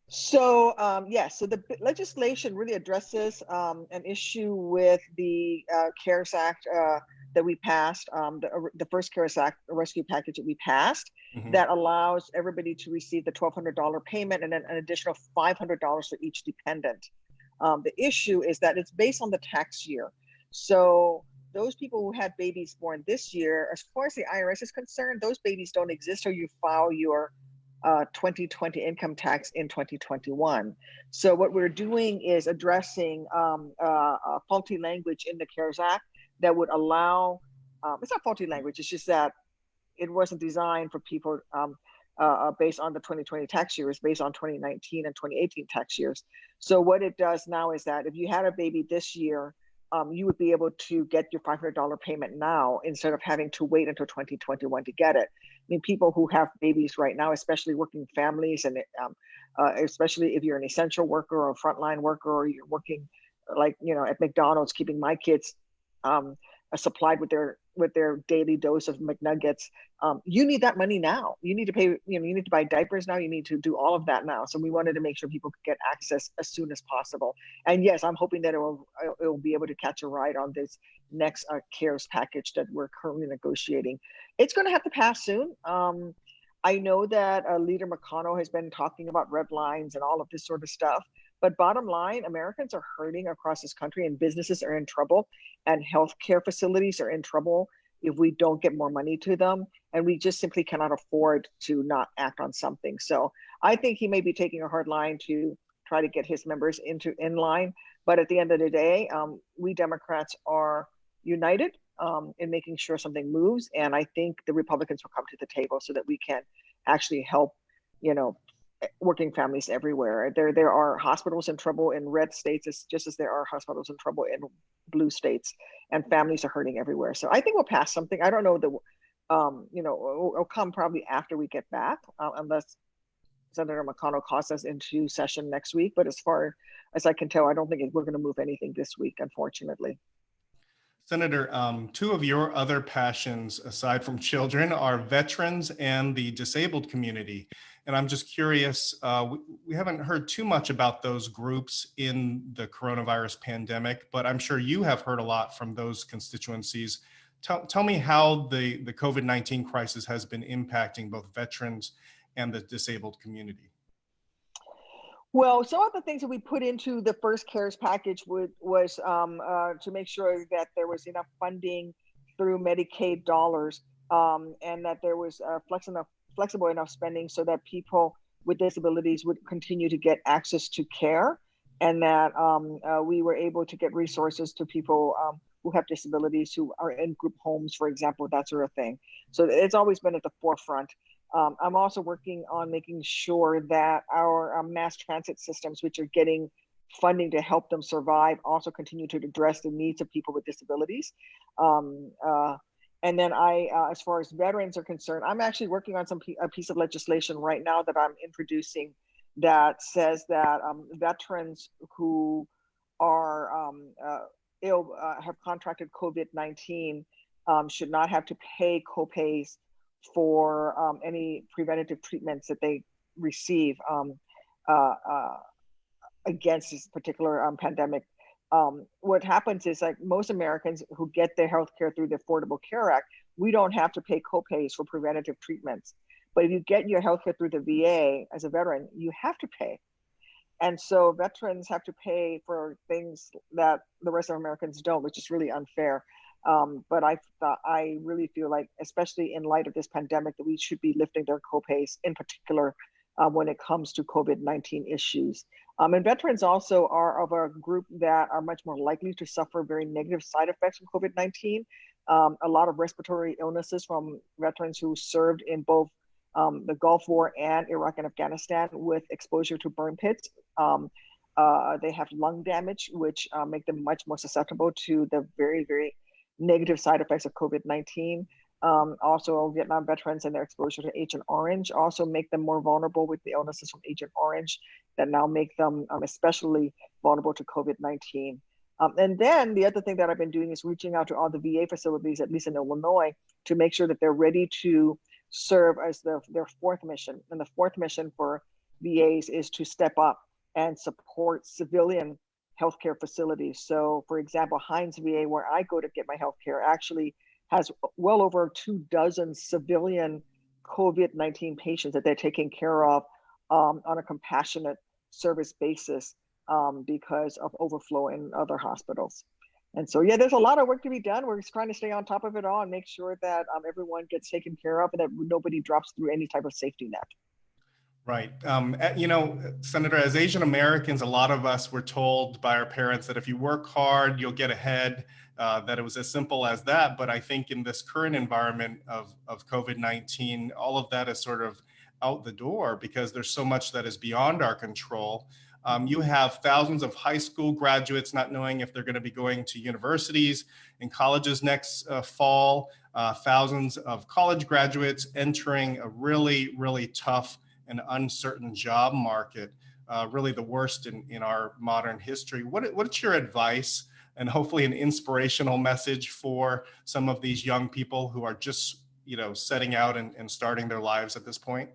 So so the legislation really addresses an issue with the CARES Act that we passed, the first CARES Act rescue package that we passed, that allows everybody to receive the $1,200 payment and then an additional $500 for each dependent. The issue is that it's based on the tax year. So those people who had babies born this year, as far as the IRS is concerned, those babies don't exist till you file your 2020 income tax in 2021. So what we're doing is addressing faulty language in the CARES Act that would allow, it's not faulty language, it's just that it wasn't designed for people based on the 2020 tax year, it's based on 2019 and 2018 tax years. So what it does now is that if you had a baby this year, you would be able to get your $500 payment now instead of having to wait until 2021 to get it. I mean, people who have babies right now, especially working families, and especially if you're an essential worker or a frontline worker, or you're working at McDonald's, keeping my kids supplied with their daily dose of McNuggets, you need that money now. You need to pay, you need to buy diapers now. You need to do all of that now. So we wanted to make sure people could get access as soon as possible. And yes, I'm hoping that it will be able to catch a ride on this next CARES package that we're currently negotiating. It's going to have to pass soon. I know that Leader McConnell has been talking about red lines and all of this sort of stuff. But bottom line, Americans are hurting across this country, and businesses are in trouble, and healthcare facilities are in trouble if we don't get more money to them. And we just simply cannot afford to not act on something. So I think he may be taking a hard line to try to get his members in line. But at the end of the day, we Democrats are united in making sure something moves. And I think the Republicans will come to the table so that we can actually help, working families everywhere. There are hospitals in trouble in red states just as there are hospitals in trouble in blue states, and families are hurting everywhere. So I think we'll pass something. I don't know it'll come probably after we get back, unless Senator McConnell calls us into session next week. But as far as I can tell, I don't think we're going to move anything this week, unfortunately. Senator, two of your other passions, aside from children, are veterans and the disabled community. And I'm just curious, we haven't heard too much about those groups in the coronavirus pandemic, but I'm sure you have heard a lot from those constituencies. Tell me how the COVID-19 crisis has been impacting both veterans and the disabled community. Well, some of the things that we put into the first CARES package was to make sure that there was enough funding through Medicaid dollars, and that there was flexible enough spending so that people with disabilities would continue to get access to care, and that we were able to get resources to people who have disabilities who are in group homes, for example, that sort of thing. So it's always been at the forefront. I'm also working on making sure that our mass transit systems, which are getting funding to help them survive, also continue to address the needs of people with disabilities. And then as far as veterans are concerned, I'm actually working on a piece of legislation right now that I'm introducing that says that veterans who are ill, have contracted COVID-19, should not have to pay copays for any preventative treatments that they receive against this particular pandemic. What happens is, like, most Americans who get their health care through the Affordable Care Act, we don't have to pay copays for preventative treatments. But if you get your health care through the VA as a veteran, you have to pay. And so veterans have to pay for things that the rest of Americans don't, which is really unfair. But I really feel like, especially in light of this pandemic, that we should be lifting their copays, in particular when it comes to COVID-19 issues. And veterans also are of a group that are much more likely to suffer very negative side effects from COVID-19. A lot of respiratory illnesses from veterans who served in both the Gulf War and Iraq and Afghanistan with exposure to burn pits. They have lung damage, which make them much more susceptible to the very, very negative side effects of COVID-19. Also, Vietnam veterans and their exposure to Agent Orange also make them more vulnerable with the illnesses from Agent Orange that now make them especially vulnerable to COVID-19. And then the other thing that I've been doing is reaching out to all the VA facilities, at least in Illinois, to make sure that they're ready to serve as their fourth mission. And the fourth mission for VAs is to step up and support civilian healthcare facilities. So, for example, Hines VA, where I go to get my healthcare, actually has well over 24 civilian COVID-19 patients that they're taking care of on a compassionate service basis because of overflow in other hospitals. And so, yeah, there's a lot of work to be done. We're just trying to stay on top of it all and make sure that everyone gets taken care of and that nobody drops through any type of safety net. Right. You know, Senator, as Asian Americans, a lot of us were told by our parents that if you work hard, you'll get ahead, that it was as simple as that. But I think in this current environment of COVID-19, all of that is sort of out the door because there's so much that is beyond our control. You have thousands of high school graduates not knowing if they're going to be going to universities and colleges next fall, thousands of college graduates entering a really, really tough and uncertain job market, really the worst in our modern history. What's your advice and hopefully an inspirational message for some of these young people who are just, you know, setting out and starting their lives at this point?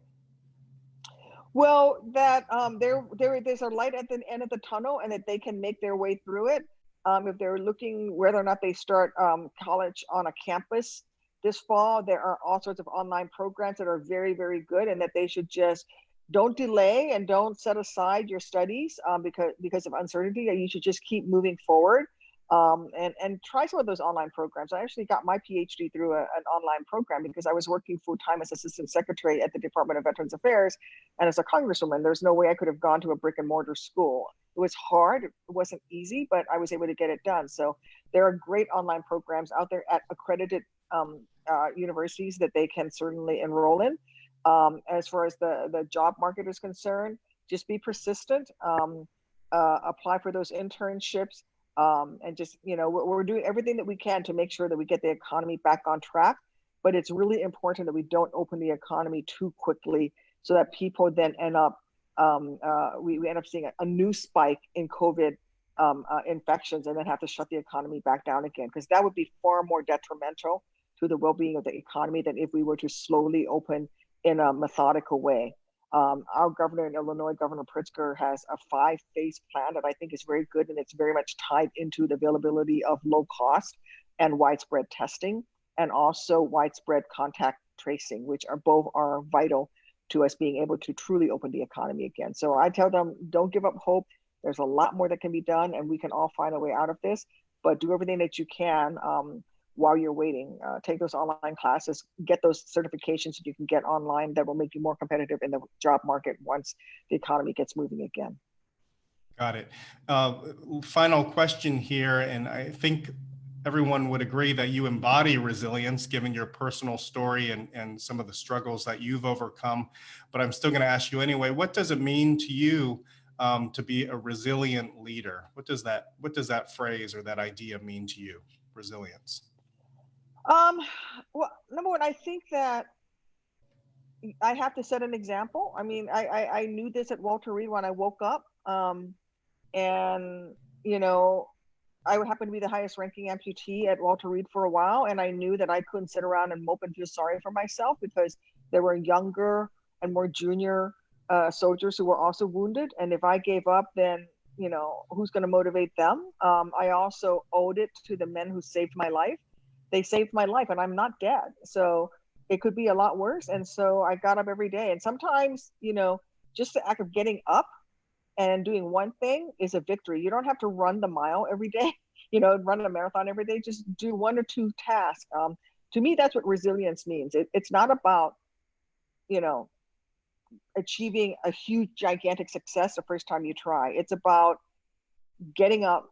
Well, that there's a light at the end of the tunnel and that they can make their way through it. If they're looking whether or not they start college on a campus this fall, there are all sorts of online programs that are very, very good, and that they should just don't delay and don't set aside your studies because of uncertainty. You should just keep moving forward and try some of those online programs. I actually got my PhD through an online program because I was working full-time as assistant secretary at the Department of Veterans Affairs, and as a congresswoman, there's no way I could have gone to a brick and mortar school. It was hard, it wasn't easy, but I was able to get it done. So there are great online programs out there at accredited universities that they can certainly enroll in. As far as the job market is concerned, just be persistent, apply for those internships, and just, you know, we're doing everything that we can to make sure that we get the economy back on track. But it's really important that we don't open the economy too quickly so that people then end up, we end up seeing a new spike in COVID infections and then have to shut the economy back down again, because that would be far more detrimental to the well-being of the economy than if we were to slowly open in a methodical way. Our governor in Illinois, Governor Pritzker, has a 5-phase plan that I think is very good, and it's very much tied into the availability of low cost and widespread testing, and also widespread contact tracing, which are both vital to us being able to truly open the economy again. So I tell them, don't give up hope. There's a lot more that can be done, and we can all find a way out of this, but do everything that you can while you're waiting. Take those online classes, get those certifications that you can get online that will make you more competitive in the job market once the economy gets moving again. Got it. Final question here, and I think everyone would agree that you embody resilience given your personal story and some of the struggles that you've overcome, but I'm still going to ask you anyway, what does it mean to you to be a resilient leader? What does that phrase or that idea mean to you, resilience? Well, number one, I think that I have to set an example. I mean, I knew this at Walter Reed when I woke up. And, you know, I happened to be the highest ranking amputee at Walter Reed for a while. And I knew that I couldn't sit around and mope and feel sorry for myself because there were younger and more junior soldiers who were also wounded. And if I gave up, then, you know, who's going to motivate them? I also owed it to the men who saved my life. They saved my life and I'm not dead. So it could be a lot worse. And so I got up every day. And sometimes, you know, just the act of getting up and doing one thing is a victory. You don't have to run the mile every day, you know, run a marathon every day. Just do one or two tasks. To me, that's what resilience means. It's not about, you know, achieving a huge, gigantic success the first time you try. It's about getting up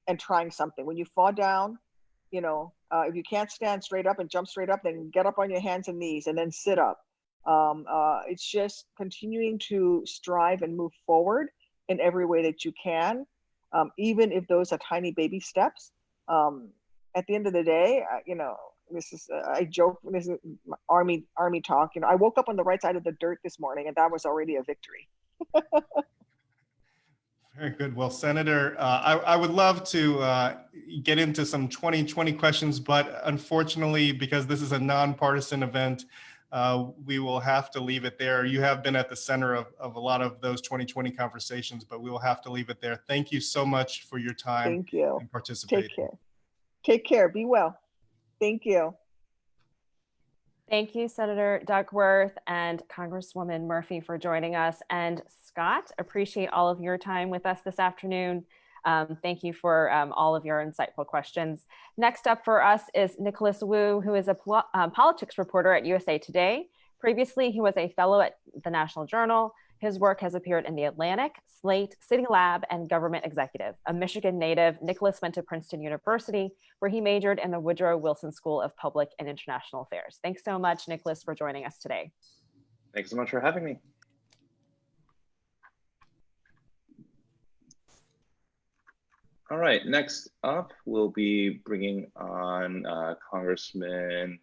and trying something. When you fall down, you know, if you can't stand straight up and jump straight up, then get up on your hands and knees and then sit up. It's just continuing to strive and move forward in every way that you can, even if those are tiny baby steps. At the end of the day, you know, this is I joke. This is army talk. You know, I woke up on the right side of the dirt this morning, and that was already a victory. Very good. Well, Senator, I would love to get into some 2020 questions, but unfortunately, because this is a nonpartisan event, we will have to leave it there. You have been at the center of a lot of those 2020 conversations, but we will have to leave it there. Thank you so much for your time. Thank you. And participating. Take care. Take care. Be well. Thank you. Thank you, Senator Duckworth and Congresswoman Murphy for joining us. And Scott, appreciate all of your time with us this afternoon. Thank you for all of your insightful questions. Next up for us is Nicholas Wu, who is a politics reporter at USA Today. Previously, he was a fellow at the National Journal. His work has appeared in The Atlantic, Slate, City Lab, and Government Executive. A Michigan native, Nicholas went to Princeton University, where he majored in the Woodrow Wilson School of Public and International Affairs. Thanks so much, Nicholas, for joining us today. Thanks so much for having me. All right, next up, we'll be bringing on Congressman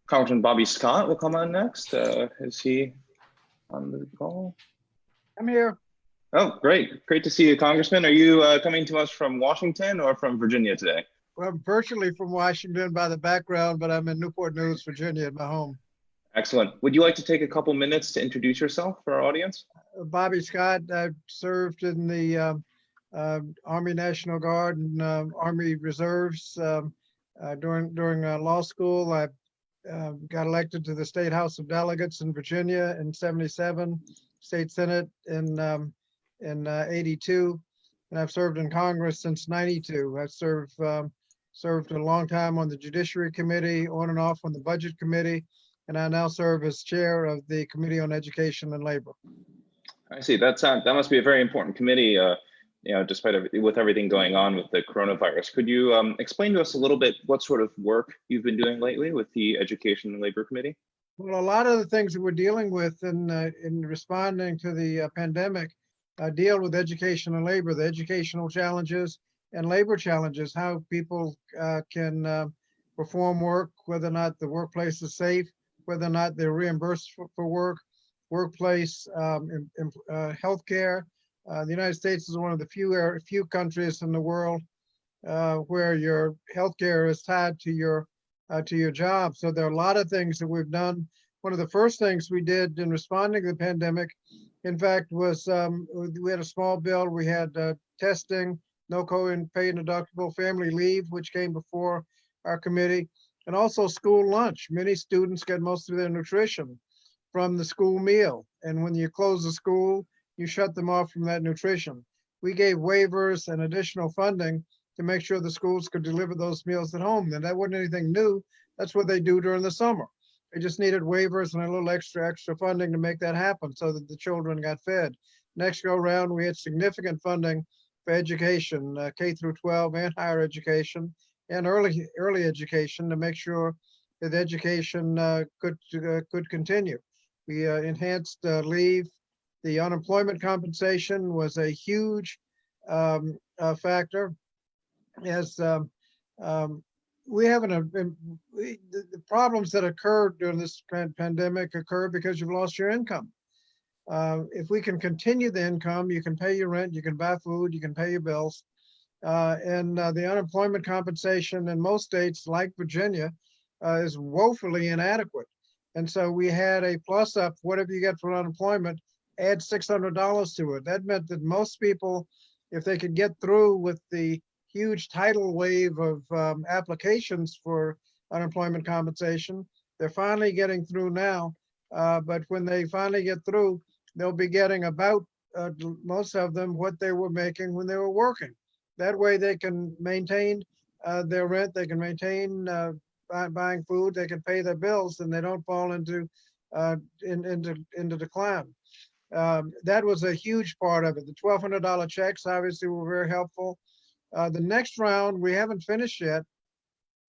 Congressman Bobby Scott will come on next. Is he on the call? I'm here. Oh, great. Great to see you, Congressman. Are you coming to us from Washington or from Virginia today? Well, I'm virtually from Washington by the background, but I'm in Newport News, Virginia, at my home. Excellent. Would you like to take a couple minutes to introduce yourself for our audience? Bobby Scott. I served in the Army National Guard and Army Reserves during law school. I got elected to the State House of Delegates in Virginia in '77, State Senate in '82, and I've served in Congress since '92. I've served a long time on the Judiciary Committee, on and off on the Budget Committee, and I now serve as chair of the Committee on Education and Labor. I see. That must be a very important committee. You know, despite with everything going on with the coronavirus, could you explain to us a little bit what sort of work you've been doing lately with the Education and Labor Committee? Well, a lot of the things that we're dealing with in responding to the pandemic deal with education and labor, the educational challenges and labor challenges, how people can perform work, whether or not the workplace is safe, whether or not they're reimbursed for work, workplace, healthcare. The United States is one of the few countries in the world where your healthcare is tied to your job. So there are a lot of things that we've done. One of the first things we did in responding to the pandemic, in fact, was we had a small bill. We had testing, no co-pay deductible, family leave, which came before our committee, and also school lunch. Many students get most of their nutrition from the school meal. And when you close the school, you shut them off from that nutrition. We gave waivers and additional funding to make sure the schools could deliver those meals at home. And that wasn't anything new. That's what they do during the summer. They just needed waivers and a little extra funding to make that happen so that the children got fed. Next go round, we had significant funding for education, K through 12 and higher education and early education to make sure that education could continue. We enhanced leave The unemployment compensation was a huge factor. As we haven't, the problems that occurred during this pandemic occur because you've lost your income. If we can continue the income, you can pay your rent, you can buy food, you can pay your bills. And the unemployment compensation in most states like Virginia is woefully inadequate. And so we had a plus up, whatever you get for unemployment, add $600 to it. That meant that most people, if they could get through with the huge tidal wave of applications for unemployment compensation, they're finally getting through now. But when they finally get through, they'll be getting about, most of them, what they were making when they were working. That way they can maintain their rent, they can maintain buying food, they can pay their bills, and they don't fall into decline. That was a huge part of it. The $1,200 checks obviously were very helpful. The next round, we haven't finished yet.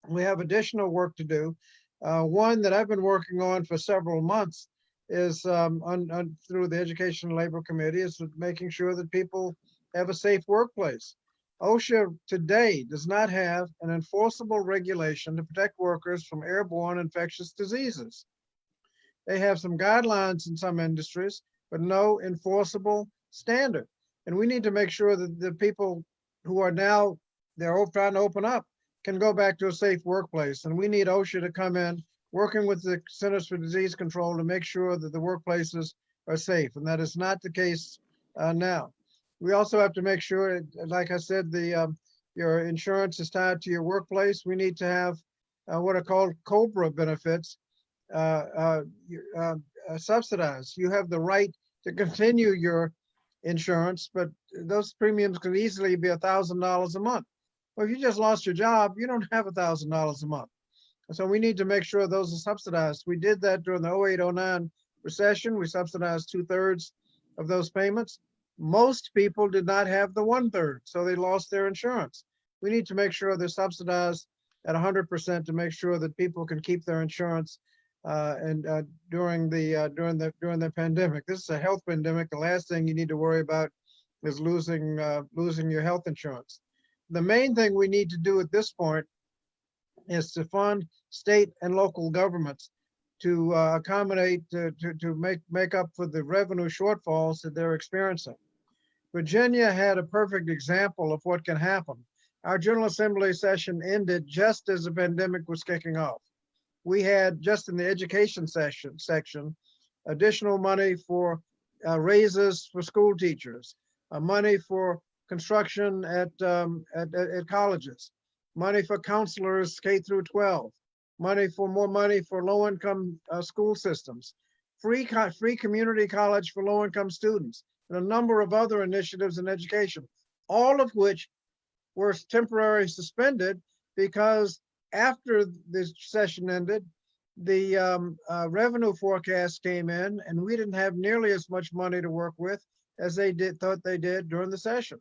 We have additional work to do. One that I've been working on for several months is through the Education and Labor Committee, is making sure that people have a safe workplace. OSHA today does not have an enforceable regulation to protect workers from airborne infectious diseases. They have some guidelines in some industries, but no enforceable standard. And we need to make sure that the people who are now, they're trying to open up, can go back to a safe workplace. And we need OSHA to come in, working with the Centers for Disease Control, to make sure that the workplaces are safe. And that is not the case now. We also have to make sure, like I said, your insurance is tied to your workplace. We need to have what are called COBRA benefits subsidized. You have the right to continue your insurance, but those premiums can easily be $1,000 a month. Well, if you just lost your job, you don't have $1,000 a month. So we need to make sure those are subsidized. We did that during the 08-09 recession. We subsidized 2/3 of those payments. Most people did not have the 1/3, so they lost their insurance. We need to make sure they're subsidized at 100% to make sure that people can keep their insurance during the pandemic. This is a health pandemic. The last thing you need to worry about is losing your health insurance. The main thing we need to do at this point is to fund state and local governments to accommodate, to make up for the revenue shortfalls that they're experiencing. Virginia had a perfect example of what can happen. Our General Assembly session ended just as the pandemic was kicking off. We had, just in the education section, additional money for raises for school teachers, money for construction at colleges, money for counselors K through 12, more money for low-income school systems, free community college for low-income students, and a number of other initiatives in education, all of which were temporarily suspended because after this session ended, the revenue forecast came in, and we didn't have nearly as much money to work with as they thought they did during the session.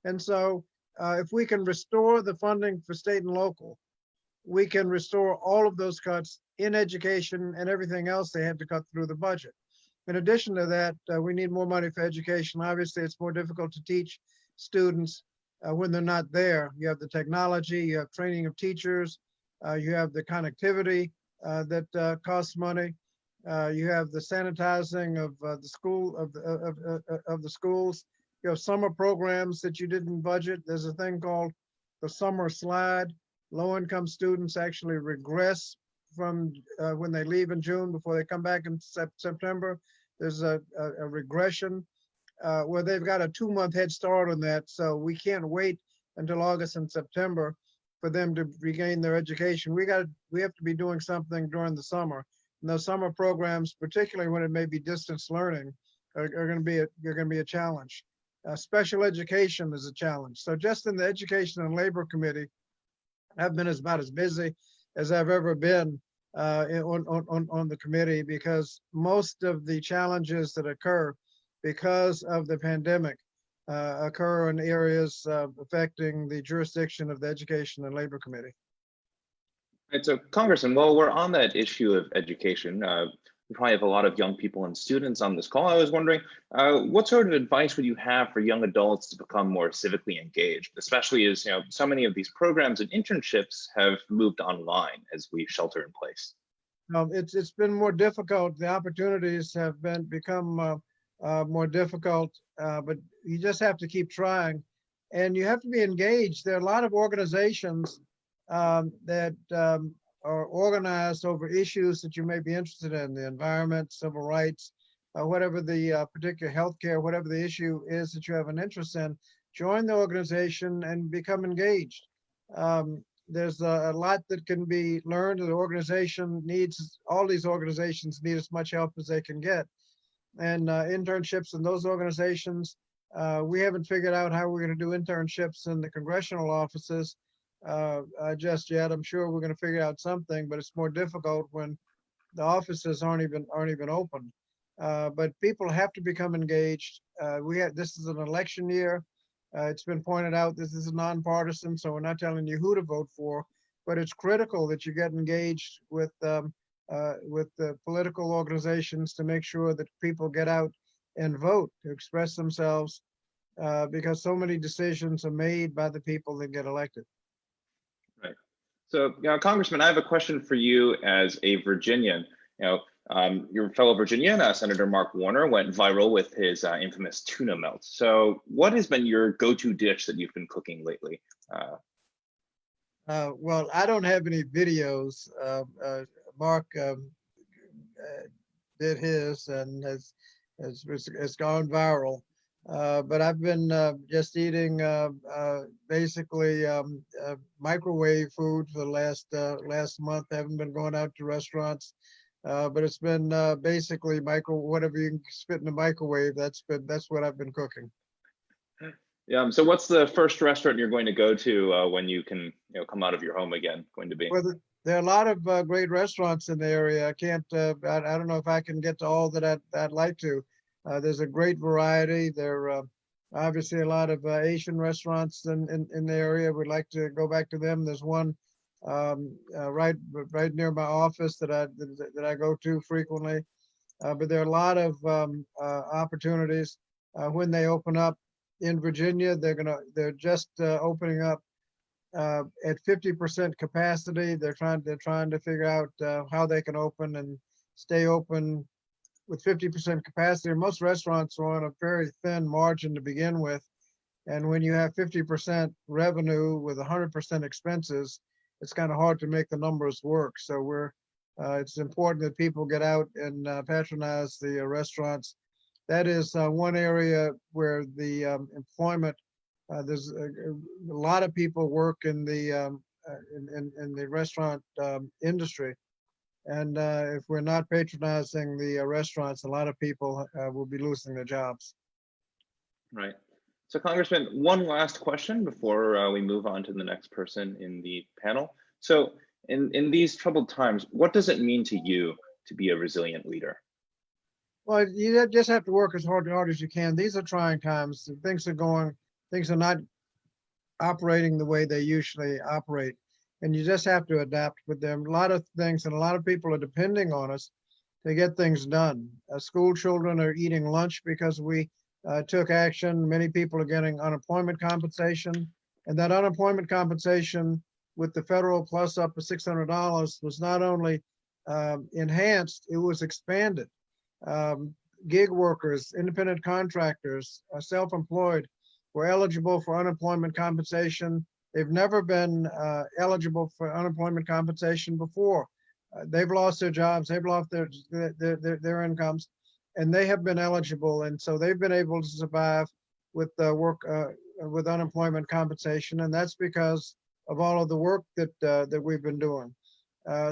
And so if we can restore the funding for state and local, we can restore all of those cuts in education and everything else they had to cut through the budget. In addition to that, we need more money for education. Obviously, it's more difficult to teach students when they're not there. You have the technology, you have training of teachers, you have the connectivity that costs money. You have the sanitizing of the school of the schools. You have summer programs that you didn't budget. There's a thing called the summer slide. Low-income students actually regress from when they leave in June before they come back in September. There's a regression where they've got a 2-month head start on that. So we can't wait until August and September for them to regain their education. We have to be doing something during the summer. And those summer programs, particularly when it may be distance learning, are going to be a challenge. Special education is a challenge. So just in the Education and Labor Committee, I've been about as busy as I've ever been on the committee, because most of the challenges that occur because of the pandemic occur in areas affecting the jurisdiction of the Education and Labor Committee. Right, so Congressman, while we're on that issue of education, we probably have a lot of young people and students on this call. I was wondering, what sort of advice would you have for young adults to become more civically engaged, especially as so many of these programs and internships have moved online as we shelter in place? It's been more difficult. The opportunities have become more difficult, but you just have to keep trying, and you have to be engaged. There are a lot of organizations that are organized over issues that you may be interested in: the environment, civil rights, whatever the particular healthcare, whatever the issue is that you have an interest in. Join the organization and become engaged. There's a lot that can be learned. The organization needs, all these organizations need as much help as they can get. And internships in those organizations, we haven't figured out how we're going to do internships in the congressional offices just yet. I'm sure we're going to figure out something, but it's more difficult when the offices aren't even open. But people have to become engaged. This is an election year. It's been pointed out this is nonpartisan, so we're not telling you who to vote for, but it's critical that you get engaged with the political organizations to make sure that people get out and vote, to express themselves, because so many decisions are made by the people that get elected. Right. So, Congressman, I have a question for you as a Virginian. Your fellow Virginian, Senator Mark Warner, went viral with his infamous tuna melt. So what has been your go-to dish that you've been cooking lately? Well, I don't have any videos. Mark did his and has gone viral. But I've been just eating basically microwave food for the last month. I haven't been going out to restaurants. But it's been basically whatever you can spit in the microwave. That's what I've been cooking. Yeah. So what's the first restaurant you're going to go to when you can come out of your home again? Going to be? Well, there are a lot of great restaurants in the area. I can't. I don't know if I can get to all that I'd like to. There's a great variety. There are obviously a lot of Asian restaurants in the area. We'd like to go back to them. There's one right near my office that I go to frequently. But there are a lot of opportunities when they open up in Virginia. They're just opening up at 50% capacity. They're trying to figure out how they can open and stay open with 50% capacity. Most restaurants are on a very thin margin to begin with, and when you have 50% revenue with 100% expenses, it's kind of hard to make the numbers work. So it's important that people get out and patronize the restaurants. That is one area where the employment, there's a lot of people work in the restaurant industry. And if we're not patronizing the restaurants, a lot of people will be losing their jobs. Right. So Congressman, one last question before we move on to the next person in the panel. So in these troubled times, what does it mean to you to be a resilient leader? Well, you just have to work as hard as you can. These are trying times. Things are not operating the way they usually operate. And you just have to adapt. But there are a lot of things, and a lot of people are depending on us to get things done. School children are eating lunch because we took action. Many people are getting unemployment compensation, and that unemployment compensation with the federal plus up of $600 was not only enhanced, it was expanded. Gig workers, independent contractors, self-employed were eligible for unemployment compensation. They've never been eligible for unemployment compensation before. They've lost their jobs, they've lost their incomes, and they have been eligible, and so they've been able to survive with work with unemployment compensation, and that's because of all of the work that we've been doing.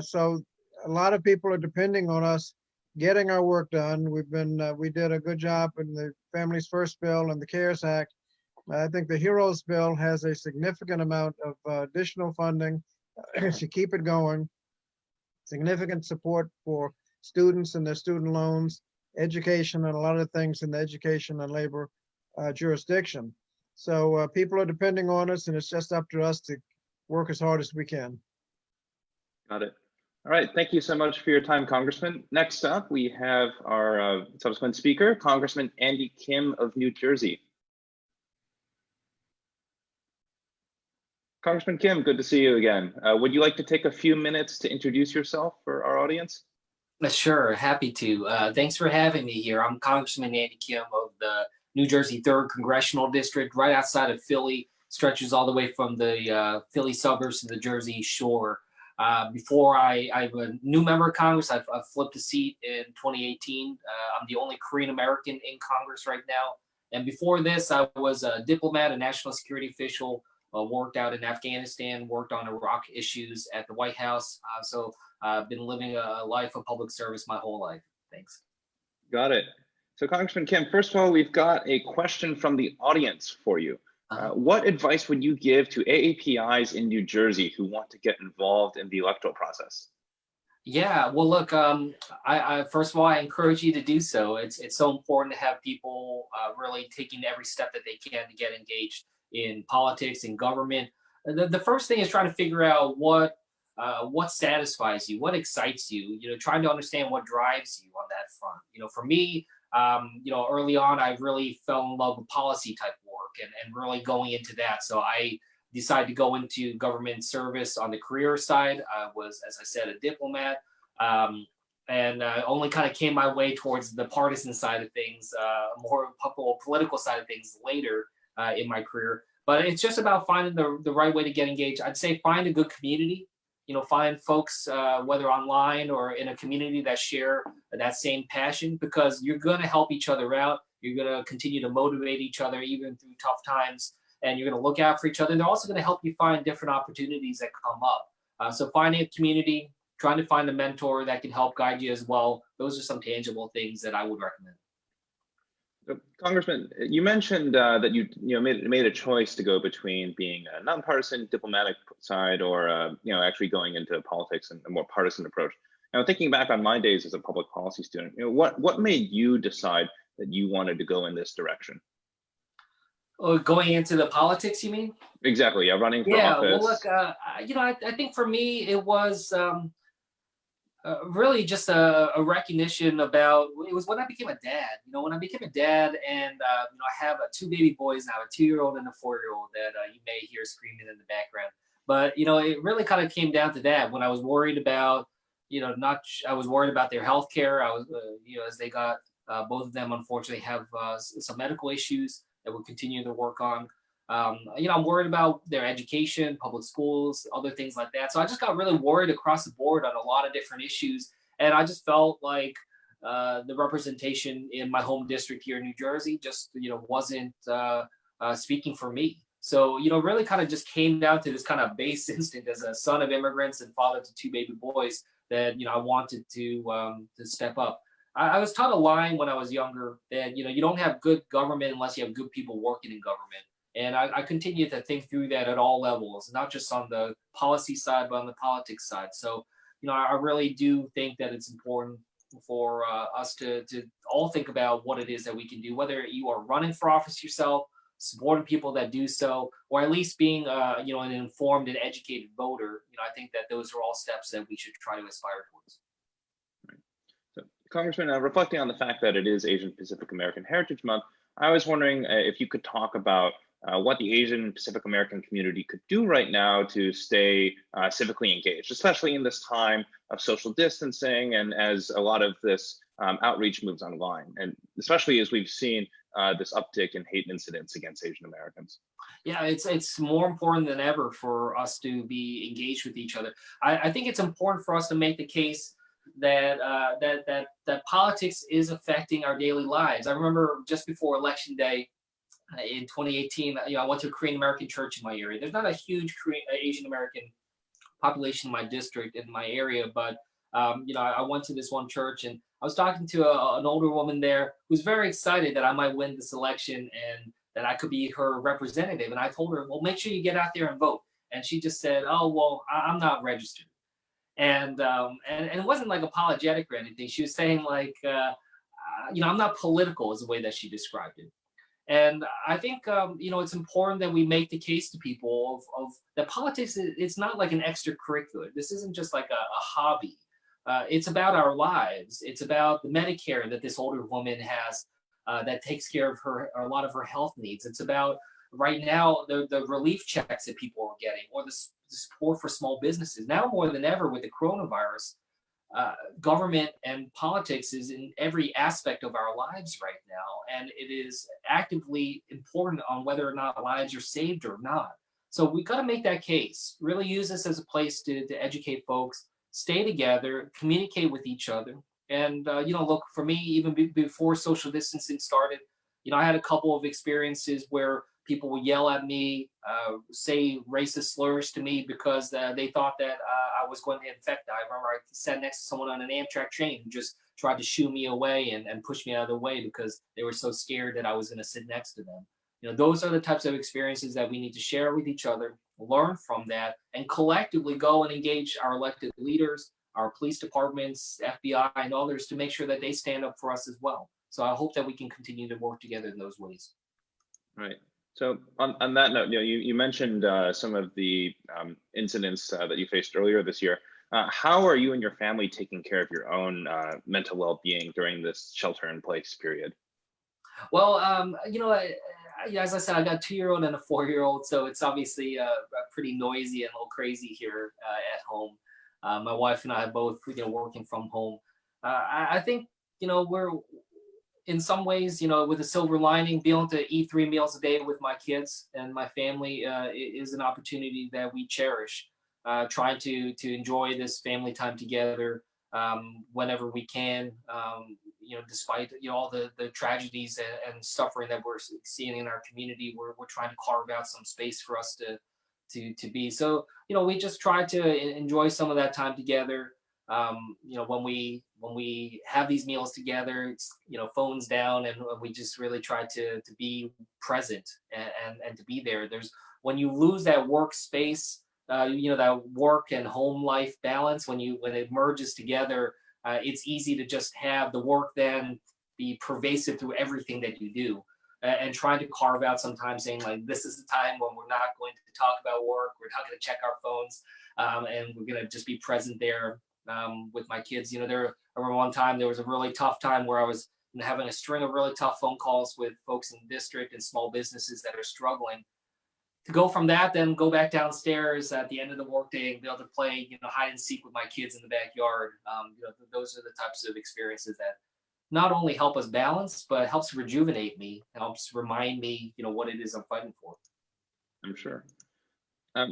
So a lot of people are depending on us getting our work done. We did a good job in the Families First bill and the CARES Act. I think the HEROES bill has a significant amount of additional funding to keep it going, significant support for students and their student loans, education, and a lot of things in the education and labor jurisdiction. So people are depending on us, and it's just up to us to work as hard as we can. Got it. All right, thank you so much for your time, Congressman. Next up, we have our subsequent speaker, Congressman Andy Kim of New Jersey. Congressman Kim, good to see you again. Would you like to take a few minutes to introduce yourself for our audience? Sure, happy to. Thanks for having me here. I'm Congressman Andy Kim of the New Jersey 3rd Congressional District, right outside of Philly, stretches all the way from the Philly suburbs to the Jersey Shore. Before I'm a new member of Congress, I've flipped a seat in 2018. I'm the only Korean American in Congress right now. And before this, I was a diplomat, a national security official, worked out in Afghanistan, worked on Iraq issues at the White House. So I've been living a life of public service my whole life. Thanks. Got it. So Congressman Kim, first of all, we've got a question from the audience for you. What advice would you give to AAPIs in New Jersey who want to get involved in the electoral process? Yeah, well, look, I first of all, I encourage you to do so. It's so important to have people really taking every step that they can to get engaged in politics and government. The first thing is trying to figure out what satisfies you, what excites you. You know, trying to understand what drives you on that front. You know, for me, you know, early on, I really fell in love with policy type work and really going into that. So I decided to go into government service on the career side. I was, as I said, a diplomat, and only kind of came my way towards the partisan side of things, more political side of things later in my career. But it's just about finding the right way to get engaged. I'd say find a good community. You know, find folks, whether online or in a community that share that same passion, because you're going to help each other out. You're going to continue to motivate each other even through tough times, and you're going to look out for each other. And they're also going to help you find different opportunities that come up. So finding a community, trying to find a mentor that can help guide you as well. Those are some tangible things that I would recommend. Congressman, you mentioned that you made a choice to go between being a nonpartisan diplomatic side or actually going into politics and a more partisan approach. Now, thinking back on my days as a public policy student, what made you decide that you wanted to go in this direction? Oh, going into the politics, you mean? Exactly. Yeah, running for office. Well, look, I think for me it was really just a recognition about, it was when I became a dad. You know, when I became a dad, and I have 2 baby boys now, a 2-year-old and a 4-year-old that you may hear screaming in the background. But it really kind of came down to that when I was worried about, I was worried about their health care. I was, as they got, both of them unfortunately have some medical issues that we'll continue to work on. I'm worried about their education, public schools, other things like that. So I just got really worried across the board on a lot of different issues. And I just felt like the representation in my home district here in New Jersey just, wasn't speaking for me. So, really kind of just came down to this kind of base instinct as a son of immigrants and father to 2 baby boys that, I wanted to step up. I was taught a line when I was younger that, you don't have good government unless you have good people working in government. And I continue to think through that at all levels, not just on the policy side, but on the politics side. So, I really do think that it's important for us to all think about what it is that we can do, whether you are running for office yourself, supporting people that do so, or at least being, an informed and educated voter. I think that those are all steps that we should try to aspire towards. Right. So, Congressman, reflecting on the fact that it is Asian Pacific American Heritage Month, I was wondering if you could talk about what the Asian Pacific American community could do right now to stay civically engaged, especially in this time of social distancing and as a lot of this outreach moves online, and especially as we've seen this uptick in hate incidents against Asian Americans. Yeah, it's more important than ever for us to be engaged with each other. I think it's important for us to make the case that that politics is affecting our daily lives. I remember just before Election Day, in 2018, I went to a Korean American church in my area. There's not a huge Asian American population in my district, in my area, but I went to this one church and I was talking to an older woman there who was very excited that I might win this election and that I could be her representative. And I told her, well, make sure you get out there and vote. And she just said, oh, well, I'm not registered. And it wasn't like apologetic or anything. She was saying like, I'm not political is the way that she described it. And I think it's important that we make the case to people of that politics. It's not like an extracurricular. This isn't just like a hobby. It's about our lives. It's about the Medicare that this older woman has that takes care of a lot of her health needs. It's about right now the relief checks that people are getting, or the support for small businesses. Now more than ever with the coronavirus, government and politics is in every aspect of our lives right now, and it is actively important on whether or not lives are saved or not. So we've got to make that case, really use this as a place to educate folks, stay together, communicate with each other. And look, for me, even before social distancing started, I had a couple of experiences where people would yell at me, say racist slurs to me because they thought that I was going to infect. I remember I sat next to someone on an Amtrak train who just tried to shoo me away and push me out of the way because they were so scared that I was going to sit next to them. Those are the types of experiences that we need to share with each other, learn from that, and collectively go and engage our elected leaders, our police departments, FBI, and others to make sure that they stand up for us as well. So I hope that we can continue to work together in those ways. Right. So on that note, you mentioned some of the incidents that you faced earlier this year. How are you and your family taking care of your own mental well-being during this shelter-in-place period? Well, as I said, I got a 2-year-old and a 4-year-old, so it's obviously pretty noisy and a little crazy here at home. My wife and I are both, working from home. I think, we're in some ways, with a silver lining, being able to eat 3 meals a day with my kids and my family is an opportunity that we cherish. Trying to enjoy this family time together whenever we can, despite all the tragedies and suffering that we're seeing in our community, we're trying to carve out some space for us to be. So, we just try to enjoy some of that time together. When we have these meals together, it's, phones down, and we just really try to be present and to be there. When you lose that workspace, that work and home life balance, when it merges together, it's easy to just have the work then be pervasive through everything that you do. And trying to carve out some time, saying like, this is the time when we're not going to talk about work, we're not going to check our phones, and we're going to just be present there with my kids. I remember one time there was a really tough time where I was having a string of really tough phone calls with folks in the district and small businesses that are struggling. To go from that, then go back downstairs at the end of the workday and be able to play, hide and seek with my kids in the backyard. Those are the types of experiences that not only help us balance, but helps rejuvenate me, helps remind me, what it is I'm fighting for. I'm sure.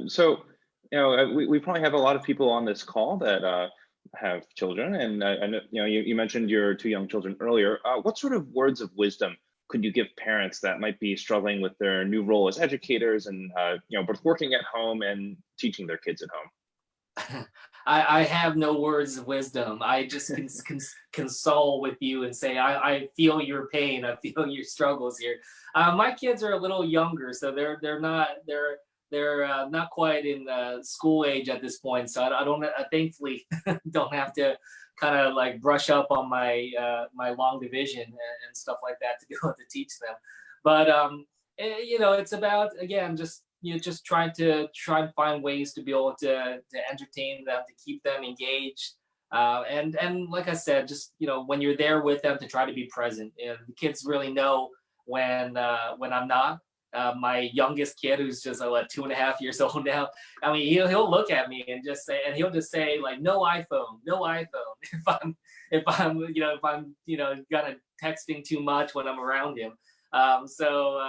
So, we probably have a lot of people on this call that have children, and I know, you mentioned your 2 young children earlier. What sort of words of wisdom could you give parents that might be struggling with their new role as educators and, both working at home and teaching their kids at home? I have no words of wisdom. I just console with you and say, I feel your pain. I feel your struggles here. My kids are a little younger, so they're not quite in school age at this point. So I thankfully don't have to kind of like brush up on my my long division and stuff like that to be able to teach them. But it's about, again, just trying to find ways to be able to entertain them, to keep them engaged, and like I said, just when you're there with them, to try to be present. The kids really know when I'm not. My youngest kid, who's just 2.5 years old now, I mean, he'll look at me and he'll just say like, no iPhone, no iPhone. if I'm kind of texting too much when I'm around him. So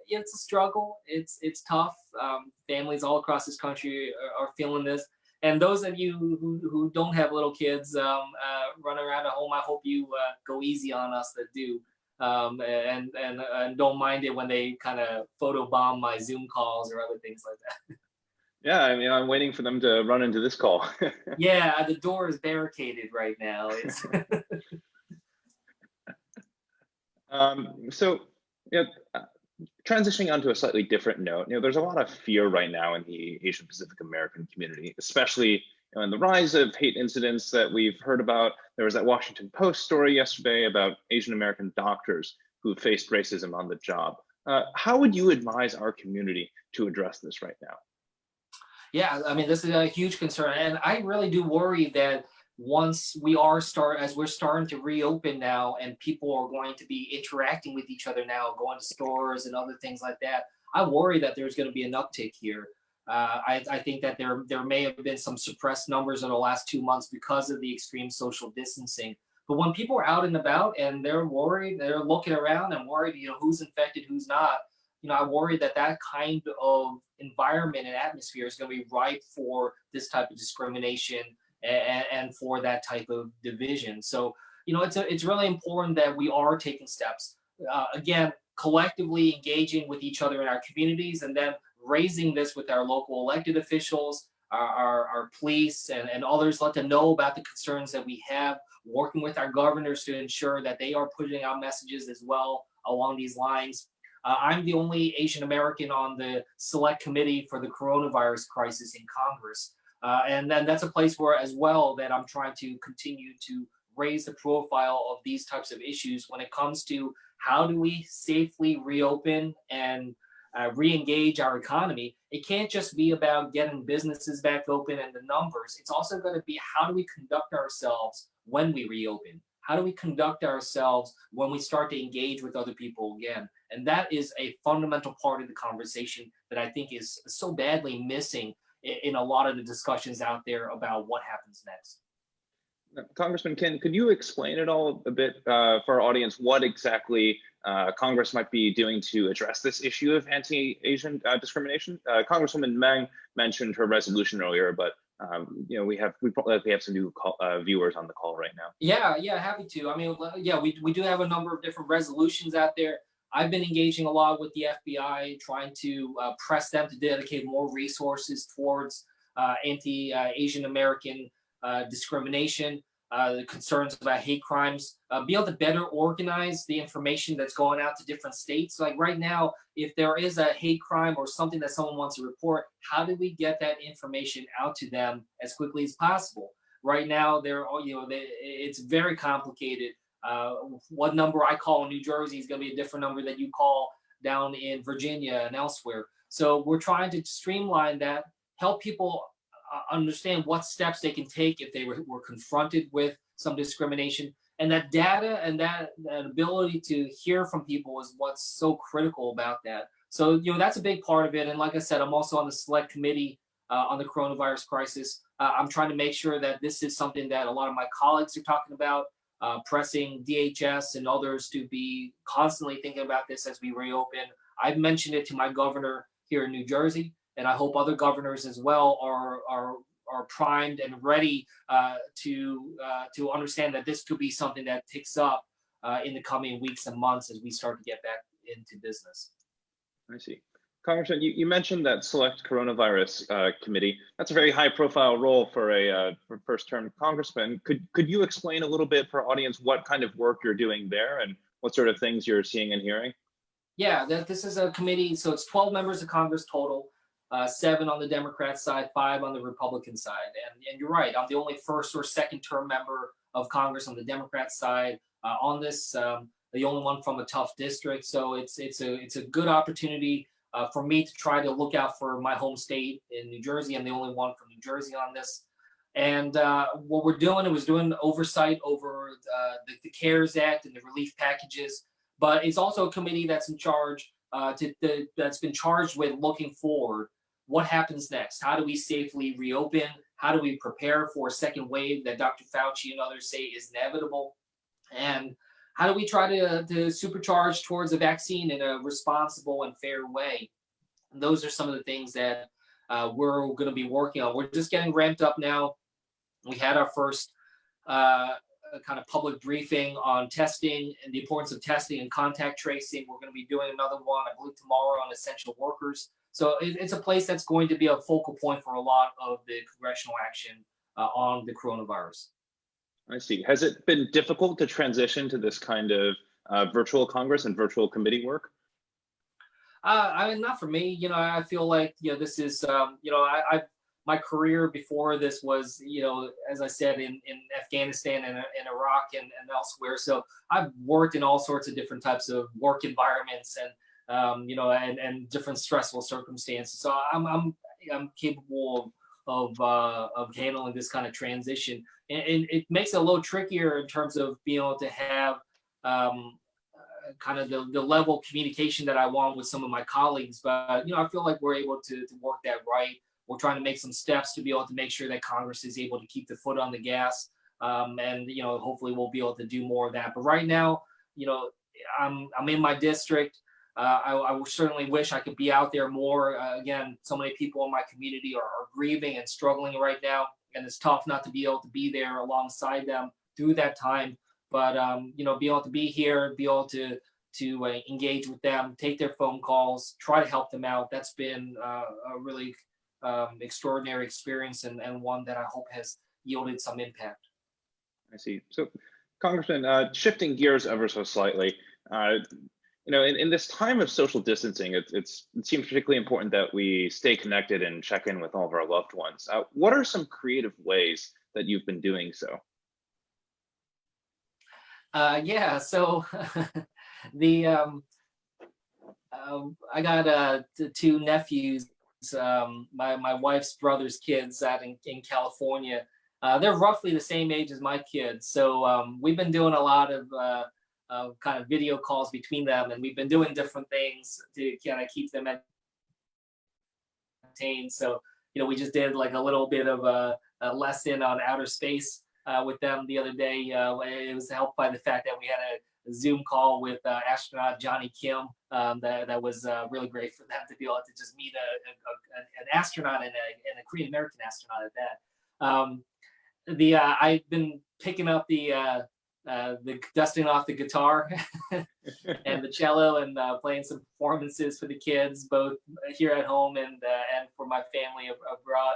it's a struggle. It's tough. Families all across this country are feeling this. And those of you who don't have little kids running around at home, I hope you go easy on us that do. And don't mind it when they kind of photobomb my Zoom calls or other things like that. Yeah, I mean, I'm waiting for them to run into this call. Yeah, the door is barricaded right now. It's So, transitioning onto a slightly different note, there's a lot of fear right now in the Asian Pacific American community, especially in the rise of hate incidents that we've heard about. There was that Washington Post story yesterday about Asian American doctors who faced racism on the job. How would you advise our community to address this right now? Yeah, I mean, this is a huge concern, and I really do worry that once we are as we're starting to reopen now, and people are going to be interacting with each other now, going to stores and other things like that, I worry that there's going to be an uptick here. I think that there may have been some suppressed numbers in the last 2 months because of the extreme social distancing. But when people are out and about and they're worried, they're looking around and worried, who's infected, who's not. I worry that that kind of environment and atmosphere is going to be ripe for this type of discrimination and for that type of division. So, it's really important that we are taking steps. Again, collectively engaging with each other in our communities, and then raising this with our local elected officials, our police, and others. Let them know about the concerns that we have, working with our governors to ensure that they are putting out messages as well along these lines. I'm the only Asian American on the select committee for the coronavirus crisis in Congress. And then that's a place where as well that I'm trying to continue to raise the profile of these types of issues when it comes to how do we safely reopen and re-engage our economy. It can't just be about getting businesses back open and the numbers. It's also going to be how do we conduct ourselves when we reopen? How do we conduct ourselves when we start to engage with other people again? And that is a fundamental part of the conversation that I think is so badly missing in a lot of the discussions out there about what happens next. Congressman Ken, could you explain it all a bit for our audience, what exactly Congress might be doing to address this issue of anti-Asian discrimination? Congresswoman Meng mentioned her resolution earlier, but we probably have some new viewers on the call right now. Yeah, happy to. I mean, yeah, we do have a number of different resolutions out there. I've been engaging a lot with the FBI, trying to press them to dedicate more resources towards anti-Asian American discrimination, the concerns about hate crimes, be able to better organize the information that's going out to different states. Like right now, if there is a hate crime or something that someone wants to report, how do we get that information out to them as quickly as possible? Right now, it's very complicated. What number I call in New Jersey is going to be a different number that you call down in Virginia and elsewhere. So we're trying to streamline that, help people understand what steps they can take if they were confronted with some discrimination. And that data and that ability to hear from people is what's so critical about that. So, that's a big part of it. And like I said, I'm also on the select committee on the coronavirus crisis. I'm trying to make sure that this is something that a lot of my colleagues are talking about, pressing DHS and others to be constantly thinking about this as we reopen. I've mentioned it to my governor here in New Jersey, and I hope other governors as well are primed and ready to understand that this could be something that picks up in the coming weeks and months as we start to get back into business. I see. Congressman, you mentioned that select coronavirus committee. That's a very high-profile role for a first-term congressman. Could you explain a little bit for our audience what kind of work you're doing there and what sort of things you're seeing and hearing? Yeah, this is a committee. So it's 12 members of Congress total, 7 on the Democrat side, 5 on the Republican side. And you're right, I'm the only first or second term member of Congress on the Democrat side on this, the only one from a tough district. So it's a good opportunity for me to try to look out for my home state in New Jersey. I'm the only one from New Jersey on this. And what we're doing is doing oversight over the CARES Act and the relief packages. But it's also a committee that's in charge, that's been charged with looking forward. What happens next? How do we safely reopen? How do we prepare for a second wave that Dr. Fauci and others say is inevitable? And how do we try to supercharge towards a vaccine in a responsible and fair way? And those are some of the things that we're going to be working on. We're just getting ramped up now. We had our first kind of public briefing on testing and the importance of testing and contact tracing. We're going to be doing another one, I believe, tomorrow on essential workers. So it's a place that's going to be a focal point for a lot of the congressional action on the coronavirus. I see. Has it been difficult to transition to this kind of virtual Congress and virtual committee work? I mean, not for me. I feel like this is my career before this was, as I said, in Afghanistan and in Iraq and elsewhere. So I've worked in all sorts of different types of work environments and different stressful circumstances. So I'm capable of handling this kind of transition, and it makes it a little trickier in terms of being able to have kind of the level of communication that I want with some of my colleagues. But I feel like we're able to work that right. We're trying to make some steps to be able to make sure that Congress is able to keep the foot on the gas, and hopefully we'll be able to do more of that. But right now, I'm in my district. I certainly wish I could be out there more. Again, so many people in my community are grieving and struggling right now, and it's tough not to be able to be there alongside them through that time. But be able to be here, be able to engage with them, take their phone calls, try to help them out. That's been a really extraordinary experience, and one that I hope has yielded some impact. I see. So, Congressman, shifting gears ever so slightly, in this time of social distancing, it seems particularly important that we stay connected and check in with all of our loved ones. What are some creative ways that you've been doing so? So I got two nephews, my wife's brother's kids out in California. They're roughly the same age as my kids. So we've been doing a lot of kind of video calls between them, and we've been doing different things to kind of keep them entertained. So, we just did like a little bit of a lesson on outer space with them the other day. It was helped by the fact that we had a Zoom call with astronaut Johnny Kim. That was really great for them to be able to just meet an astronaut and a Korean American astronaut at that. I've been picking up the dusting off the guitar and the cello, and playing some performances for the kids, both here at home and for my family abroad,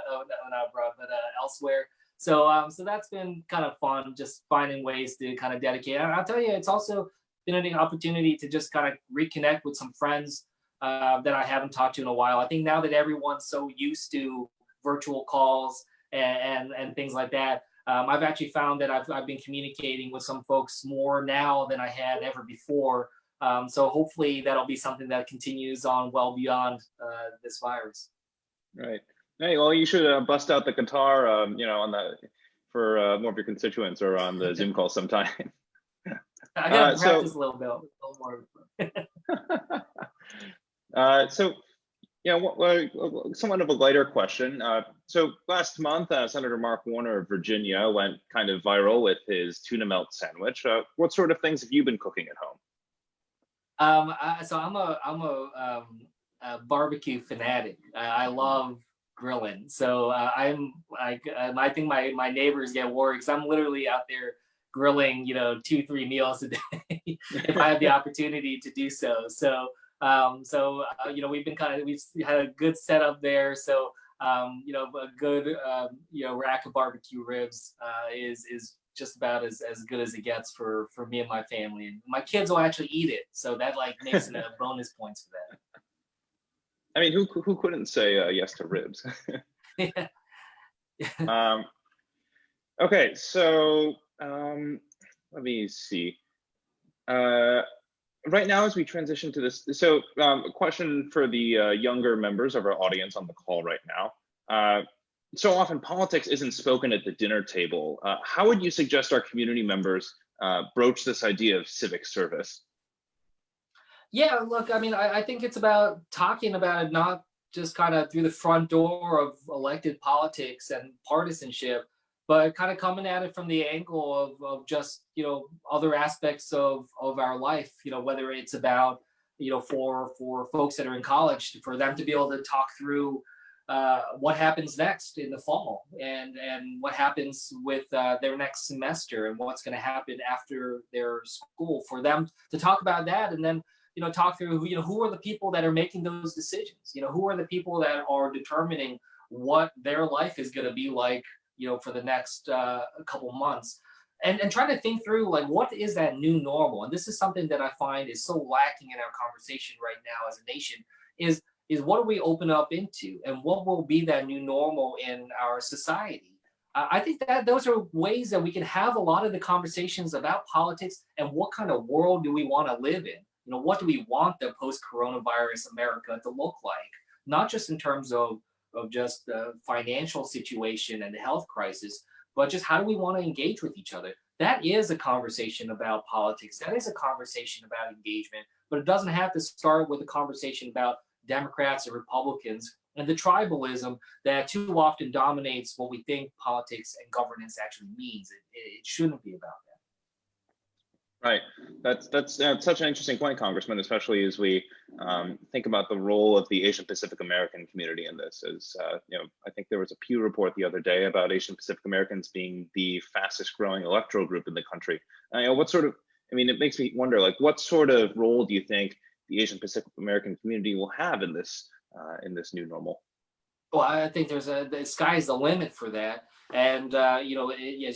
not abroad, but elsewhere. So that's been kind of fun, just finding ways to kind of dedicate. And I'll tell you, it's also been an opportunity to just kind of reconnect with some friends that I haven't talked to in a while. I think now that everyone's so used to virtual calls and things like that, I've actually found that I've been communicating with some folks more now than I had ever before. So hopefully that'll be something that continues on well beyond this virus. Right. Hey, well, you should bust out the guitar, for more of your constituents, or on the Zoom call sometime. I gotta practice a little bit, somewhat of a lighter question. So last month, Senator Mark Warner of Virginia went kind of viral with his tuna melt sandwich. What sort of things have you been cooking at home? So I'm a barbecue fanatic. I love grilling. So I think my neighbors get worried because I'm literally out there grilling, 2-3 meals a day if I have the opportunity to do so. So we've had a good setup there. So a good rack of barbecue ribs is just about as good as it gets for me and my family. And my kids will actually eat it, so that makes it a bonus points for that. I mean, who couldn't say yes to ribs? Okay, so let me see. Right now, as we transition to this, so a question for the younger members of our audience on the call right now. So often politics isn't spoken at the dinner table. How would you suggest our community members broach this idea of civic service? Yeah, look, I mean, I think it's about talking about it, not just kind of through the front door of elected politics and partisanship, but kind of coming at it from the angle of just, other aspects of our life, whether it's about, for folks that are in college, for them to be able to talk through what happens next in the fall and what happens with their next semester and what's going to happen after their school, for them to talk about that, and then talk through who are the people that are making those decisions, who are the people that are determining what their life is going to be like, for the next couple months, and trying to think through what is that new normal. And this is something that I find is so lacking in our conversation right now as a nation, is is what do we open up into, and what will be that new normal in our society? I think that those are ways that we can have a lot of the conversations about politics and what kind of world do we want to live in. What do we want the post-coronavirus America to look like? Not just in terms of just the financial situation and the health crisis, but just how do we want to engage with each other? That is a conversation about politics. That is a conversation about engagement, but it doesn't have to start with a conversation about Democrats and Republicans and the tribalism that too often dominates what we think politics and governance actually means. It shouldn't be about that. Right. That's such an interesting point, Congressman, especially as we think about the role of the Asian Pacific American community in this. As I think there was a Pew report the other day about Asian Pacific Americans being the fastest growing electoral group in the country. It makes me wonder, like, what sort of role do you think the Asian Pacific American community will have in this new normal? Well, I think the sky's the limit for that. And, as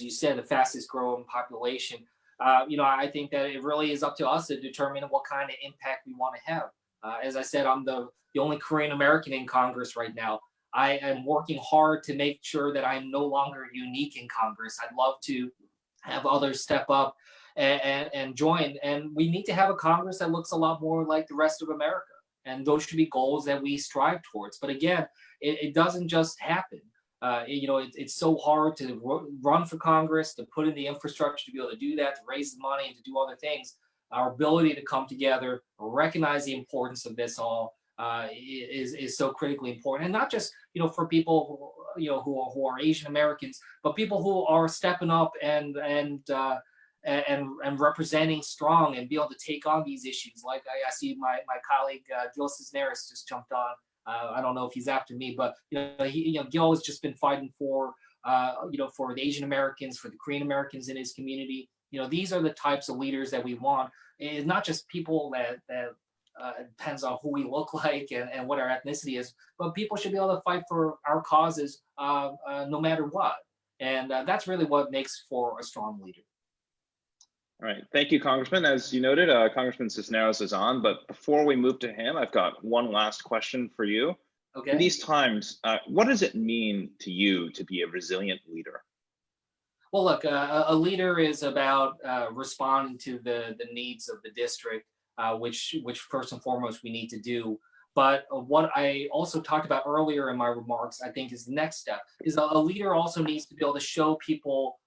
you said, the fastest growing population. I think that it really is up to us to determine what kind of impact we want to have. As I said, I'm the only Korean American in Congress right now. I am working hard to make sure that I'm no longer unique in Congress. I'd love to have others step up and join. And we need to have a Congress that looks a lot more like the rest of America. And those should be goals that we strive towards. But again, it doesn't just happen. It's so hard to run for Congress, to put in the infrastructure to be able to do that, to raise the money and to do other things. Our ability to come together, recognize the importance of this all is so critically important. And not just, for people who are Asian Americans, but people who are stepping up and representing strong and be able to take on these issues. Like I see my colleague Gil Cisneros just jumped on. I don't know if he's after me, but Gil has just been fighting for the Asian Americans, for the Korean Americans in his community. These are the types of leaders that we want. It's not just people that depends on who we look like and what our ethnicity is, but people should be able to fight for our causes no matter what. And that's really what makes for a strong leader. All right, thank you, Congressman. As you noted, Congressman Cisneros is on, but before we move to him, I've got one last question for you. Okay. In these times, what does it mean to you to be a resilient leader? Well, look, a leader is about responding to the needs of the district, which first and foremost we need to do. But what I also talked about earlier in my remarks, I think is the next step, is a leader also needs to be able to show people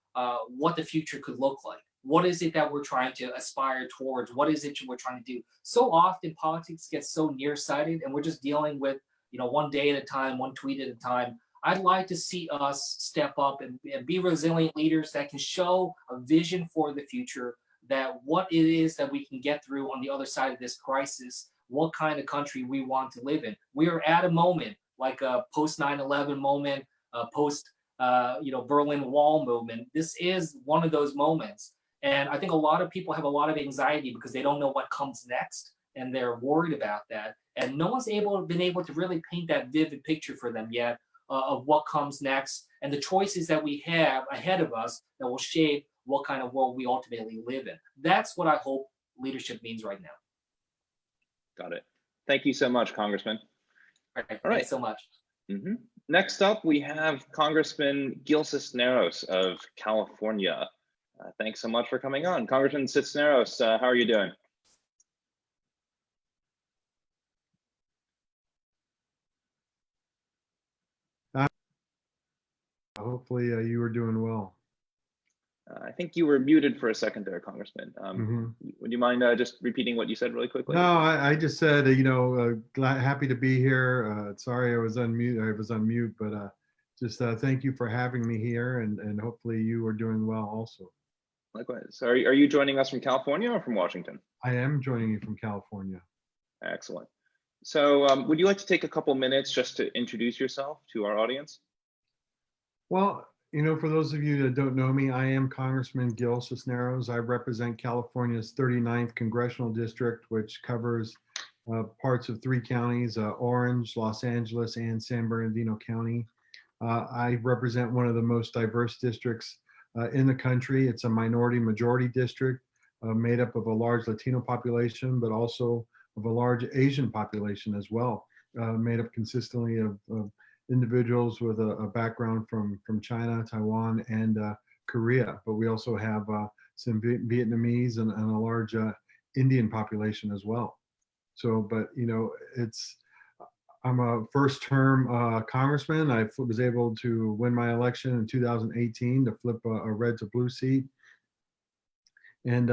what the future could look like. What is it that we're trying to aspire towards? What is it we're trying to do? So often politics gets so nearsighted and we're just dealing with, one day at a time, one tweet at a time. I'd like to see us step up and be resilient leaders that can show a vision for the future, that what it is that we can get through on the other side of this crisis, what kind of country we want to live in. We are at a moment, like a post 9/11 moment, a post Berlin Wall movement. This is one of those moments. And I think a lot of people have a lot of anxiety because they don't know what comes next and they're worried about that. And no one's been able to really paint that vivid picture for them yet of what comes next and the choices that we have ahead of us that will shape what kind of world we ultimately live in. That's what I hope leadership means right now. Got it. Thank you so much, Congressman. All right. All right. Thanks so much. Mm-hmm. Next up, we have Congressman Gil Cisneros of California. Thanks so much for coming on. Congressman Cisneros, how are you doing? Hopefully you were doing well. I think you were muted for a second there, Congressman. Would you mind just repeating what you said really quickly? No, I just said, happy to be here. Sorry I was on mute, but just thank you for having me here, and hopefully you are doing well also. Likewise. So are you joining us from California or from Washington? I am joining you from California. Excellent. So would you like to take a couple minutes just to introduce yourself to our audience? Well, for those of you that don't know me, I am Congressman Gil Cisneros. I represent California's 39th Congressional District, which covers parts of 3 counties, Orange, Los Angeles, and San Bernardino County. I represent one of the most diverse districts in the country. It's a minority-majority district made up of a large Latino population, but also of a large Asian population as well. made up consistently of individuals with a background from China, Taiwan, and Korea. But we also have some Vietnamese and a large Indian population as well. So, but I'm a first term congressman. I was able to win my election in 2018 to flip a red to blue seat. And,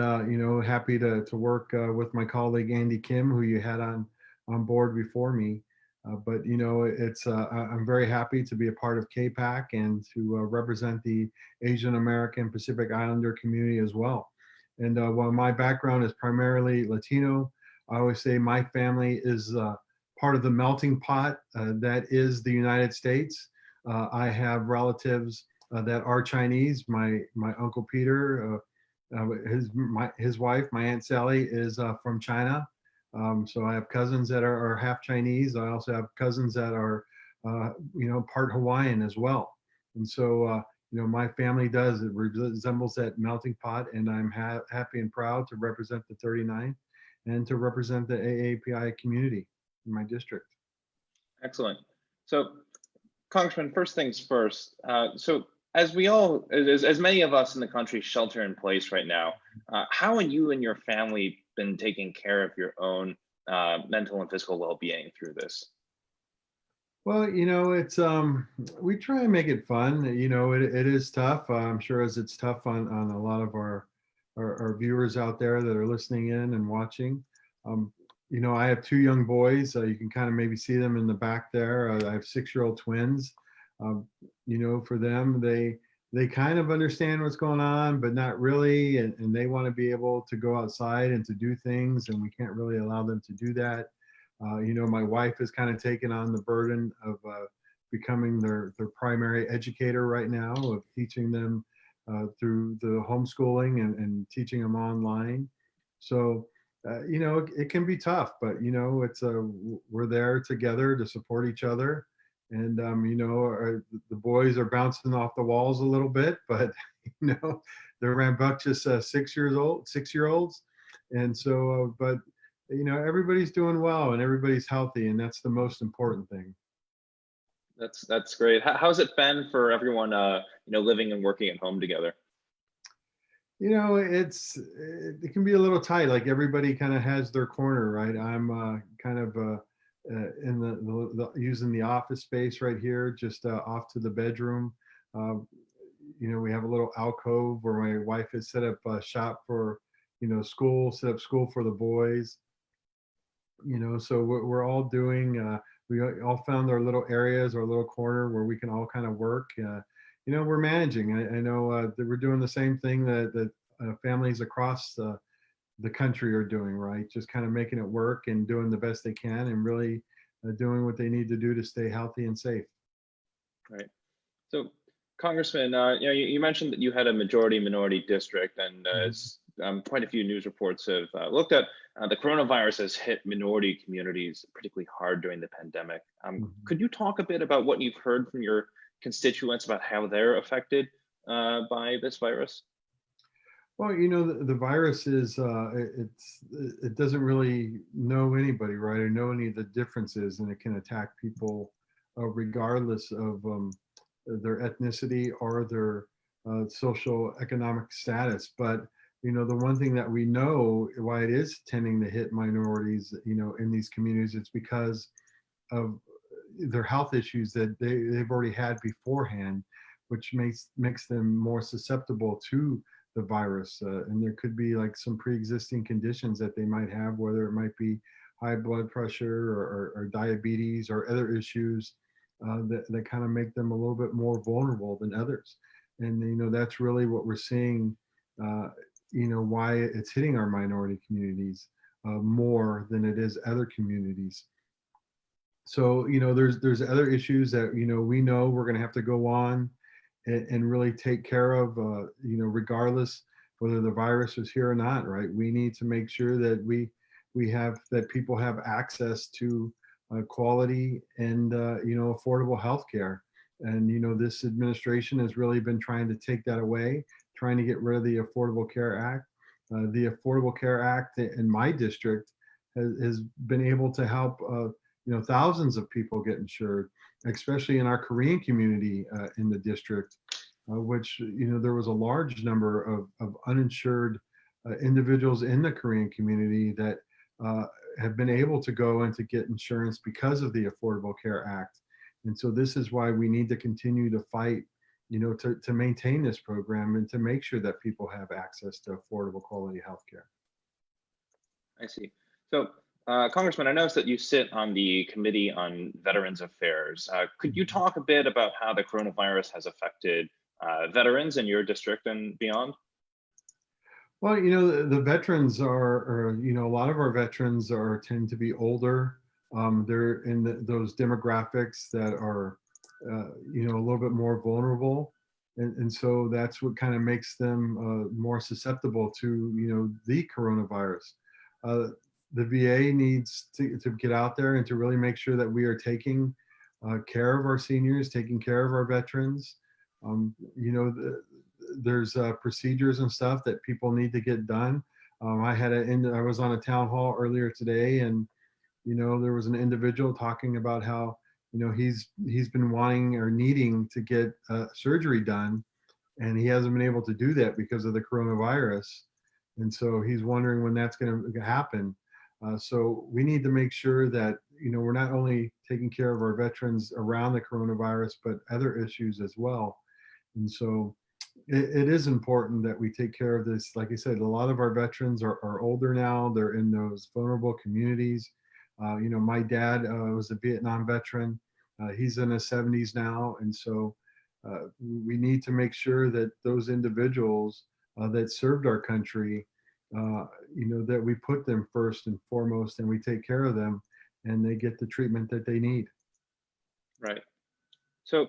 happy to work with my colleague, Andy Kim, who you had on board before me. But I'm very happy to be a part of CAPAC and to represent the Asian American Pacific Islander community as well. And while my background is primarily Latino, I always say my family is part of the melting pot that is the United States. I have relatives that are Chinese. My Uncle Peter, his wife, my Aunt Sally, is from China. So I have cousins that are half Chinese. I also have cousins that are, part Hawaiian as well. And so, my family it resembles that melting pot, and I'm happy and proud to represent the 39 and to represent the AAPI community in my district. Excellent. So, Congressman, first things first. So, as many of us in the country shelter in place right now, how have you and your family been taking care of your own mental and physical well-being through this? Well, it's we try and make it fun. It is tough. I'm sure as it's tough on a lot of our viewers out there that are listening in and watching. I have two young boys. You can kind of maybe see them in the back there. I have 6-year-old twins. For them, they kind of understand what's going on, but not really. And they want to be able to go outside and to do things, and we can't really allow them to do that. My wife has kind of taken on the burden of becoming their primary educator right now, of teaching them through the homeschooling and teaching them online. So, it can be tough, but, we're there together to support each other. And, the boys are bouncing off the walls a little bit, but, they're rambunctious 6-year-olds. And so, but, everybody's doing well and everybody's healthy, and that's the most important thing. That's great. How's it been for everyone, living and working at home together? It can be a little tight. Like everybody kind of has their corner, right? I'm kind of in the using the office space right here, just off to the bedroom. We have a little alcove where my wife has set up a shop for, set up school for the boys. So we're all doing, we all found our little areas, our little corner where we can all kind of work. We're managing. I know that we're doing the same thing that families across the country are doing, right? Just kind of making it work and doing the best they can and really doing what they need to do to stay healthy and safe. Right. So, Congressman, you mentioned that you had a majority-minority district, and as quite a few news reports have looked at, the coronavirus has hit minority communities particularly hard during the pandemic. Could you talk a bit about what you've heard from your constituents about how they're affected by this virus? Well, the virus is, it doesn't really know anybody, right? Or know any of the differences, and it can attack people regardless of their ethnicity or their social economic status. But, the one thing that we know why it is tending to hit minorities, in these communities, it's because of their health issues that they've already had beforehand, which makes them more susceptible to the virus. And there could be like some pre-existing conditions that they might have, whether it might be high blood pressure or diabetes or other issues that kind of make them a little bit more vulnerable than others. And, that's really what we're seeing, why it's hitting our minority communities more than it is other communities. So, there's other issues that, we know we're going to have to go on and really take care of, regardless whether the virus is here or not, right? We need to make sure that that people have access to quality and, affordable health care. And, this administration has really been trying to take that away, trying to get rid of the Affordable Care Act. The Affordable Care Act in my district has been able to help, thousands of people get insured, especially in our Korean community in the district, which, there was a large number of uninsured individuals in the Korean community that have been able to go and to get insurance because of the Affordable Care Act. And so this is why we need to continue to fight, to maintain this program and to make sure that people have access to affordable quality health care. I see. So, Congressman, I noticed that you sit on the Committee on Veterans Affairs. Could you talk a bit about how the coronavirus has affected veterans in your district and beyond? Well, the veterans are, a lot of our veterans tend to be older. They're in those demographics that are, a little bit more vulnerable. And so that's what kind of makes them more susceptible to, the coronavirus. The VA needs to get out there and to really make sure that we are taking care of our seniors, taking care of our veterans. There's procedures and stuff that people need to get done. I was on a town hall earlier today, and there was an individual talking about how he's been wanting or needing to get surgery done, and he hasn't been able to do that because of the coronavirus. And so he's wondering when that's going to happen. So we need to make sure that we're not only taking care of our veterans around the coronavirus, but other issues as well. And so it is important that we take care of this. Like I said, a lot of our veterans are older now. They're in those vulnerable communities. My dad was a Vietnam veteran. He's in his 70s now. And so we need to make sure that those individuals that served our country, that we put them first and foremost, and we take care of them and they get the treatment that they need. Right. So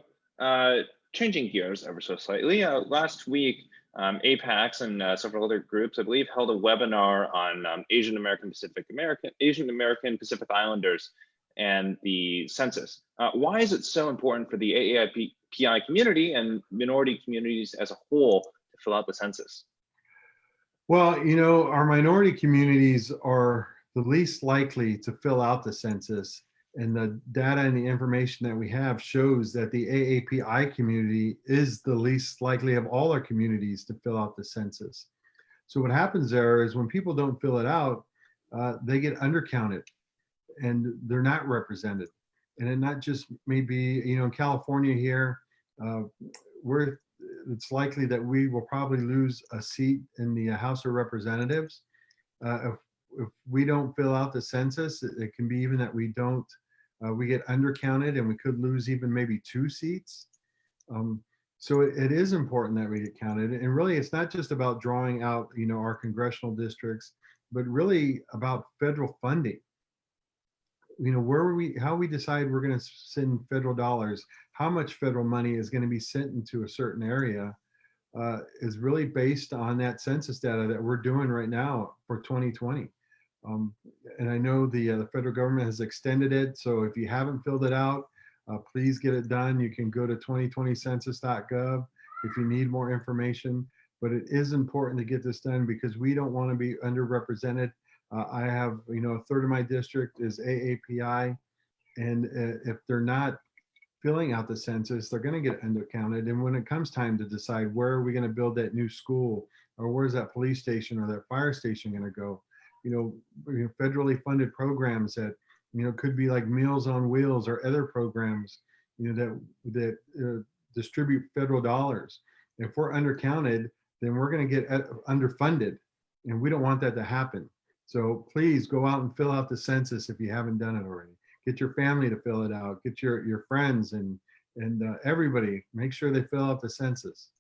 changing gears ever so slightly, last week, APACs and several other groups, I believe, held a webinar on Asian American Pacific Pacific Islanders and the census. Why is it so important for the AAPI community and minority communities as a whole to fill out the census? Well, our minority communities are the least likely to fill out the census. And the data and the information that we have shows that the AAPI community is the least likely of all our communities to fill out the census. So what happens there is when people don't fill it out, they get undercounted and they're not represented. And it not just maybe, in California here, it's likely that we will probably lose a seat in the House of Representatives. If we don't fill out the census, it can be even that we get undercounted and we could lose even maybe 2 seats. So it is important that we get counted. And really, it's not just about drawing out, our congressional districts, but really about federal funding. How we decide we're going to send federal dollars, how much federal money is going to be sent into a certain area is really based on that census data that we're doing right now for 2020. And I know the federal government has extended it. So if you haven't filled it out, please get it done. You can go to 2020census.gov if you need more information. But it is important to get this done because we don't want to be underrepresented. I have, a third of my district is AAPI. And if they're not filling out the census, they're going to get undercounted. And when it comes time to decide where are we going to build that new school, or where's that police station or that fire station going to go, federally funded programs that, could be like Meals on Wheels or other programs, that distribute federal dollars. If we're undercounted, then we're going to get underfunded, and we don't want that to happen. So please go out and fill out the census if you haven't done it already. Get your family to fill it out. Get your friends and everybody. Make sure they fill out the census.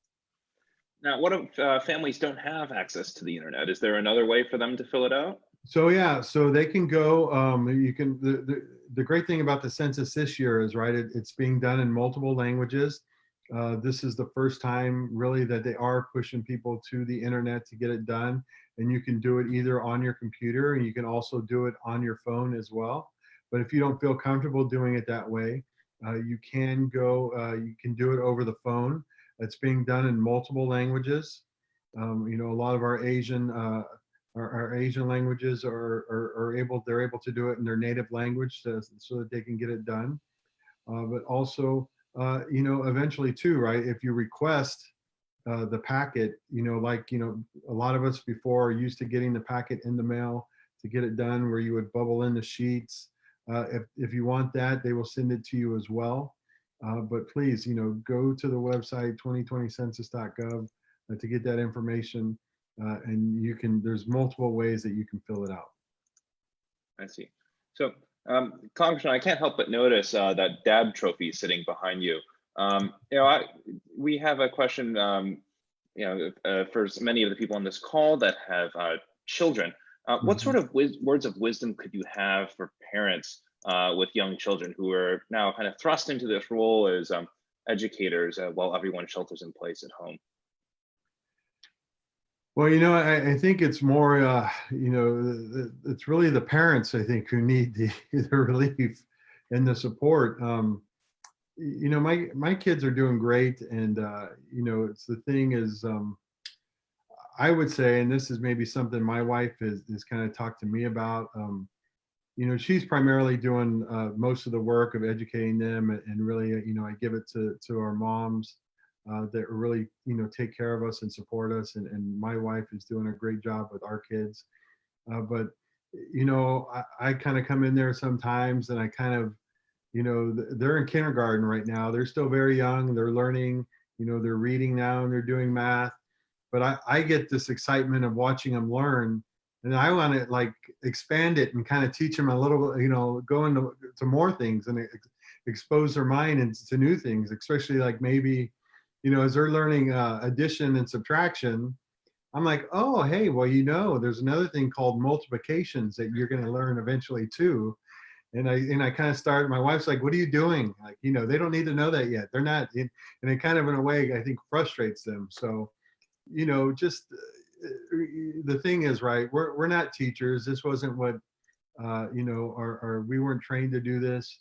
Now, what if families don't have access to the internet? Is there another way for them to fill it out? So yeah, so they can go. You can. The great thing about the census this year is, right, it's being done in multiple languages. This is the first time really that they are pushing people to the internet to get it done, and you can do it either on your computer and you can also do it on your phone as well. But if you don't feel comfortable doing it that way, you can go. You can do it over the phone. It's being done in multiple languages. A lot of our Asian our Asian languages are able, they're able to do it in their native language so that they can get it done. But also, you know, eventually too, right? If you request the packet, you know, like, you know, a lot of us before are used to getting the packet in the mail to get it done, where you would bubble in the sheets. If you want that, they will send it to you as well. But please, you know, go to the website 2020census.gov to get that information. And you can, there's multiple ways that you can fill it out. I see. So, Congressman, I can't help but notice that DAB trophy sitting behind you. You know, we have a question, you know, for many of the people on this call that have children. What sort of words of wisdom could you have for parents with young children who are now kind of thrust into this role as educators while everyone shelters in place at home? Well, you know, I think it's more, you know, it's really the parents, I think, who need the relief and the support. You know, my kids are doing great. And, you know, it's the thing is, I would say, and this is maybe something my wife has kind of talked to me about, you know, she's primarily doing most of the work of educating them, and really, you know, I give it to our moms that really, you know, take care of us and support us. And my wife is doing a great job with our kids. But, you know, I kind of come in there sometimes and I kind of, you know, they're in kindergarten right now. They're still very young. They're learning, you know, they're reading now and they're doing math. But I get this excitement of watching them learn. And I want to like expand it and kind of teach them a little, you know, go into more things and expose their mind into new things, especially like maybe, you know, as they're learning addition and subtraction, I'm like, oh, hey, well, you know, there's another thing called multiplications that you're going to learn eventually too. And I kind of started, my wife's like, what are you doing? Like, you know, they don't need to know that yet. They're not, and it kind of in a way, I think frustrates them. So, you know, just the thing is, right, we're not teachers. This wasn't what, you know, we weren't trained to do this.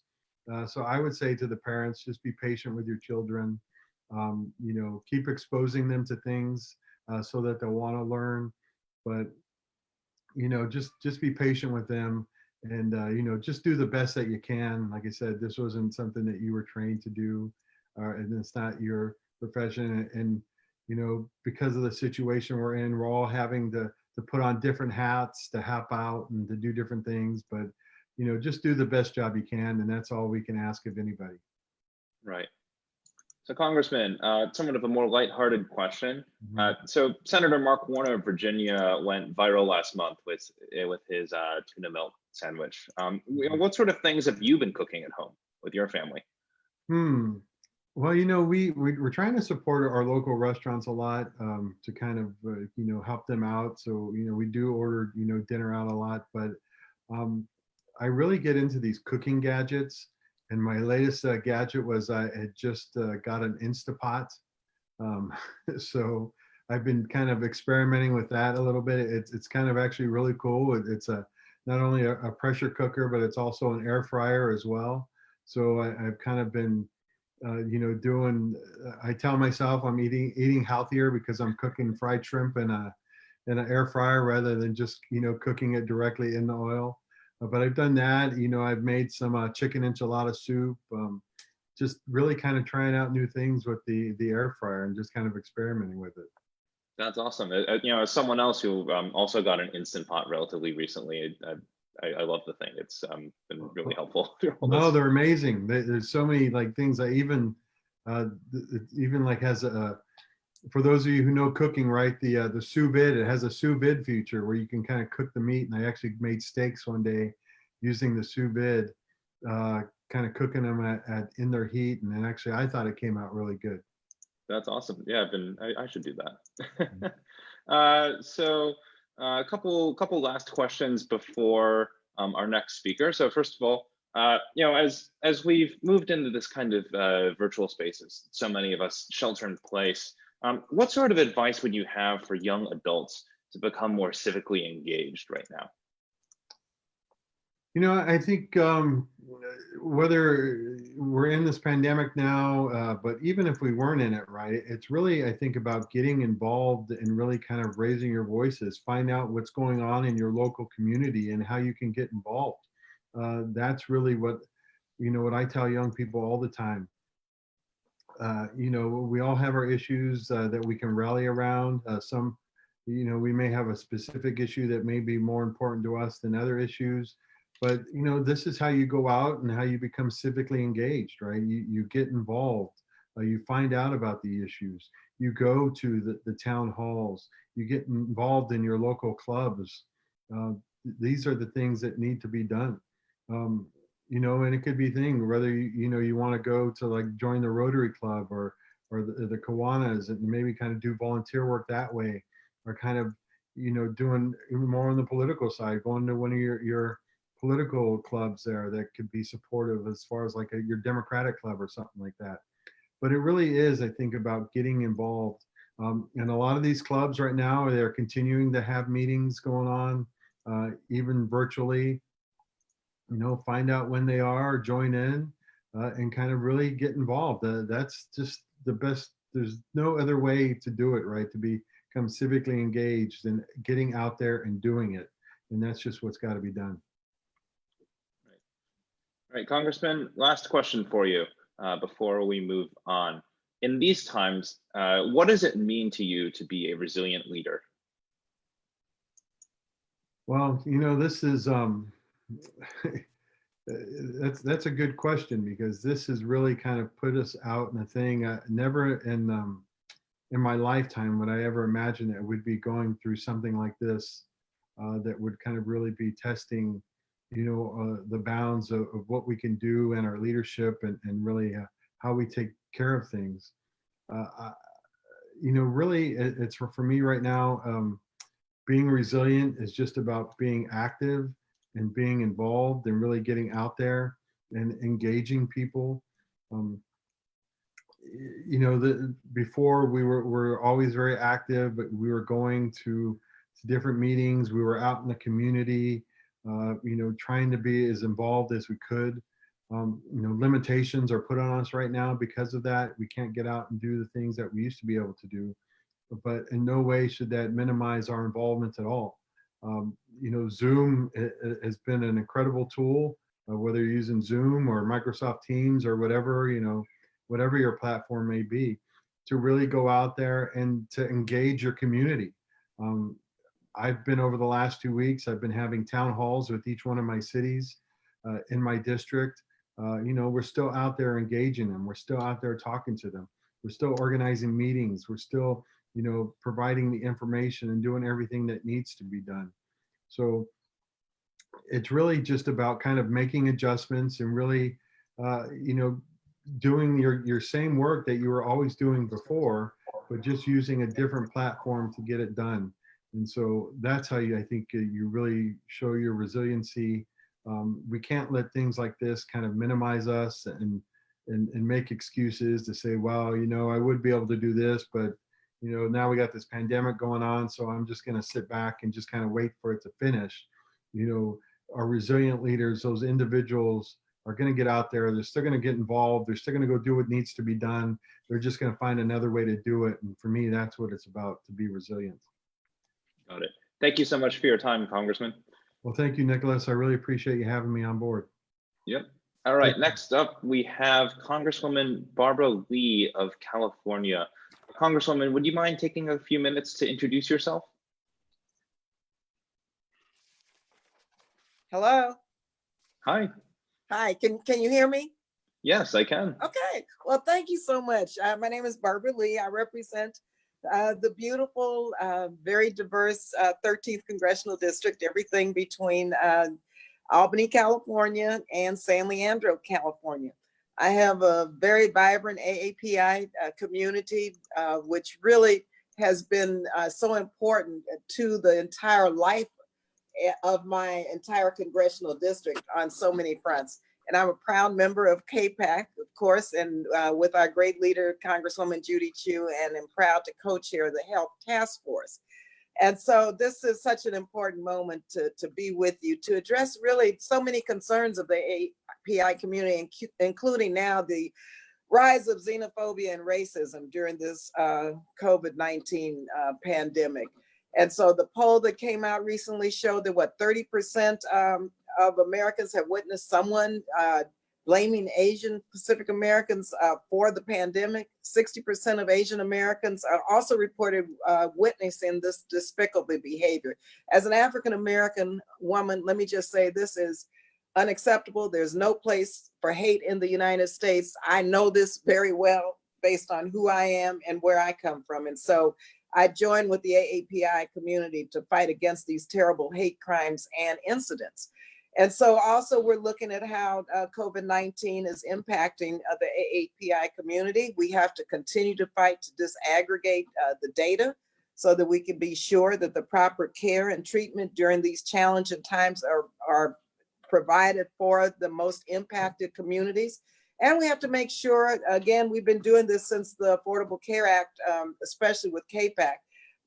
So I would say to the parents, just be patient with your children. You know, keep exposing them to things so that they'll want to learn. But, you know, just be patient with them, and, you know, just do the best that you can. Like I said, this wasn't something that you were trained to do, and it's not your profession. And, you know, because of the situation we're in, we're all having to put on different hats to help out and to do different things. But, you know, just do the best job you can. And that's all we can ask of anybody. Right. So, Congressman, somewhat of a more lighthearted question. So, Senator Mark Warner of Virginia went viral last month with his tuna milk sandwich. You know, what sort of things have you been cooking at home with your family? Well, you know, we're trying to support our local restaurants a lot to kind of, you know, help them out. So, you know, we do order, you know, dinner out a lot, but I really get into these cooking gadgets. And my latest gadget was I had just got an Instapot. So I've been kind of experimenting with that a little bit. It's kind of actually really cool. It's not only a pressure cooker, but it's also an air fryer as well. So I've kind of been, you know, I tell myself I'm eating healthier because I'm cooking fried shrimp in an air fryer rather than just, you know, cooking it directly in the oil. But I've done that. You know, I've made some chicken enchilada soup. Just really kind of trying out new things with the air fryer and just kind of experimenting with it. That's awesome. You know, as someone else who also got an Instant Pot relatively recently, I love the thing. It's been really helpful. No, they're amazing. There's so many like things. I even like has a, for those of you who know cooking, right? The sous vide, it has a sous vide feature where you can kind of cook the meat. And I actually made steaks one day using the sous vide, kind of cooking them in their heat. And then actually, I thought it came out really good. That's awesome. Yeah, I should do that. So a couple last questions before our next speaker. So first of all, you know, as we've moved into this kind of virtual spaces, so many of us shelter in place, what sort of advice would you have for young adults to become more civically engaged right now? You know, I think whether we're in this pandemic now, but even if we weren't in it, right, it's really, I think, about getting involved and really kind of raising your voices, find out what's going on in your local community and how you can get involved. That's really what, what I tell young people all the time. We all have our issues that we can rally around. Some, we may have a specific issue that may be more important to us than other issues. But, this is how you go out and how you become civically engaged, right? You get involved, you find out about the issues, you go to the town halls, you get involved in your local clubs. These are the things that need to be done. And it could be things, whether you want to go to like join the Rotary Club or the Kiwanis and maybe kind of do volunteer work that way, or kind of, doing more on the political side, going to one of your political clubs there that could be supportive as far as like your Democratic club or something like that. But it really is, I think, about getting involved. And a lot of these clubs right now, they're continuing to have meetings going on, even virtually. Find out when they are, join in, and kind of really get involved. That's just the best. There's no other way to do it, right? To become civically engaged and getting out there and doing it. And that's just what's got to be done. All right, Congressman, last question for you before we move on. In these times, what does it mean to you to be a resilient leader? Well, this is that's a good question, because this has really kind of put us out in a thing. Never in my lifetime would I ever imagine that we'd be going through something like this, that would kind of really be testing, the bounds of what we can do in our leadership and really how we take care of things. Really, it's for me right now. Being resilient is just about being active and being involved and really getting out there and engaging people. Before we were always very active, but we were going to different meetings. We were out in the community, trying to be as involved as we could. Limitations are put on us right now because of that. We can't get out and do the things that we used to be able to do. But in no way should that minimize our involvement at all. Zoom has been an incredible tool, whether you're using Zoom or Microsoft Teams or whatever, whatever your platform may be, to really go out there and to engage your community. I've been, over the last 2 weeks, I've been having town halls with each one of my cities in my district. We're still out there engaging them. We're still out there talking to them. We're still organizing meetings. We're still providing the information and doing everything that needs to be done. So it's really just about kind of making adjustments and really, doing your same work that you were always doing before, but just using a different platform to get it done. And so that's how I think you really show your resiliency. We can't let things like this kind of minimize us and make excuses to say, well, I would be able to do this, but now we got this pandemic going on, so I'm just going to sit back and just kind of wait for it to finish. Our resilient leaders, those individuals, are going to get out there. They're still going to get involved. They're still going to go do what needs to be done. They're just going to find another way to do it. And for me, that's what it's about, to be resilient. Got it. Thank you so much for your time, Congressman. Well, thank you, Nicholas. I really appreciate you having me on board. Yep. All right. Next up, we have Congresswoman Barbara Lee of California. Congresswoman, would you mind taking a few minutes to introduce yourself? Hello. Hi. Hi, can you hear me? Yes, I can. Okay, well, thank you so much. My name is Barbara Lee. I represent the beautiful, very diverse 13th Congressional District, everything between Albany, California and San Leandro, California. I have a very vibrant AAPI community, which really has been so important to the entire life of my entire congressional district on so many fronts. And I'm a proud member of CAPAC, of course, and with our great leader, Congresswoman Judy Chu, and I'm proud to co-chair the Health Task Force. And so this is such an important moment to be with you, to address really so many concerns of the AAPI community, including now the rise of xenophobia and racism during this COVID-19 pandemic. And so the poll that came out recently showed that what 30% of Americans have witnessed someone blaming Asian Pacific Americans for the pandemic. 60% of Asian Americans are also reported witnessing this despicable behavior. As an African American woman, let me just say this is unacceptable. There's no place for hate in the United States. I know this very well based on who I am and where I come from. And so I join with the AAPI community to fight against these terrible hate crimes and incidents. And so also we're looking at how COVID-19 is impacting the AAPI community. We have to continue to fight to disaggregate the data so that we can be sure that the proper care and treatment during these challenging times are provided for the most impacted communities. And we have to make sure, again, we've been doing this since the Affordable Care Act, especially with CAPAC,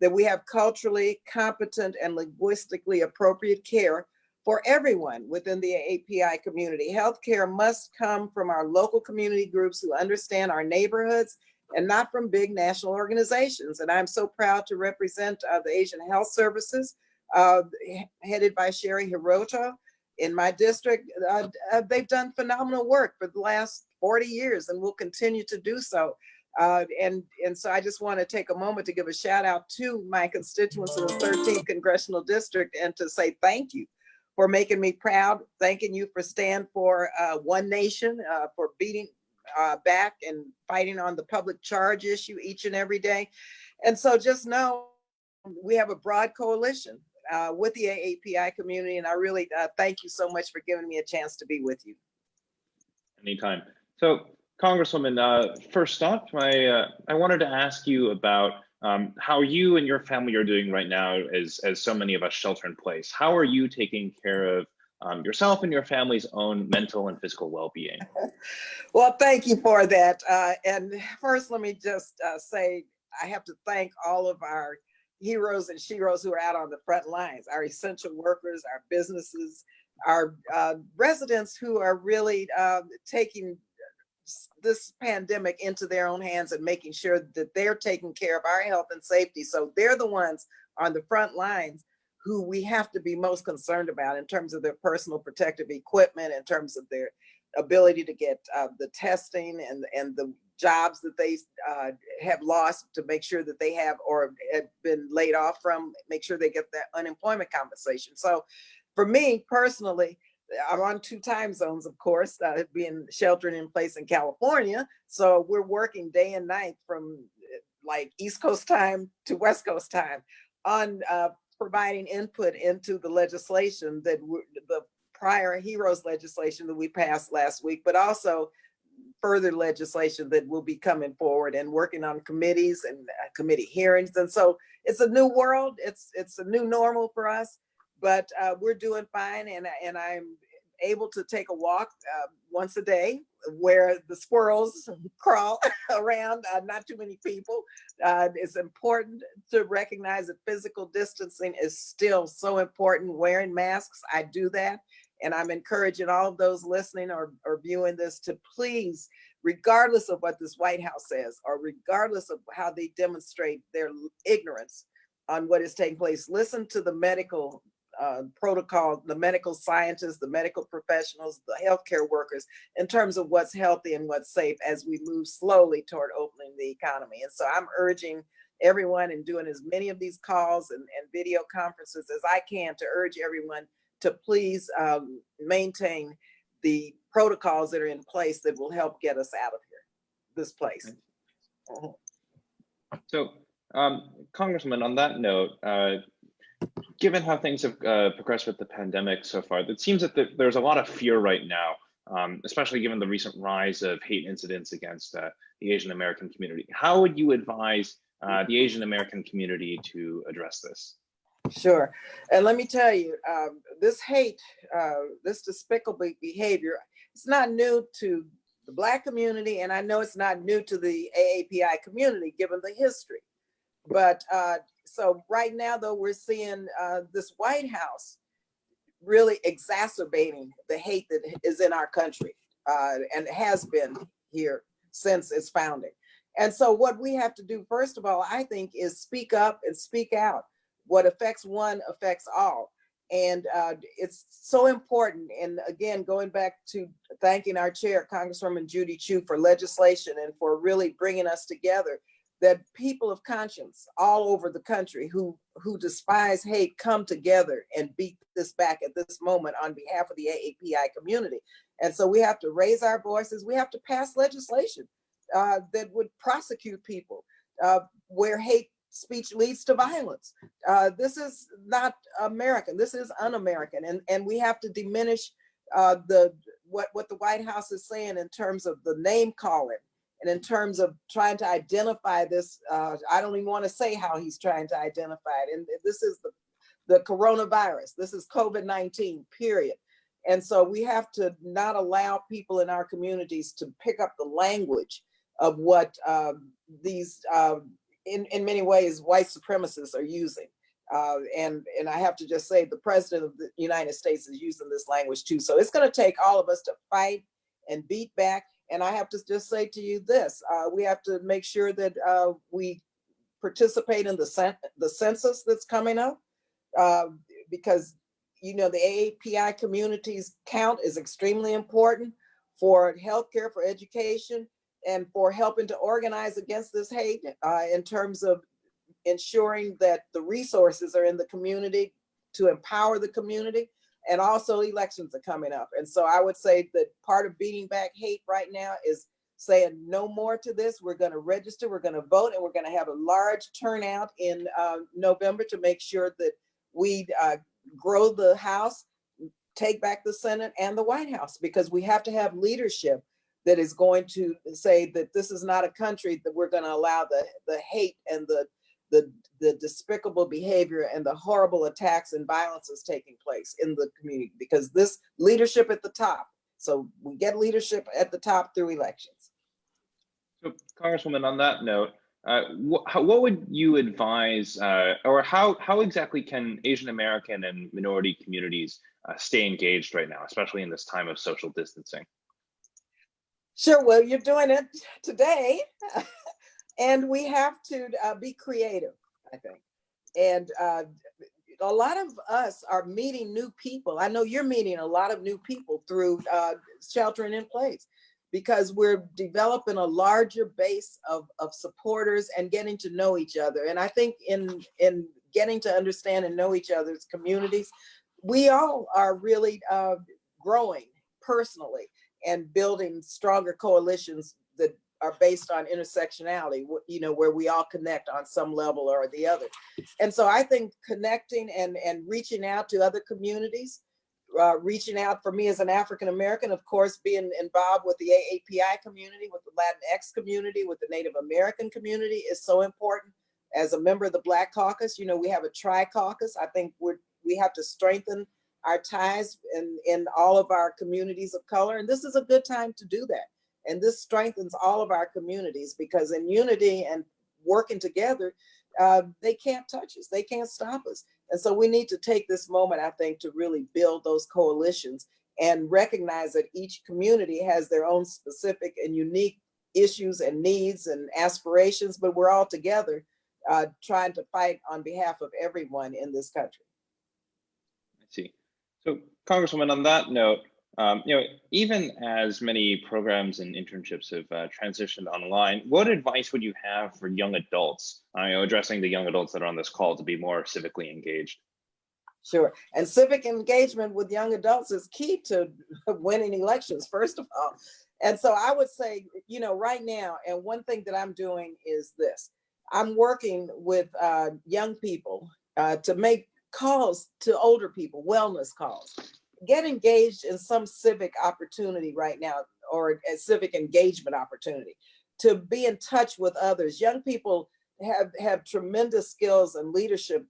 that we have culturally competent and linguistically appropriate care for everyone within the AAPI community. Healthcare must come from our local community groups who understand our neighborhoods and not from big national organizations. And I'm so proud to represent the Asian Health Services, headed by Sherry Hirono. In my district, they've done phenomenal work for the last 40 years and will continue to do so. And so I just want to take a moment to give a shout out to my constituents in the 13th Congressional District and to say thank you for making me proud, thanking you for stand for One Nation, for beating back and fighting on the public charge issue each and every day. And so just know we have a broad coalition with the AAPI community, and I really thank you so much for giving me a chance to be with you. Anytime. So, Congresswoman, first up, I wanted to ask you about how you and your family are doing right now as so many of us shelter in place. How are you taking care of yourself and your family's own mental and physical well-being? Well, thank you for that. And first, let me just say, I have to thank all of our heroes and sheroes who are out on the front lines, our essential workers, our businesses, our residents who are really taking this pandemic into their own hands and making sure that they're taking care of our health and safety. So they're the ones on the front lines who we have to be most concerned about in terms of their personal protective equipment, in terms of their ability to get the testing and the jobs that they have lost, to make sure that they have or have been laid off from, make sure they get that unemployment compensation. So for me personally, I'm on 2 time zones, of course, being sheltering in place in California. So we're working day and night from like East Coast time to West Coast time on providing input into the legislation that the prior HEROES legislation that we passed last week, but also further legislation that will be coming forward, and working on committees and committee hearings. And so it's a new world. It's a new normal for us, but we're doing fine. And I'm able to take a walk once a day where the squirrels crawl around, not too many people. It's important to recognize that physical distancing is still so important. Wearing masks, I do that. And I'm encouraging all of those listening or viewing this to please, regardless of what this White House says, or regardless of how they demonstrate their ignorance on what is taking place, listen to the medical protocol, the medical scientists, the medical professionals, the healthcare workers, in terms of what's healthy and what's safe as we move slowly toward opening the economy. And so I'm urging everyone, and doing as many of these calls and video conferences as I can, to urge everyone to please maintain the protocols that are in place that will help get us out of here, this place. So, Congressman, on that note, given how things have progressed with the pandemic so far, it seems that there's a lot of fear right now, especially given the recent rise of hate incidents against the Asian American community. How would you advise the Asian American community to address this? Sure. And let me tell you, this hate, this despicable behavior, it's not new to the Black community, and I know it's not new to the AAPI community, given the history. But So right now, though, we're seeing this White House really exacerbating the hate that is in our country and has been here since its founding. And so what we have to do, first of all, I think, is speak up and speak out. What affects one affects all. And it's so important. And again, going back to thanking our chair, Congresswoman Judy Chu, for legislation and for really bringing us together, that people of conscience all over the country who despise hate come together and beat this back at this moment on behalf of the AAPI community. And so we have to raise our voices. We have to pass legislation that would prosecute people where hate speech leads to violence. This is not American. This is un-American. And we have to diminish what the White House is saying in terms of the name calling. And in terms of trying to identify this, I don't even want to say how he's trying to identify it. And this is the coronavirus. This is COVID-19, period. And so we have to not allow people in our communities to pick up the language of what these, in many ways, white supremacists are using. And I have to just say, the president of the United States is using this language too. So it's going to take all of us to fight and beat back. And I have to just say to you this, we have to make sure that we participate in the census that's coming up, because, you know, the AAPI community's count is extremely important for healthcare, for education, and for helping to organize against this hate in terms of ensuring that the resources are in the community to empower the community. And also elections are coming up. And so I would say that part of beating back hate right now is saying no more to this. We're going to register, we're going to vote, and we're going to have a large turnout in November to make sure that we grow the House, take back the Senate and the White House, because we have to have leadership that is going to say that this is not a country that we're going to allow the hate and the despicable behavior and the horrible attacks and violences taking place in the community, because this leadership at the top. So we get leadership at the top through elections. So, Congresswoman, on that note, what would you advise, or how exactly can Asian American and minority communities stay engaged right now, especially in this time of social distancing? Sure, well, you're doing it today. And we have to be creative, I think. And a lot of us are meeting new people. I know you're meeting a lot of new people through sheltering in place, because we're developing a larger base of supporters and getting to know each other. And I think in getting to understand and know each other's communities, we all are really growing personally and building stronger coalitions that are based on intersectionality, you know, where we all connect on some level or the other. And so I think connecting and reaching out to other communities, reaching out for me as an African-American, of course, being involved with the AAPI community, with the Latinx community, with the Native American community is so important. As a member of the Black Caucus, you know, we have a tri-caucus. I think we have to strengthen our ties in all of our communities of color. And this is a good time to do that. And this strengthens all of our communities, because in unity and working together, they can't touch us, they can't stop us. And so we need to take this moment, I think, to really build those coalitions and recognize that each community has their own specific and unique issues and needs and aspirations, but we're all together trying to fight on behalf of everyone in this country. I see. So, Congresswoman, on that note, you know, even as many programs and internships have transitioned online, what advice would you have for young adults, you know, addressing the young adults that are on this call to be more civically engaged? Sure. And civic engagement with young adults is key to winning elections, first of all. And so I would say, you know, right now, and one thing that I'm doing is this. I'm working with young people to make calls to older people, wellness calls. Get engaged in some civic opportunity right now, or a civic engagement opportunity, to be in touch with others. Young people have tremendous skills and leadership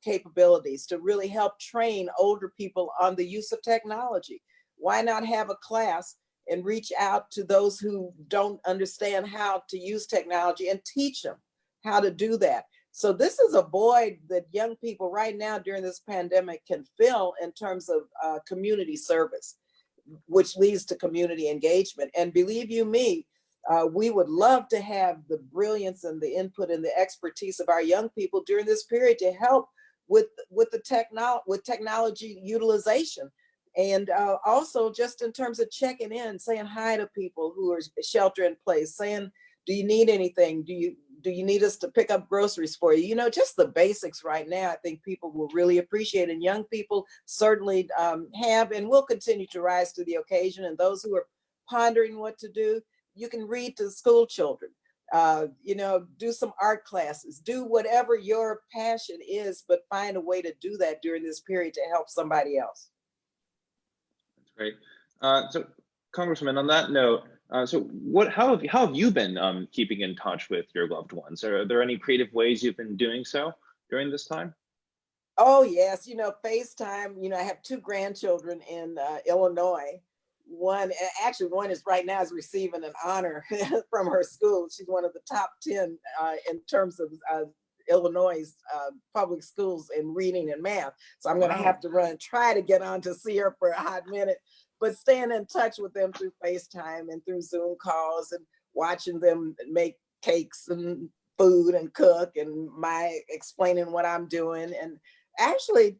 capabilities to really help train older people on the use of technology. Why not have a class and reach out to those who don't understand how to use technology and teach them how to do that? So this is a void that young people right now during this pandemic can fill in terms of community service, which leads to community engagement. And believe you me, we would love to have the brilliance and the input and the expertise of our young people during this period to help with technology utilization. And also just in terms of checking in, saying hi to people who are shelter in place, saying, do you need anything? Do you need us to pick up groceries for you? You know, just the basics right now, I think people will really appreciate, and young people certainly have and will continue to rise to the occasion. And those who are pondering what to do, you can read to school children, you know, do some art classes, do whatever your passion is, but find a way to do that during this period to help somebody else. That's great. So Congressman, on that note, so how have you been keeping in touch with your loved ones? Are there any creative ways you've been doing so during this time? Oh yes, you know, FaceTime, you know, I have 2 grandchildren in Illinois. One is right now is receiving an honor from her school. She's one of the top 10 in terms of Illinois public schools in reading and math. So I'm going to have to try to get on to see her for a hot minute, but staying in touch with them through FaceTime and through Zoom calls and watching them make cakes and food and cook and my explaining what I'm doing. And actually,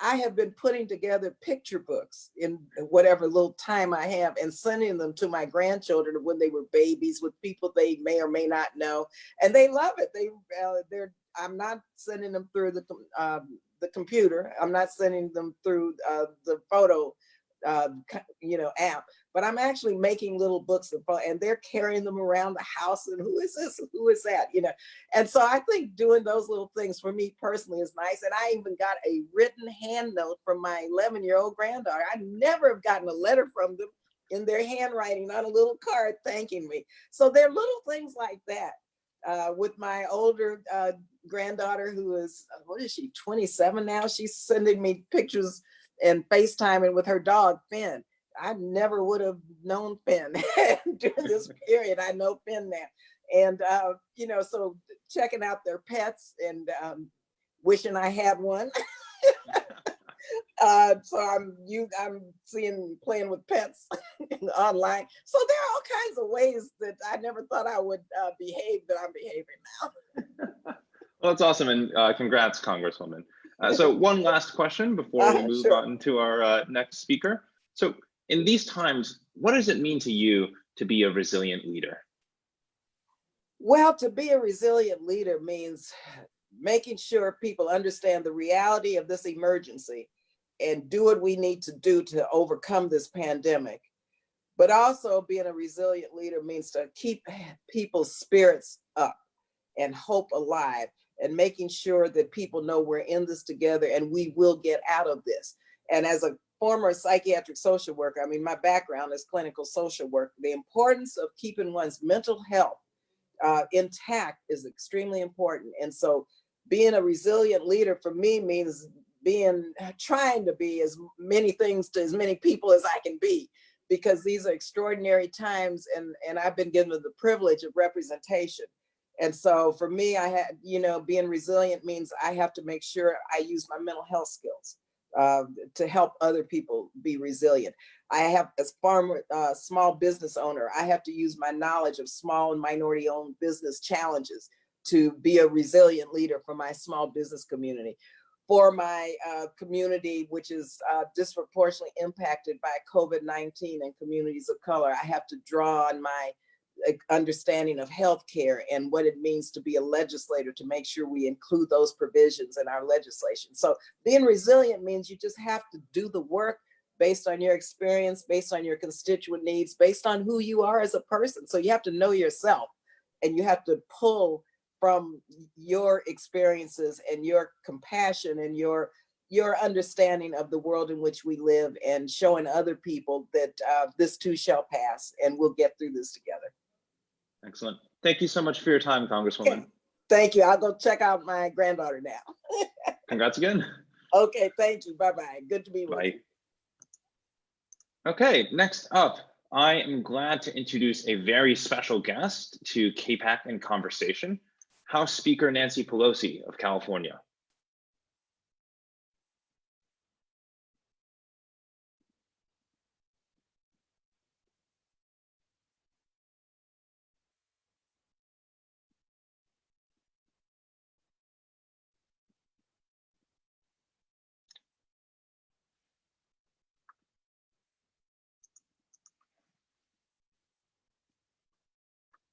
I have been putting together picture books in whatever little time I have and sending them to my grandchildren when they were babies with people they may or may not know, and they love it. I'm not sending them through the computer. I'm not sending them through the photo app, but I'm actually making little books and they're carrying them around the house and who is this, who is that, and so I think doing those little things for me personally is nice. And I even got a written hand note from my 11-year-old granddaughter. I never have gotten a letter from them in their handwriting on a little card thanking me. So there are little things like that. With my older granddaughter, who is, 27 now, she's sending me pictures and FaceTiming with her dog, Finn. I never would have known Finn during this period. I know Finn now. And, so checking out their pets and wishing I had one. So I'm playing with pets online. So there are all kinds of ways that I never thought I would behave that I'm behaving now. Well, that's awesome. And congrats, Congresswoman. So one last question before we move on to our next speaker. So in these times, what does it mean to you to be a resilient leader? Well, to be a resilient leader means making sure people understand the reality of this emergency and do what we need to do to overcome this pandemic. But also being a resilient leader means to keep people's spirits up and hope alive, and making sure that people know we're in this together and we will get out of this. And as a former psychiatric social worker, my background is clinical social work, the importance of keeping one's mental health intact is extremely important. And so being a resilient leader for me means trying to be as many things to as many people as I can be, because these are extraordinary times, and I've been given the privilege of representation. And so for me, I had, being resilient means I have to make sure I use my mental health skills to help other people be resilient. I have, as farmer, small business owner, I have to use my knowledge of small and minority owned business challenges to be a resilient leader for my small business community. For my community, which is disproportionately impacted by COVID-19 and communities of color, I have to draw on my understanding of healthcare and what it means to be a legislator to make sure we include those provisions in our legislation. So being resilient means you just have to do the work based on your experience, based on your constituent needs, based on who you are as a person. So you have to know yourself, and you have to pull from your experiences and your compassion and your understanding of the world in which we live, and showing other people that this too shall pass and we'll get through this together. Excellent. Thank you so much for your time, Congresswoman. Okay. Thank you. I'll go check out my granddaughter now. Congrats again. Okay, thank you. Bye-bye. Good to be with you. Okay, next up, I am glad to introduce a very special guest to CAPAC In Conversation. House Speaker Nancy Pelosi of California.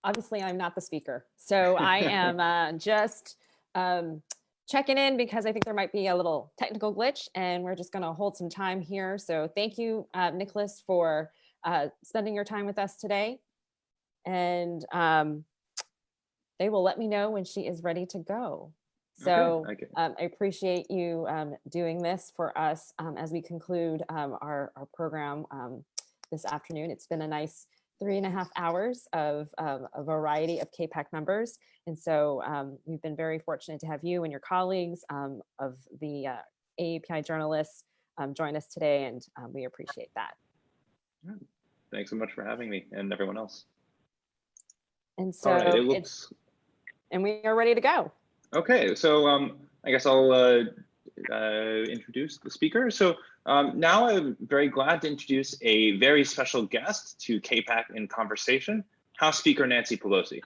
Obviously, I'm not the speaker. So I am just checking in because I think there might be a little technical glitch and we're just gonna hold some time here. So thank you, Nicholas, for spending your time with us today. And they will let me know when she is ready to go. So Okay. I appreciate you doing this for us as we conclude our program this afternoon. It's been a nice 3.5 hours of a variety of CAPAC members. And so we've been very fortunate to have you and your colleagues of the AAPI journalists join us today, and we appreciate that. Thanks so much for having me and everyone else. And so all right, it looks... and we are ready to go. Okay, so I guess I'll introduce the speaker. So now I'm very glad to introduce a very special guest to CAPAC In Conversation, House Speaker Nancy Pelosi.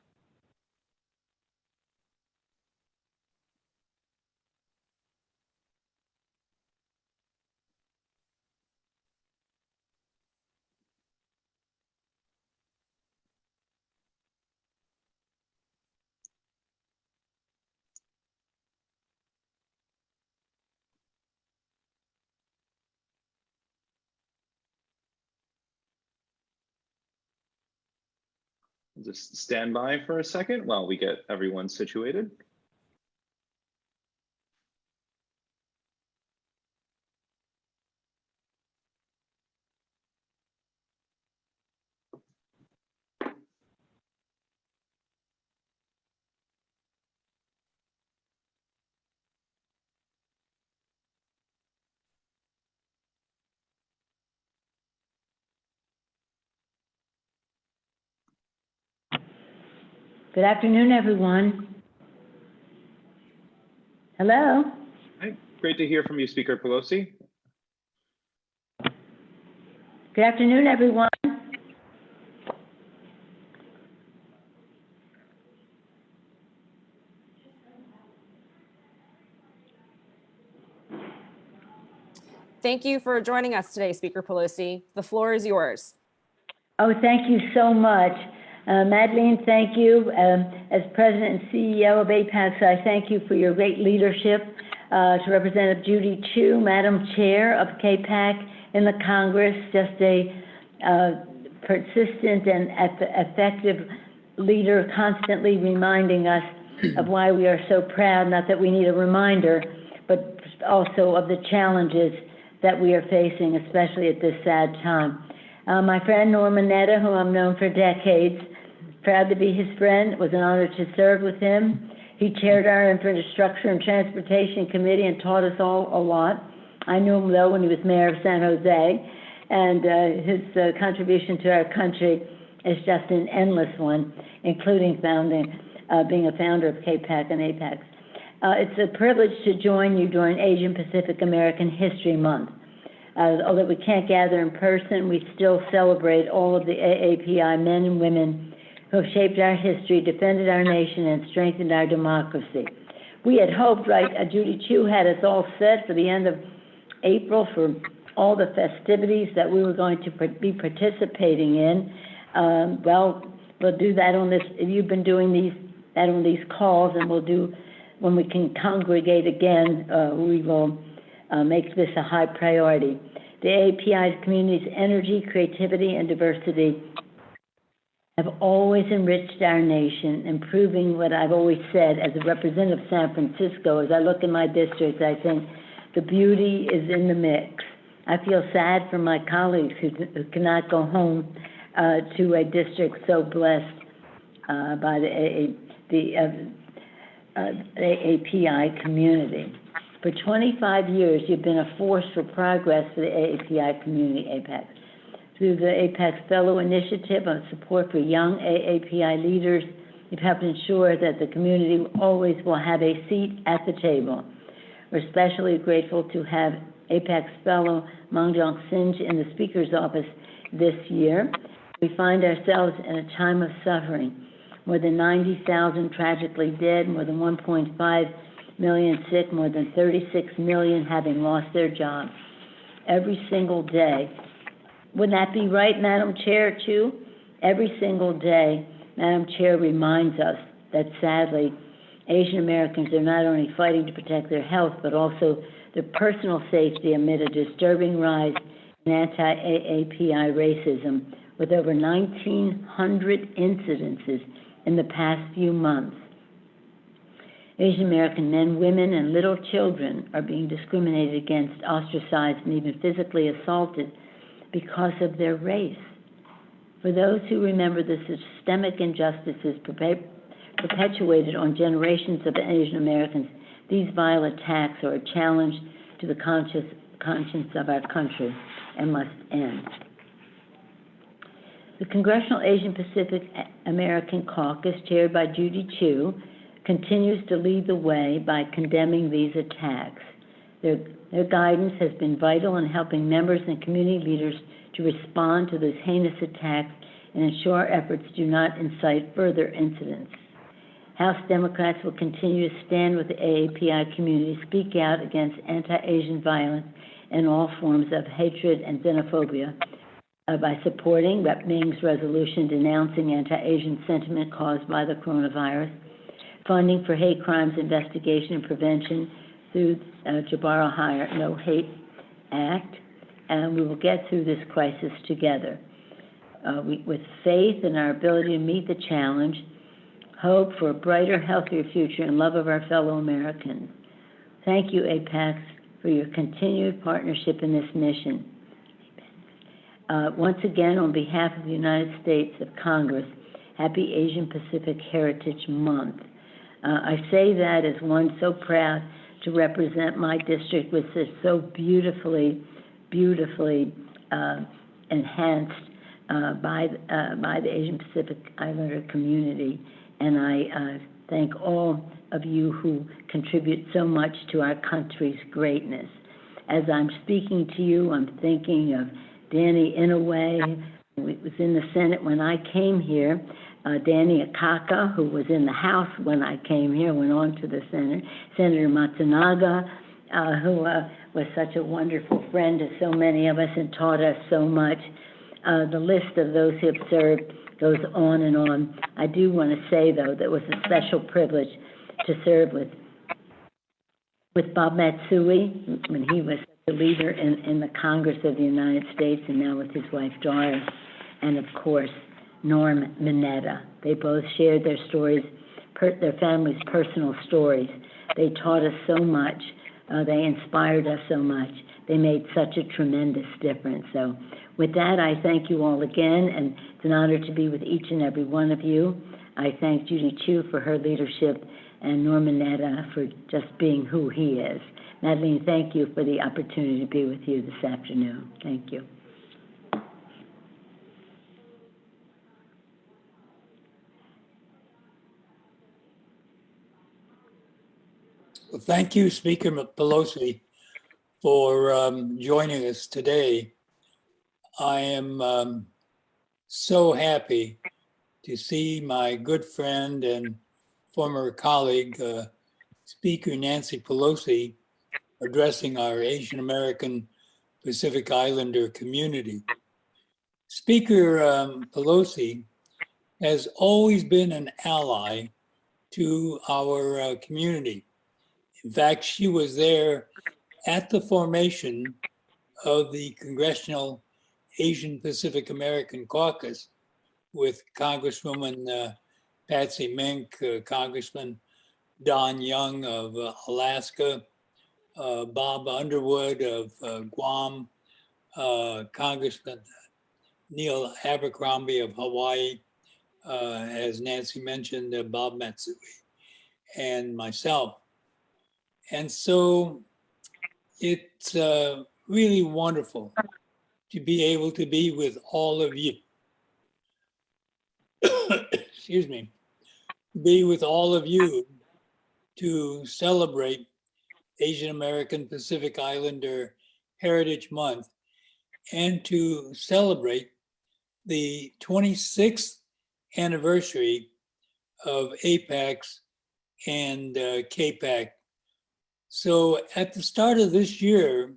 Just stand by for a second while we get everyone situated. Good afternoon, everyone. Hello. Hi, great to hear from you, Speaker Pelosi. Good afternoon, everyone. Thank you for joining us today, Speaker Pelosi. The floor is yours. Oh, thank you so much. Madeleine, thank you. As President and CEO of APAC, I thank you for your great leadership. To Representative Judy Chu, Madam Chair of CAPAC in the Congress, just a persistent and effective leader, constantly reminding us of why we are so proud, not that we need a reminder, but also of the challenges that we are facing, especially at this sad time. My friend Norman Netta, who I've known for decades, proud to be his friend. It was an honor to serve with him. He chaired our Infrastructure and Transportation Committee and taught us all a lot. I knew him, though, when he was mayor of San Jose, and his contribution to our country is just an endless one, including being a founder of CAPAC and APAC. It's a privilege to join you during Asian Pacific American History Month. Although we can't gather in person, we still celebrate all of the AAPI men and women who have shaped our history, defended our nation, and strengthened our democracy. We had hoped, right, Judy Chu had us all set for the end of April for all the festivities that we were going to be participating in. Well, we'll do that on this. You've been doing that on these calls, and we'll do, when we can congregate again, we will make this a high priority. The AAPI's community's energy, creativity, and diversity have always enriched our nation, improving what I've always said as a representative of San Francisco. As I look in my district, I think the beauty is in the mix. I feel sad for my colleagues who cannot go home to a district so blessed by the AAPI community. For 25 years, you've been a force for progress for the AAPI community, APAC. Through the APAC Fellow Initiative on support for young AAPI leaders You've helped ensure that the community always will have a seat at the table. We're especially grateful to have APAC's fellow Meng in the Speaker's office this year. We find ourselves in a time of suffering. More than 90,000 tragically dead, more than 1.5 million sick, more than 36 million having lost their jobs. Every single day. Wouldn't that be right, Madam Chair, too? Every single day, Madam Chair reminds us that sadly, Asian Americans are not only fighting to protect their health, but also their personal safety amid a disturbing rise in anti-AAPI racism, with over 1,900 incidences in the past few months. Asian American men, women, and little children are being discriminated against, ostracized, and even physically assaulted because of their race. For those who remember the systemic injustices perpetuated on generations of Asian Americans, these vile attacks are a challenge to the conscience of our country and must end. The Congressional Asian Pacific American Caucus, chaired by Judy Chu, continues to lead the way by condemning these attacks. Their guidance has been vital in helping members and community leaders to respond to those heinous attacks and ensure our efforts do not incite further incidents. House Democrats will continue to stand with the AAPI community, speak out against anti-Asian violence and all forms of hatred and xenophobia by supporting Rep. Meng's resolution denouncing anti-Asian sentiment caused by the coronavirus, funding for hate crimes investigation and prevention through Jabara Hire No Hate Act, and we will get through this crisis together. With faith in our ability to meet the challenge, hope for a brighter, healthier future, and love of our fellow Americans. Thank you, APACs, for your continued partnership in this mission. Once again, on behalf of the United States of Congress, happy Asian Pacific Heritage Month. I say that as one so proud to represent my district, which is so beautifully enhanced by the Asian Pacific Islander community. And I thank all of you who contribute so much to our country's greatness. As I'm speaking to you, I'm thinking of Danny Inouye, who was in the Senate when I came here. Danny Akaka, who was in the House when I came here, went on to the Senate. Senator Matsunaga, who was such a wonderful friend to so many of us and taught us so much. The list of those who have served goes on and on. I do want to say, though, that it was a special privilege to serve with Bob Matsui when he was the leader in the Congress of the United States, and now with his wife Doris, and of course Norm Mineta. They both shared their stories, their families' personal stories. They taught us so much. They inspired us so much. They made such a tremendous difference. So with that, I thank you all again, and it's an honor to be with each and every one of you. I thank Judy Chu for her leadership and Norman Netta for just being who he is. Madeline, thank you for the opportunity to be with you this afternoon. Thank you. Well, thank you, Speaker Pelosi, for joining us today. I am so happy to see my good friend and former colleague, Speaker Nancy Pelosi, addressing our Asian American Pacific Islander community. Speaker Pelosi has always been an ally to our community. In fact, she was there at the formation of the Congressional Asian Pacific American Caucus with Congresswoman Patsy Meng, Congressman Don Young of Alaska, Bob Underwood of Guam, Congressman Neil Abercrombie of Hawaii, as Nancy mentioned, Bob Matsui, and myself. And so it's really wonderful to be able to be with all of you. Excuse me. be with all of you to celebrate Asian American Pacific Islander Heritage Month and to celebrate the 26th anniversary of APACs and CAPAC. So at the start of this year,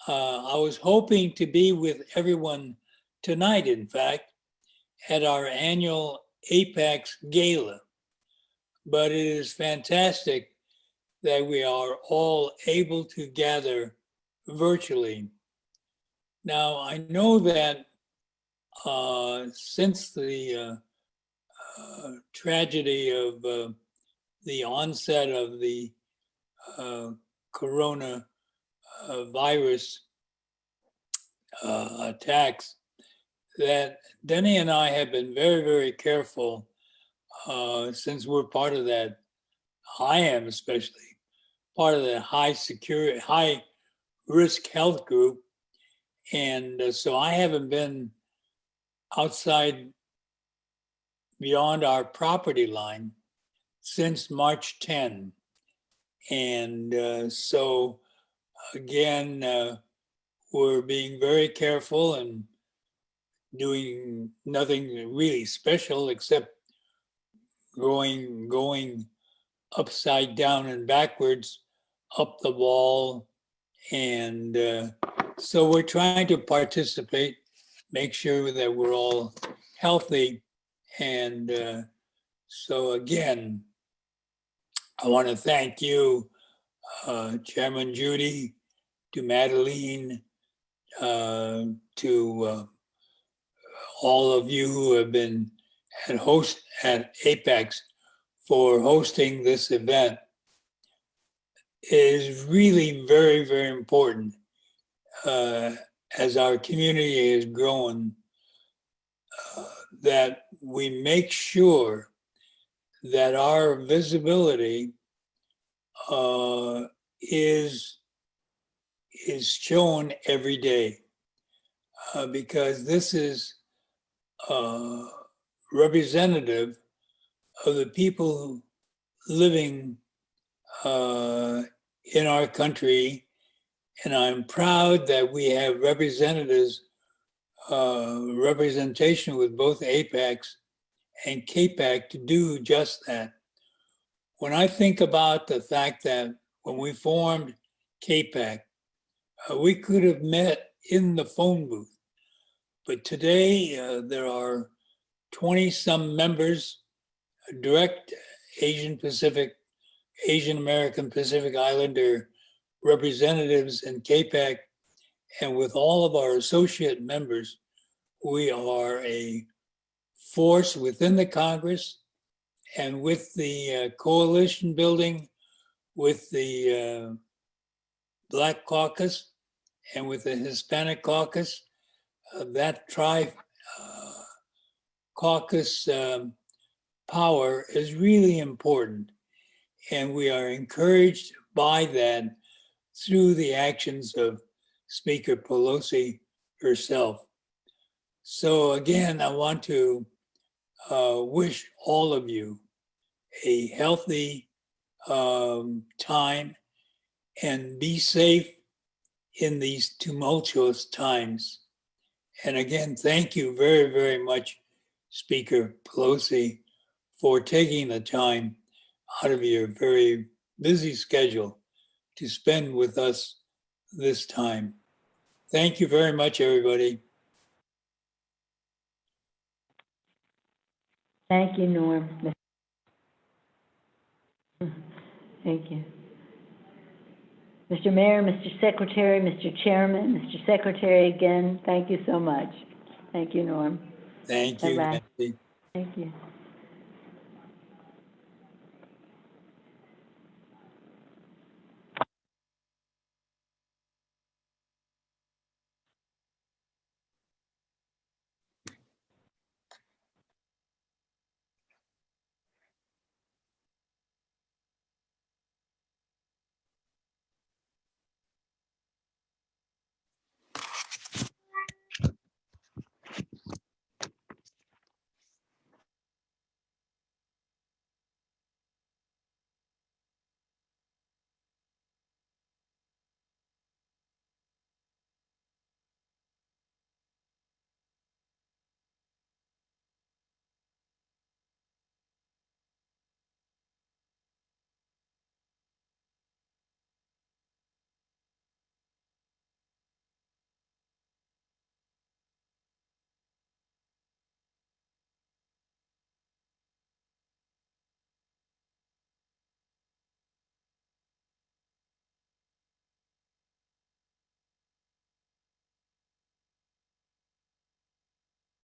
I was hoping to be with everyone tonight, in fact, at our annual APACs Gala. But it is fantastic that we are all able to gather virtually. Now, I know that since the tragedy of the onset of the corona virus attacks, that Denny and I have been very, very careful since we're part of that. I am especially part of that high security, high risk health group. And so I haven't been outside beyond our property line since March 10. And so again, we're being very careful and doing nothing really special except going upside down and backwards up the wall. And so we're trying to participate, make sure that we're all healthy. And so again, I want to thank you, Chairman Judy, to Madeline, to all of you who have been at APEX for hosting this event. It is really very, very important as our community is growing that we make sure that our visibility is shown every day, because this is representative of the people living in our country. And I'm proud that we have representation with both APEX and CAPAC to do just that. When I think about the fact that when we formed CAPAC, we could have met in the phone booth. But today there are 20 some members, direct Asian American Pacific Islander representatives in CAPAC, and with all of our associate members, we are a force within the Congress and with the coalition building, with the Black Caucus and with the Hispanic Caucus. That caucus power is really important. And we are encouraged by that through the actions of Speaker Pelosi herself. So again, I want to wish all of you a healthy time and be safe in these tumultuous times. And again, thank you very, very much, Speaker Pelosi, for taking the time out of your very busy schedule to spend with us this time. Thank you very much, everybody. Thank you, Norm. Thank you. Mr. Mayor, Mr. Secretary, Mr. Chairman, Mr. Secretary, again, thank you so much. Thank you, Norm. Thank you, Bye-bye. Nancy. Thank you.